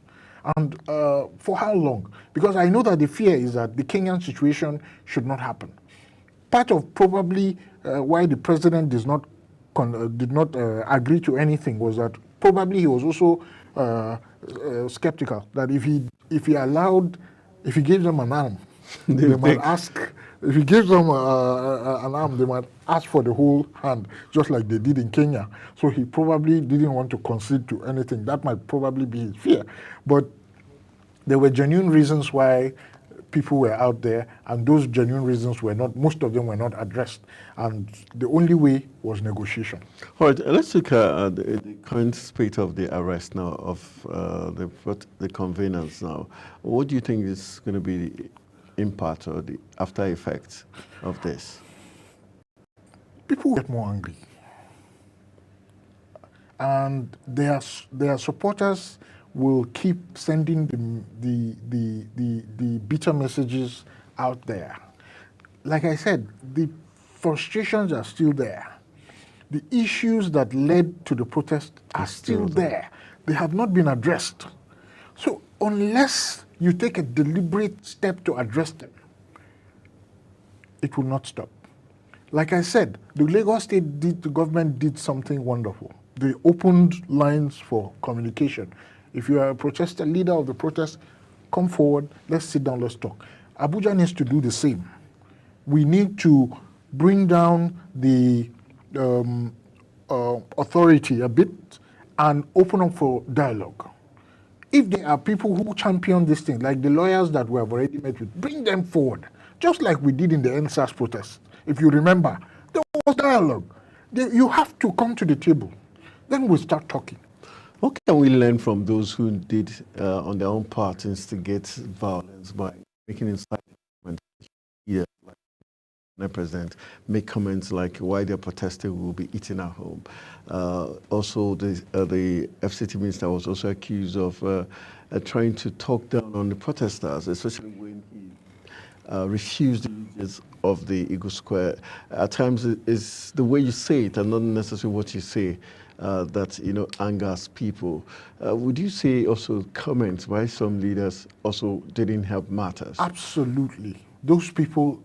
And for how long? Because I know that the fear is that the Kenyan situation should not happen. Part of probably why the president did not agree to anything was that probably he was also skeptical that if he gave them an arm, they might ask. If he gives them an arm, they might ask for the whole hand, just like they did in Kenya. So he probably didn't want to concede to anything. That might probably be his fear. But there were genuine reasons why people were out there, and those genuine reasons most of them were not addressed. And the only way was negotiation. All right, let's look at the current state of the arrest now of the conveners now. What do you think is going to be the impact or the after effects of this? People get more angry, and their supporters will keep sending the bitter messages out there. Like I said, the frustrations are still there. The issues that led to the protest are still there. They have not been addressed. So unless you take a deliberate step to address them, it will not stop. Like I said, the Lagos State the government did something wonderful. They opened lines for communication. If you are a protester, leader of the protest, come forward, let's sit down, let's talk. Abuja needs to do the same. We need to bring down the authority a bit and open up for dialogue. If there are people who champion this thing, like the lawyers that we have already met with, bring them forward, just like we did in the NSAS protest. If you remember, there was dialogue. You have to come to the table. Then we'll start talking. What can we learn from those who did, on their own part, instigate violence by making incitement? the president make comments like why they're protesting will be eating at home. Also, the FCT minister was also accused of trying to talk down on the protesters, especially when he refused the allegiance of the Eagle Square. At times, it's the way you say it and not necessarily what you say that angers people. Would you say also comments by some leaders also didn't help matters? Absolutely. Those people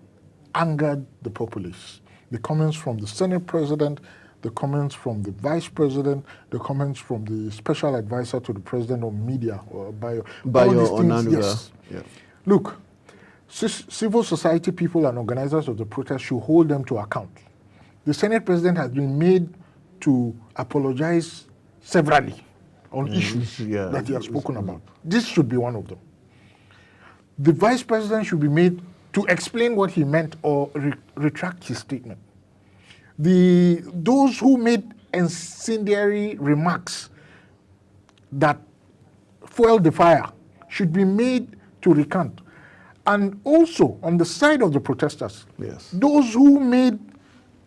angered the populace. The comments from the Senate President, the comments from the Vice President, the comments from the Special Advisor to the President on Media, or Bayo Onanuga. Yes. Yeah. Look, civil society people and organizers of the protest should hold them to account. The Senate President has been made to apologize severally on issues that he has spoken about. This should be one of them. The Vice President should be made to explain what he meant or retract his statement. Those who made incendiary remarks that fueled the fire should be made to recant. And also, on the side of the protesters, those who made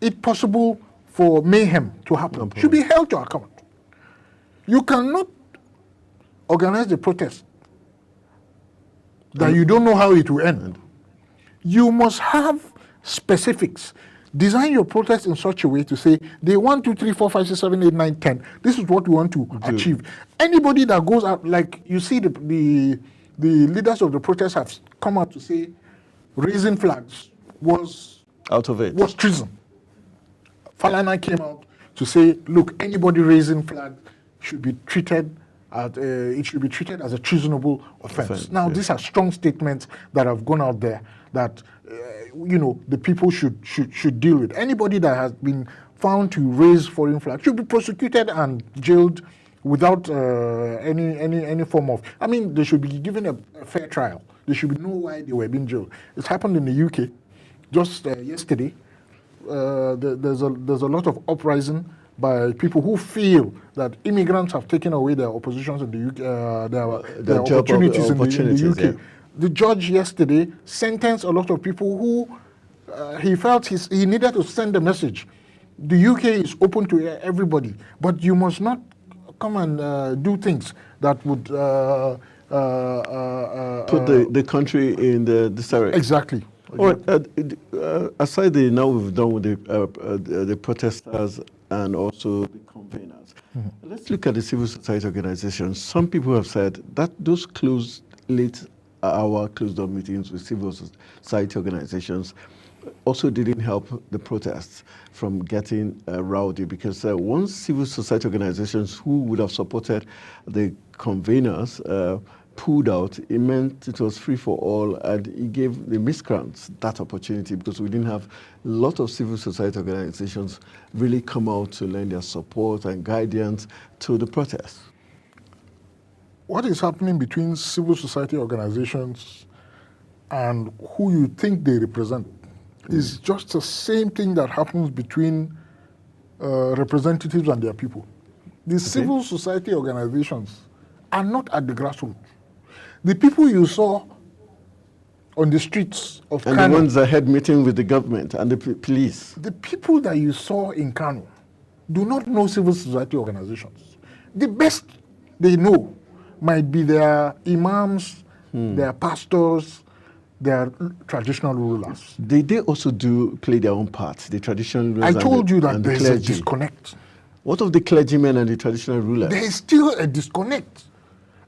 it possible for mayhem to happen should be held to account. You cannot organize the protest that you don't know how it will end. You must have specifics. Design your protest in such a way to say, day 1, 2, 3, 4, 5, 6, 7, 8, 9, 10. This is what we want to achieve. Anybody that goes out, like you see the leaders of the protest have come out to say raising flags was treason. Falana came out to say, look, anybody raising flag should be treated as a treasonable offense. Now, these are strong statements that have gone out there that the people should deal with. Anybody that has been found to raise foreign flags should be prosecuted and jailed without any form of. I mean, they should be given a fair trial. They should know why they were being jailed. It's happened in the UK just yesterday. There's a lot of uprising by people who feel that immigrants have taken away their oppositions in the UK, their opportunities in the UK. Yeah. The judge yesterday sentenced a lot of people who he felt he needed to send a message. The UK is open to everybody, but you must not come and do things that would put the country in the disarray. Exactly. All right, aside now we've done with the protesters and also the conveners. Let's look at the civil society organizations. Some people have said that those late-hour closed-door meetings with civil society organizations also didn't help the protests from getting rowdy, because once civil society organizations who would have supported the conveners pulled out, it meant it was free for all, and it gave the miscreants that opportunity, because we didn't have a lot of civil society organizations really come out to lend their support and guidance to the protests. What is happening between civil society organizations and who you think they represent is just the same thing that happens between representatives and their people. The civil society organizations are not at the grassroots. The people you saw on the streets of Kano, and the ones that had meeting with the government and the police. The people that you saw in Kano do not know civil society organizations. The best they know might be their imams, their pastors, their traditional rulers. They also play their own part, the traditional rulers. I told you that there's a disconnect. What of the clergymen and the traditional rulers? There is still a disconnect.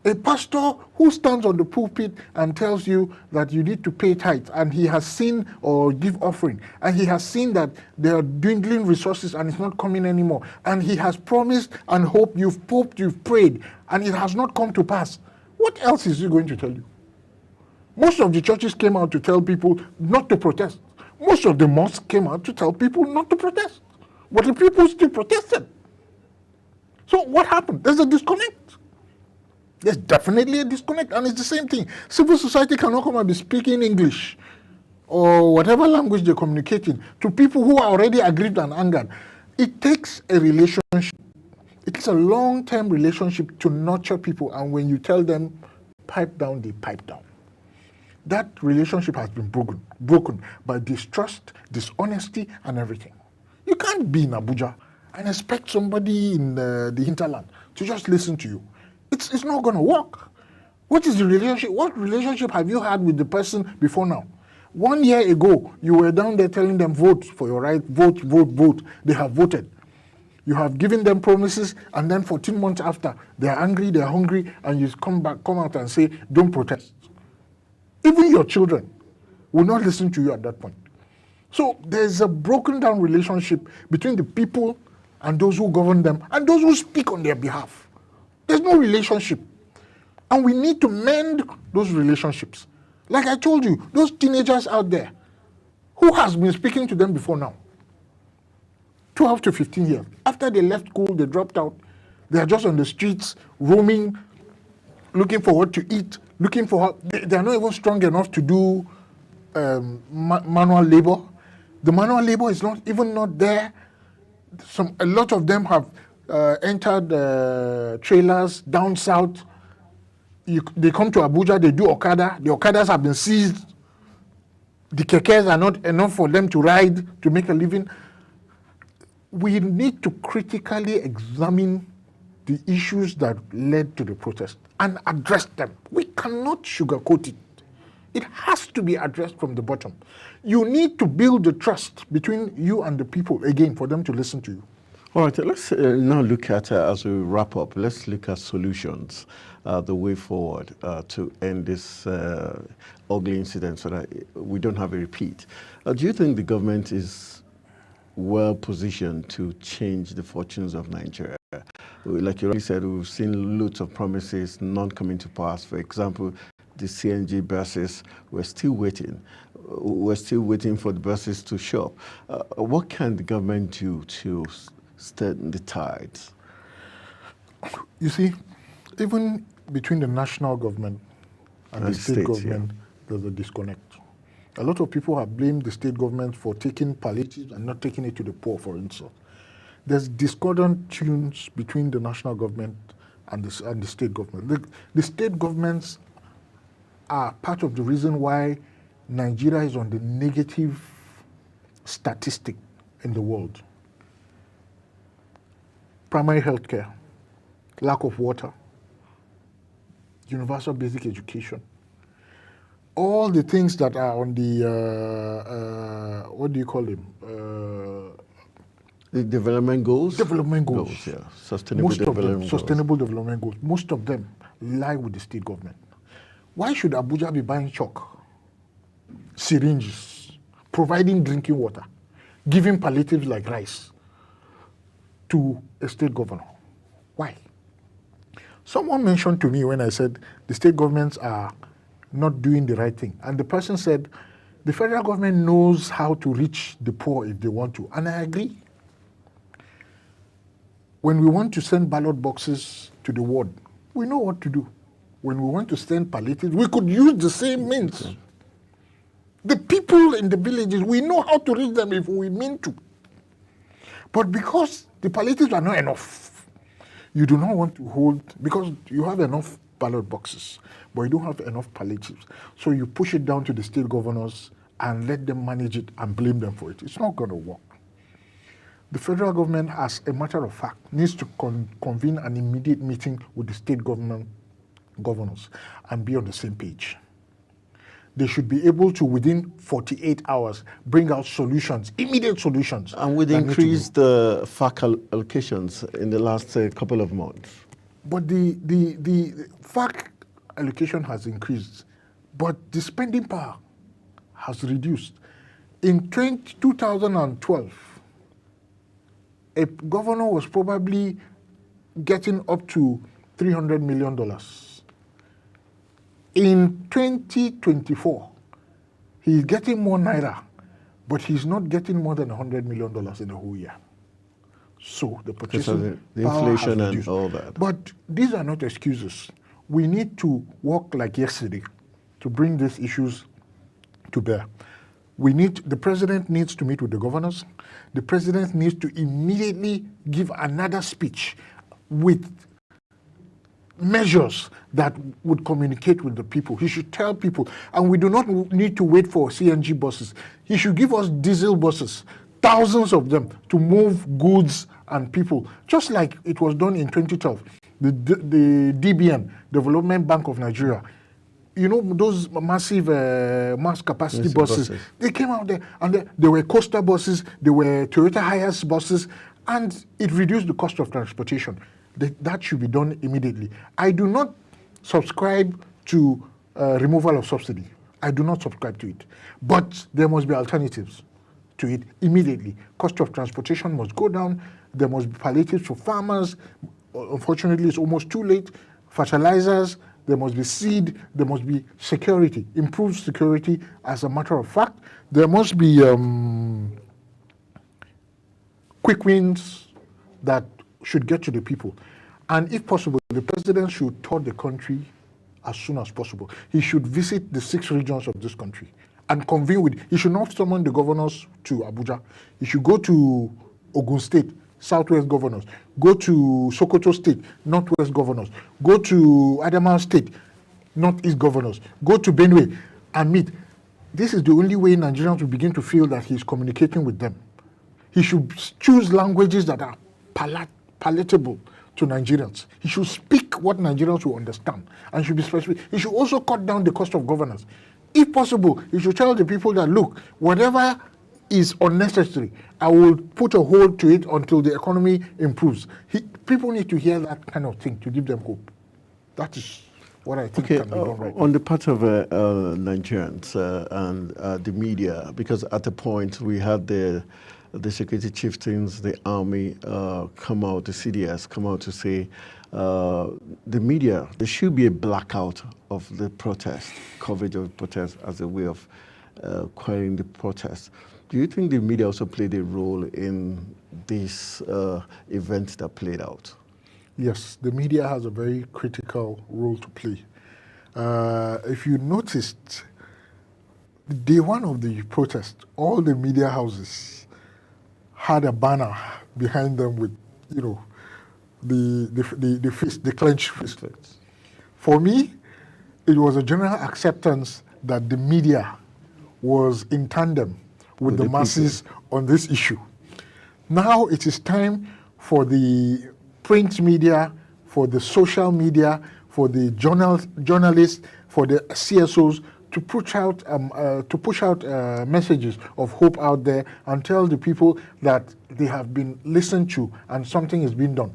A pastor who stands on the pulpit and tells you that you need to pay tithe, and he has seen or give offering, and he has seen that there are dwindling resources and it's not coming anymore, and he has promised and hoped, you've prayed, and it has not come to pass. What else is he going to tell you? Most of the churches came out to tell people not to protest. Most of the mosques came out to tell people not to protest. But the people still protested. So what happened? There's a disconnect. There's definitely a disconnect, and it's the same thing. Civil society cannot come and be speaking English or whatever language they're communicating to people who are already aggrieved and angered. It takes a relationship. It's a long-term relationship to nurture people, and when you tell them, pipe down, they pipe down. that relationship has been broken by distrust, dishonesty, and everything. You can't be in Abuja and expect somebody in the hinterland to just listen to you. It's not going to work. What is the relationship? What relationship have you had with the person before now? 1 year ago, you were down there telling them, vote for your right, vote, vote, vote. They have voted. You have given them promises, and then 14 months after, they're angry, they're hungry, and you come out and say, don't protest. Even your children will not listen to you at that point. So there's a broken down relationship between the people and those who govern them and those who speak on their behalf. There's no relationship. And we need to mend those relationships. Like I told you, those teenagers out there, who has been speaking to them before now? 12 to 15 years. After they left school, they dropped out. They are just on the streets, roaming, looking for what to eat, looking for they are not even strong enough to do manual labor. The manual labor is not there. A lot of them have entered trailers down south. They come to Abuja, they do Okada. The Okadas have been seized. The kekes are not enough for them to ride to make a living. We need to critically examine the issues that led to the protest and address them. We cannot sugarcoat it. It has to be addressed from the bottom. You need to build the trust between you and the people, again, for them to listen to you. All right, let's now look at, as we wrap up, let's look at solutions, the way forward to end this ugly incident so that we don't have a repeat. Do you think the government is well positioned to change the fortunes of Nigeria? Like you already said, we've seen loads of promises, none coming to pass. For example, the CNG buses, we're still waiting. We're still waiting for the buses to show up. What can the government do to stem the tides? You see, even between the national government and the state government, there's a disconnect. A lot of people have blamed the state government for taking palliatives and not taking it to the poor, for instance. There's discordant tunes between the national government and the state government. The state governments are part of the reason why Nigeria is on the negative statistic in the world. Primary health care, lack of water, universal basic education, all the things that are on the, what do you call them? The development goals? Development goals. Yeah. Sustainable development goals. Most of them lie with the state government. Why should Abuja be buying chalk, syringes, providing drinking water, giving palliatives like rice to a state governor? Why? Someone mentioned to me when I said the state governments are not doing the right thing. And the person said, the federal government knows how to reach the poor if they want to. And I agree. When we want to send ballot boxes to the ward, we know what to do. When we want to send palliatives, we could use the same means. Okay. The people in the villages, we know how to reach them if we mean to. But because the palliatives are not enough, you do not want to hold, because you have enough ballot boxes, but you don't have enough palliatives. So you push it down to the state governors and let them manage it and blame them for it. It's not going to work. The federal government, as a matter of fact, needs to convene an immediate meeting with the state governors and be on the same page. They should be able to, within 48 hours, bring out solutions, immediate solutions. And with increased FAC allocations in the last couple of months. But the FAC allocation has increased, but the spending power has reduced. In 2012, a governor was probably getting up to $300 million. In 2024, he's getting more naira, but he's not getting more than $100 million in a whole year. So the purchasing the power inflation has reduced. And all that. But these are not excuses. We need to work like yesterday to bring these issues to bear. The president needs to meet with the governors. The president needs to immediately give another speech with measures that would communicate with the people. He should tell people, and we do not need to wait for CNG buses. He should give us diesel buses, thousands of them, to move goods and people, just like it was done in 2012. The DBN, Development Bank of Nigeria, you know, those massive mass capacity buses, they came out there, and they were Coaster buses, they were Toyota Hiace buses, and it reduced the cost of transportation. That should be done immediately. I do not subscribe to removal of subsidy. I do not subscribe to it. But there must be alternatives to it immediately. Cost of transportation must go down. There must be palliatives for farmers. Unfortunately, it's almost too late. Fertilizers, there must be seed, there must be security, improved security as a matter of fact. There must be quick wins that should get to the people. And if possible, the president should tour the country as soon as possible. He should visit the 6 regions of this country and convene with, he should not summon the governors to Abuja. He should go to Ogun State, Southwest governors, go to Sokoto State, Northwest governors, go to Adamawa State, Northeast governors, go to Benue and meet. This is the only way Nigerians will begin to feel that he's communicating with them. He should choose languages that are palatable to Nigerians. He should speak what Nigerians will understand and should be specific. He should also cut down the cost of governance. If possible, he should tell the people that, look, whatever is unnecessary, I will put a hold to it until the economy improves. People need to hear that kind of thing to give them hope. That is what I think can be done right now. On the part of Nigerians and the media, because at the point we had the security chieftains, the army come out, the CDS come out to say the media, there should be a blackout of the protest, coverage of the protest as a way of quelling the protest. Do you think the media also played a role in this event that played out? Yes, the media has a very critical role to play. If you noticed, day one of the protest, all the media houses had a banner behind them with, you know, the fist, the clenched fist. For me, it was a general acceptance that the media was in tandem with the masses on this issue. Now it is time for the print media, for the social media, for the journalists, for the CSOs to push out messages of hope out there and tell the people that they have been listened to and something is being done.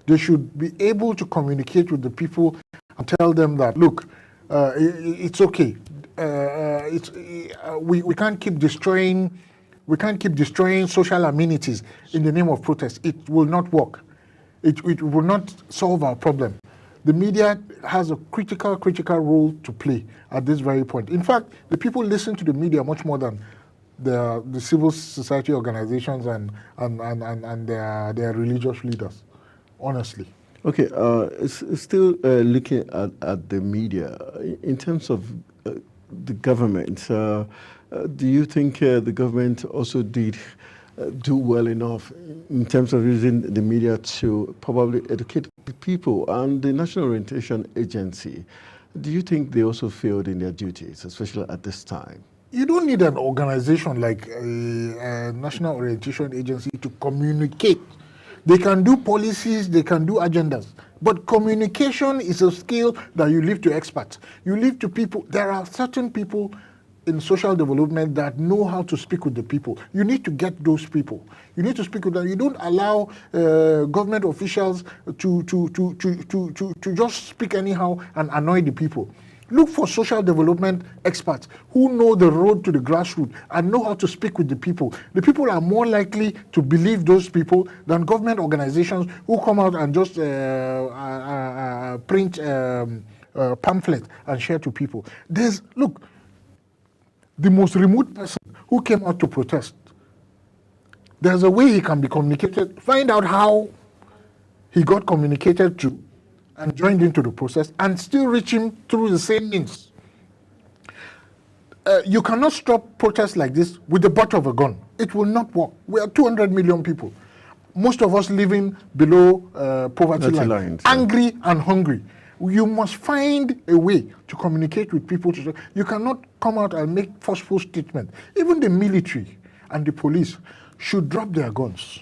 They should be able to communicate with the people and tell them that, look, it's okay. We can't keep destroying social amenities in the name of protest. It will not work. It will not solve our problem. The media has a critical role to play at this very point. In fact, the people listen to the media much more than the civil society organizations and their religious leaders, honestly. Okay, still looking at the media, in terms of the government, do you think the government also did do well enough in terms of using the media to probably educate people? And the National Orientation Agency, do you think they also failed in their duties, especially at this time? You don't need an organization like a National Orientation Agency to communicate. They can do policies, they can do agendas, but communication is a skill that you leave to experts. You leave to people. There are certain people in social development that know how to speak with the people. You need to get those people. You need to speak with them. You don't allow government officials to just speak anyhow and annoy the people. Look for social development experts who know the road to the grassroots and know how to speak with the people. The people are more likely to believe those people than government organizations who come out and just print pamphlets and share to people. Look, the most remote person who came out to protest, there's a way he can be communicated. Find out how he got communicated to and joined into the process and still reach him through the same means. You cannot stop protests like this with the butt of a gun. It will not work. We are 200 million people. Most of us living below poverty line, angry and hungry. You must find a way to communicate with people. You cannot come out and make forceful statements. Even the military and the police should drop their guns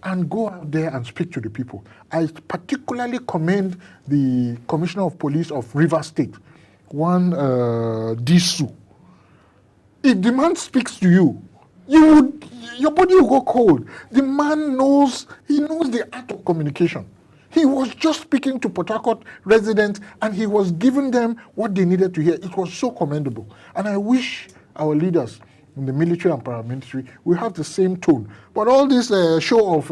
and go out there and speak to the people. I particularly commend the Commissioner of Police of Rivers State, one Disu. If the man speaks to you, your body will go cold. The man knows the art of communication. He was just speaking to Port Harcourt residents and he was giving them what they needed to hear. It was so commendable. And I wish our leaders in the military and paramilitary will have the same tone. But all this show of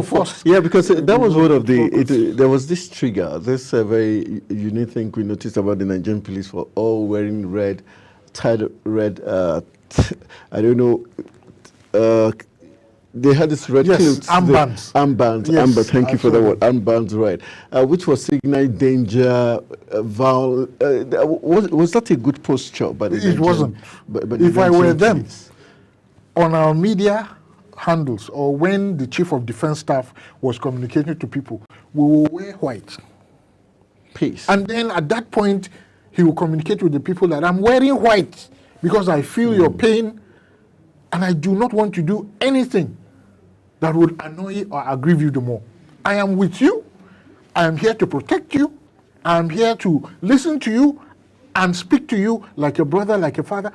force. Yeah, because that was one of there was this trigger, this very unique thing we noticed about the Nigerian police for all wearing red, tied red, I don't know, they had this red clothes. Armbands. Armbands. Yes, Armbands. Thank you for that word. Armbands, right. Which was signaling danger, was that a good posture? But it wasn't. If I were them, on our media handles or when the Chief of Defense Staff was communicating to people, we will wear white. Peace. And then at that point, he will communicate with the people that I'm wearing white because I feel your pain and I do not want to do anything that would annoy or aggrieve you the more. I am with you. I am here to protect you. I am here to listen to you and speak to you like a brother, like a father.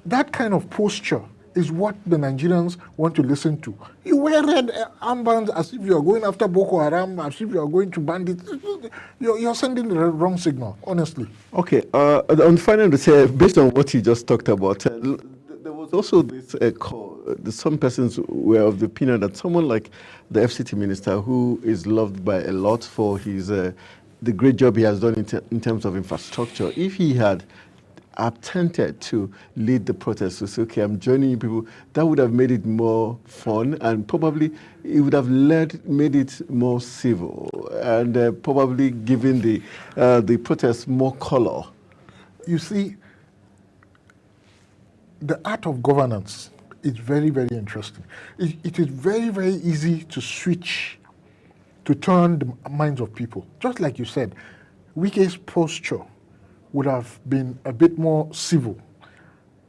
That kind of posture is what the Nigerians want to listen to. You wear red armbands as if you are going after Boko Haram, as if you are going to bandits. You're sending the wrong signal, honestly. Okay, on final to based on what you just talked about, there was also this call. Some persons were of the opinion that someone like the FCT minister, who is loved by a lot for his the great job he has done in terms of infrastructure, if he had attempted to lead the protest to say, okay, I'm joining you people, that would have made it more fun and probably it would have made it more civil and probably given the protest more color. You see, the art of governance is very, very interesting. It is very, very easy to switch, to turn the minds of people. Just like you said, Wike's posture would have been a bit more civil.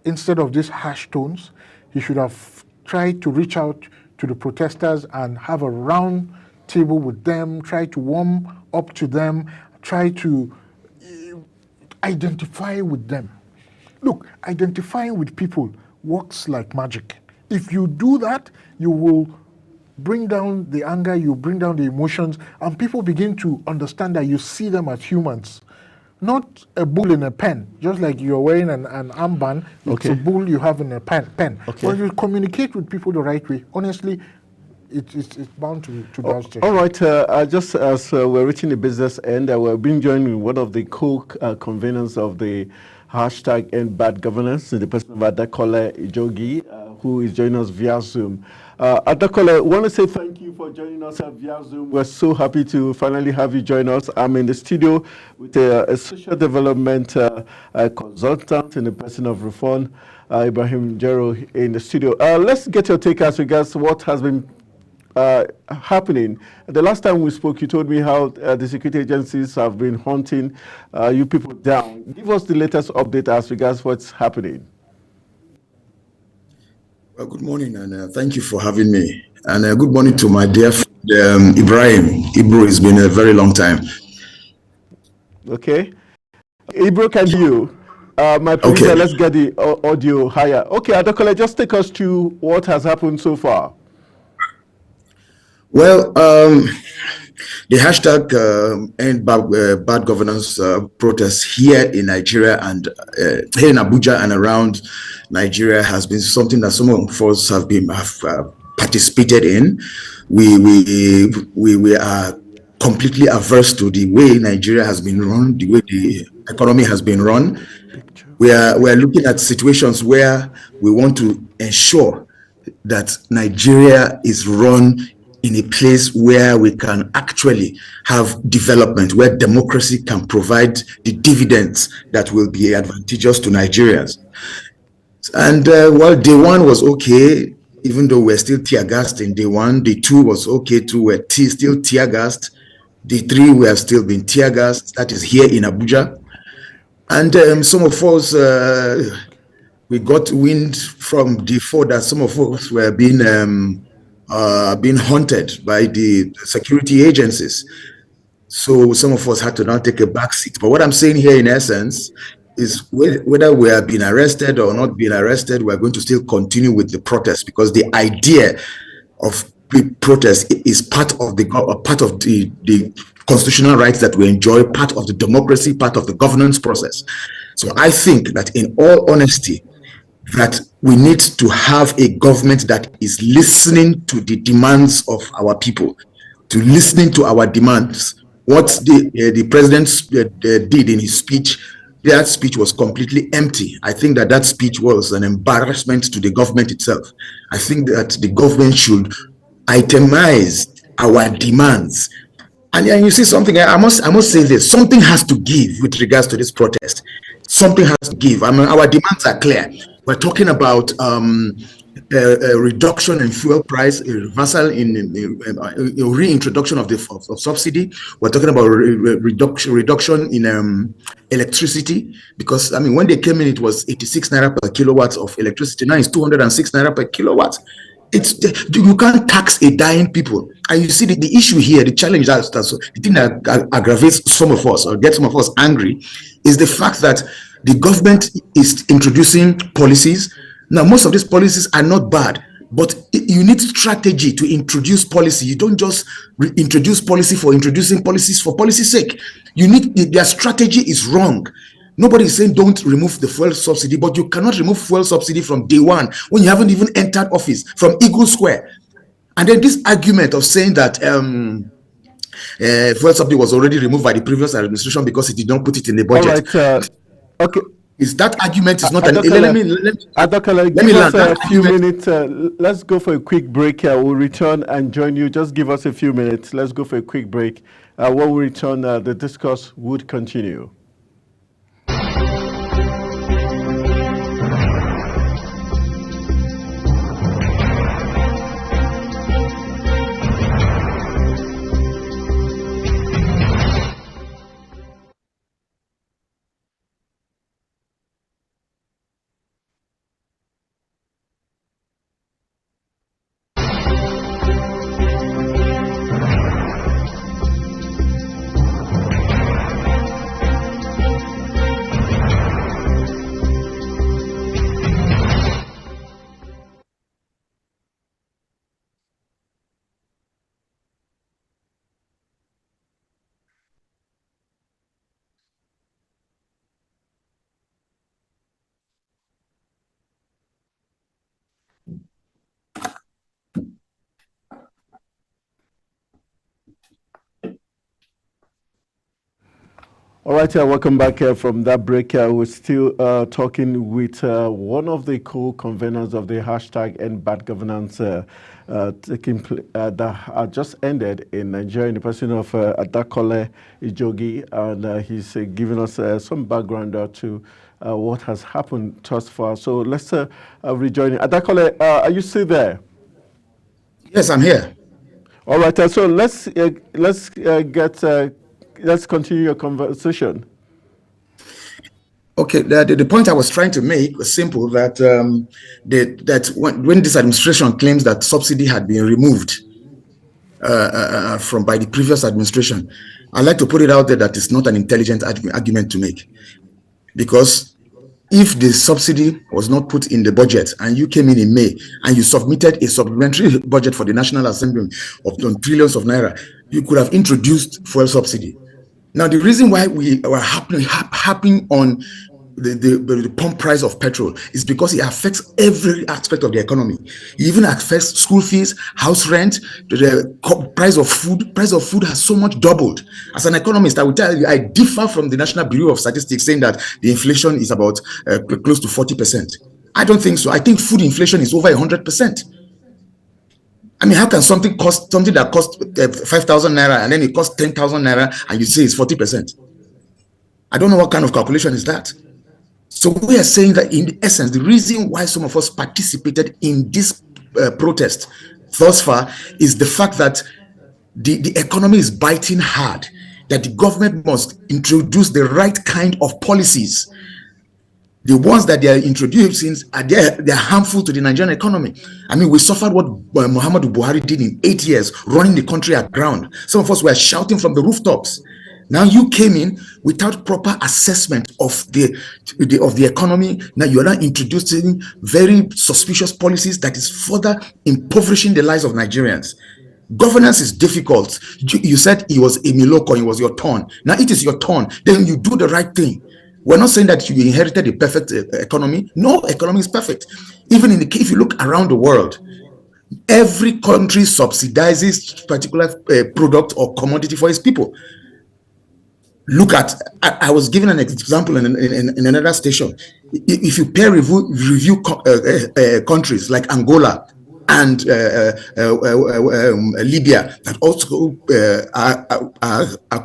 Instead of these harsh tones, he should have tried to reach out to the protesters and have a round table with them, try to warm up to them, try to identify with them. Look, identifying with people works like magic. If you do that, you will bring down the anger, you bring down the emotions, and people begin to understand that you see them as humans. Not a bull in a pen, just like you're wearing an armband, it's a bull you have in a pen. Okay. But you communicate with people the right way. Honestly, it's bound to downstream. All right, just as we're reaching the business end, we're being joined with one of the co-conveners of the hashtag End Bad Governance, the person of Adakole Ijogi, who is joining us via Zoom. Adakole, I want to say thank you for joining us via Zoom. We're so happy to finally have you join us. I'm in the studio with a social development consultant in the person of Rufon, Ibrahim Jero, in the studio. Let's get your take as regards what has been happening. The last time we spoke, you told me how the security agencies have been hunting you people down. Give us the latest update as regards what's happening. Well, good morning, and thank you for having me. And good morning to my dear friend, Ibrahim. Ibro, it's been a very long time. Okay. Ibro, can you? My producer, let's get the audio higher. Okay, Adakole, just take us through what has happened so far. Well, the hashtag End Bad Governance protest here in Nigeria and here in Abuja and around Nigeria has been something that some of us have participated in. We are completely averse to the way Nigeria has been run, the way the economy has been run. We are looking at situations where we want to ensure that Nigeria is run in a place where we can actually have development, where democracy can provide the dividends that will be advantageous to Nigerians. And well, day one was okay, even though we're still tear gassed in day one. Day two was okay too, we're still tear gassed. The three we have still been tear gassed. That is here in Abuja. And some of us, we got wind from the four that some of us were being haunted by the security agencies. So some of us had to now take a back seat. But what I'm saying here in essence is whether we are being arrested or not being arrested, we're going to still continue with the protest, because the idea of protest is part of the constitutional rights that we enjoy, part of the democracy, part of the governance process. So I think that in all honesty, that we need to have a government that is listening to the demands of our people, to listening to our demands. What the president did in his speech, that speech was completely empty. I think that speech was an embarrassment to the government itself. I think that the government should itemize our demands. And you see something, I must say this, something has to give with regards to this protest. Something has to give. I mean, our demands are clear. We're talking about a reduction in fuel price, a reversal in reintroduction of subsidy. We're talking about reduction in electricity, because I mean, when they came in, it was 86 naira per kilowatt of electricity. Now it's 206 naira per kilowatt. You can't tax a dying people. And you see the issue here, the challenge, the thing that aggravates some of us or gets some of us angry is the fact that the government is introducing policies. Now, most of these policies are not bad, but you need strategy to introduce policy. You don't just introduce policy for introducing policies for policy's sake. Their strategy is wrong. Nobody is saying don't remove the fuel subsidy, but you cannot remove fuel subsidy from day one when you haven't even entered office, from Eagle Square. And then this argument of saying that fuel subsidy was already removed by the previous administration because it did not put it in the budget. All right, okay. Is that argument is not let me land a few minutes. Let's go for a quick break. We'll return and join you. Just give us a few minutes. Let's go for a quick break. When we return, the discourse would continue. All right, welcome back from that break. We're still talking with one of the co-conveners of the hashtag End Bad Governance that just ended in Nigeria, in the person of Adakole Ijogi, and he's giving us some background to what has happened thus far. So let's rejoin. Adakole, are you still there? Yes, I'm here. All right, so let's continue your conversation. Okay, the point I was trying to make was simple, that when this administration claims that subsidy had been removed by the previous administration, I'd like to put it out there that it's not an intelligent argument to make. Because if the subsidy was not put in the budget and you came in May and you submitted a supplementary budget for the National Assembly of trillions of naira, you could have introduced fuel subsidy. Now, the reason why we are happening on the pump price of petrol is because it affects every aspect of the economy. It even affects school fees, house rent, the price of food. Price of food has so much doubled. As an economist, I will tell you, I differ from the National Bureau of Statistics saying that the inflation is about close to 40%. I don't think so. I think food inflation is over 100%. I mean, how can something that costs 5,000 naira and then it costs 10,000 naira and you say it's 40%? I don't know what kind of calculation is that. So we are saying that in essence, the reason why some of us participated in this protest thus far is the fact that the economy is biting hard, that the government must introduce the right kind of policies. The ones that they are introducing they're harmful to the Nigerian economy. I mean, we suffered what Muhammadu Buhari did in 8 years, running the country aground. Some of us were shouting from the rooftops. Now you came in without proper assessment of the economy. Now you are now introducing very suspicious policies that is further impoverishing the lives of Nigerians. Governance is difficult. You said it was Emiloko, it was your turn. Now it is your turn. Then you do the right thing. We're not saying that you inherited a perfect economy. No economy is perfect. Even if you look around the world, every country subsidizes particular product or commodity for its people. Look at, I was given an example in another station. If you peer review countries like Angola and Libya that also are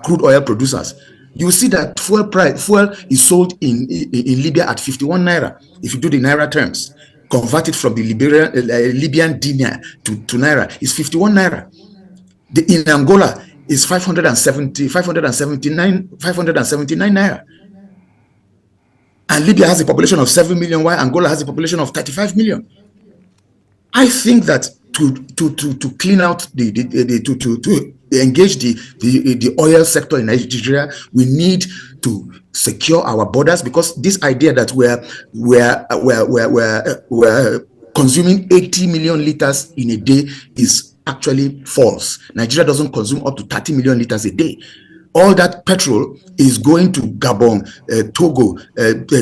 crude oil producers, you will see that fuel is sold in Libya at 51 naira. If you do the naira terms, convert it from the Libyan dinar to naira, it's 51 naira. In Angola, it's 579 naira. And Libya has a population of 7 million, while Angola has a population of 35 million. I think that to clean out to engage the oil sector in Nigeria, we need to secure our borders, because this idea that we're consuming 80 million liters in a day is actually false. Nigeria doesn't consume up to 30 million liters a day. All that petrol is going to Gabon, Togo,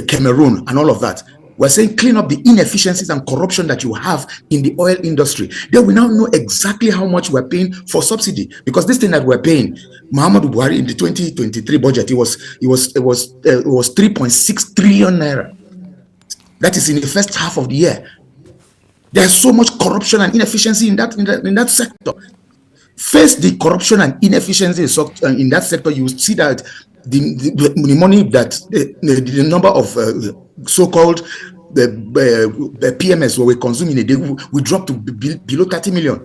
Cameroon, and all of that. We're saying clean up the inefficiencies and corruption that you have in the oil industry. Then we now know exactly how much we're paying for subsidy, because this thing that we're paying, Muhammadu Buhari in the 2023 budget, it was 3.6 trillion naira. That is in the first half of the year. There's so much corruption and inefficiency in that sector. Face the corruption and inefficiency in that sector, you will see that the money that the number of so-called the PMS where we consume in a day, we drop to below 30 million,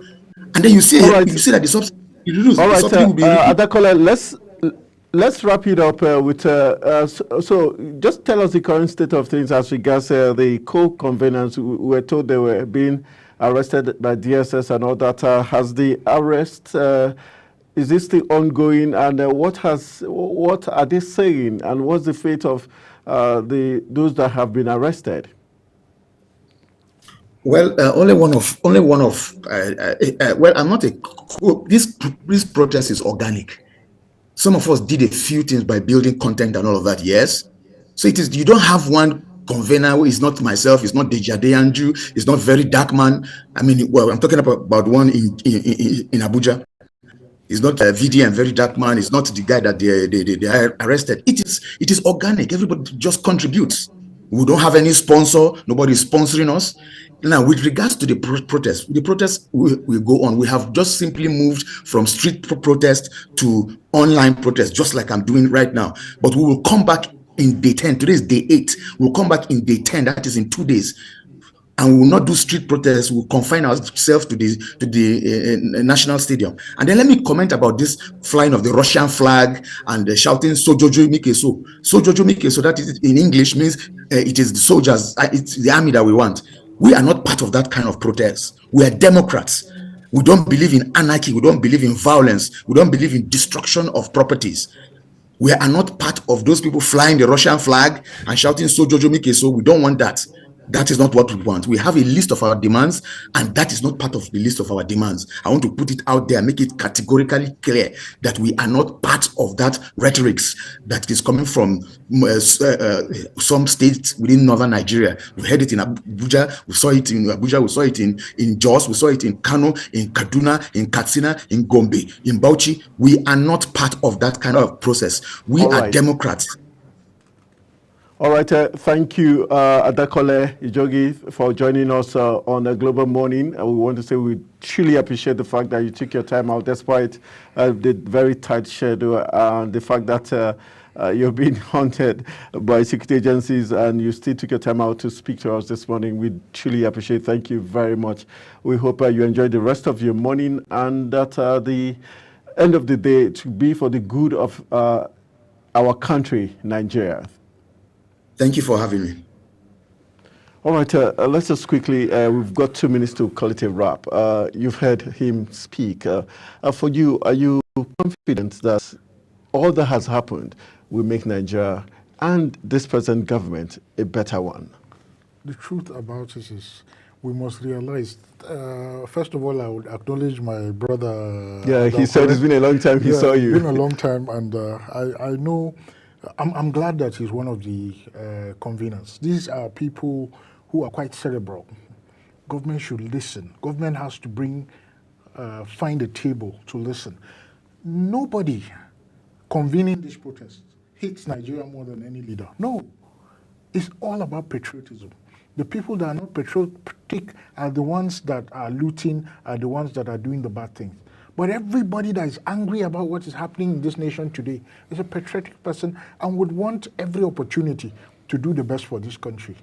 and then you see that the subsidy reduces. All right, Adekola, let's wrap it up with so just tell us the current state of things as regards the co-convenants. We were told they were being arrested by DSS and all that. Has the arrest is this still ongoing, and what are they saying, and what's the fate of those that have been arrested? Well, only one of. Well, I'm not a. This protest is organic. Some of us did a few things by building content and all of that. Yes, so it is. You don't have one convener who is not myself. It's not Deji Adeyanju. It's not Very Dark Man. I mean, well, I'm talking about one in Abuja. It's not VD and Very Dark Man. It's not the guy that they arrested. It is organic. Everybody just contributes. We don't have any sponsor. Nobody is sponsoring us. Now, with regards to the protest, the protest will go on. We have just simply moved from street protest to online protest, just like I'm doing right now. But we will come back in day 10. Today is day 8. We'll come back in day 10. That is in 2 days. And we will not do street protests. We'll confine ourselves to the National Stadium. And then let me comment about this flying of the Russian flag and shouting "Sojojo Mikeso." Sojojo Mikeso, that is in English, means it is the soldiers, it's the army that we want. We are not part of that kind of protest. We are Democrats. We don't believe in anarchy. We don't believe in violence. We don't believe in destruction of properties. We are not part of those people flying the Russian flag and shouting "Sojojo Mikeso." We don't want that. That is not what we want. We have a list of our demands, and that is not part of the list of our demands. I want to put it out there, make it categorically clear that we are not part of that rhetoric that is coming from some states within northern Nigeria. We heard it in Abuja, we saw it in Abuja, we saw it in Jos, we saw it in Kano, in Kaduna, in Katsina, in Gombe, in Bauchi. We are not part of that kind of process. We are Democrats. All right, thank you, Adekola Ijogi, for joining us on a Global Morning. We want to say we truly appreciate the fact that you took your time out despite the very tight schedule and the fact that you're being hunted by security agencies and you still took your time out to speak to us this morning. We truly appreciate it. Thank you very much. We hope you enjoy the rest of your morning and that the end of the day to be for the good of our country, Nigeria. Thank you for having me. All right, let's just quickly, we've got 2 minutes to call it a wrap. You've heard him speak. For you, are you confident that all that has happened will make Nigeria and this present government a better one? The truth about it is we must realize, first of all, I would acknowledge my brother. Yeah, he said it's been a long time he saw you. It's been a long time, and I know, I'm glad that he's one of the conveners. These are people who are quite cerebral. Government should listen. Government has to find a table to listen. Nobody convening this protest hates Nigeria more than any leader. No, it's all about patriotism. The people that are not patriotic are the ones that are looting, are the ones that are doing the bad things. But everybody that is angry about what is happening in this nation today is a patriotic person and would want every opportunity to do the best for this country.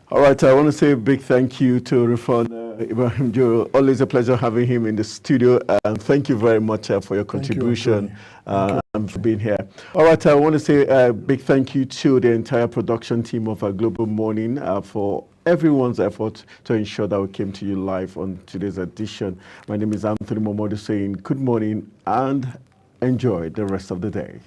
All right, I want to say a big thank you to Rufon Ibrahim Joro. Always a pleasure having him in the studio, and thank you very much for your contribution and for being here. All right, I want to say a big thank you to the entire production team of Global Morning for everyone's effort to ensure that we came to you live on today's edition. My name is Anthony Momodu saying good morning and enjoy the rest of the day.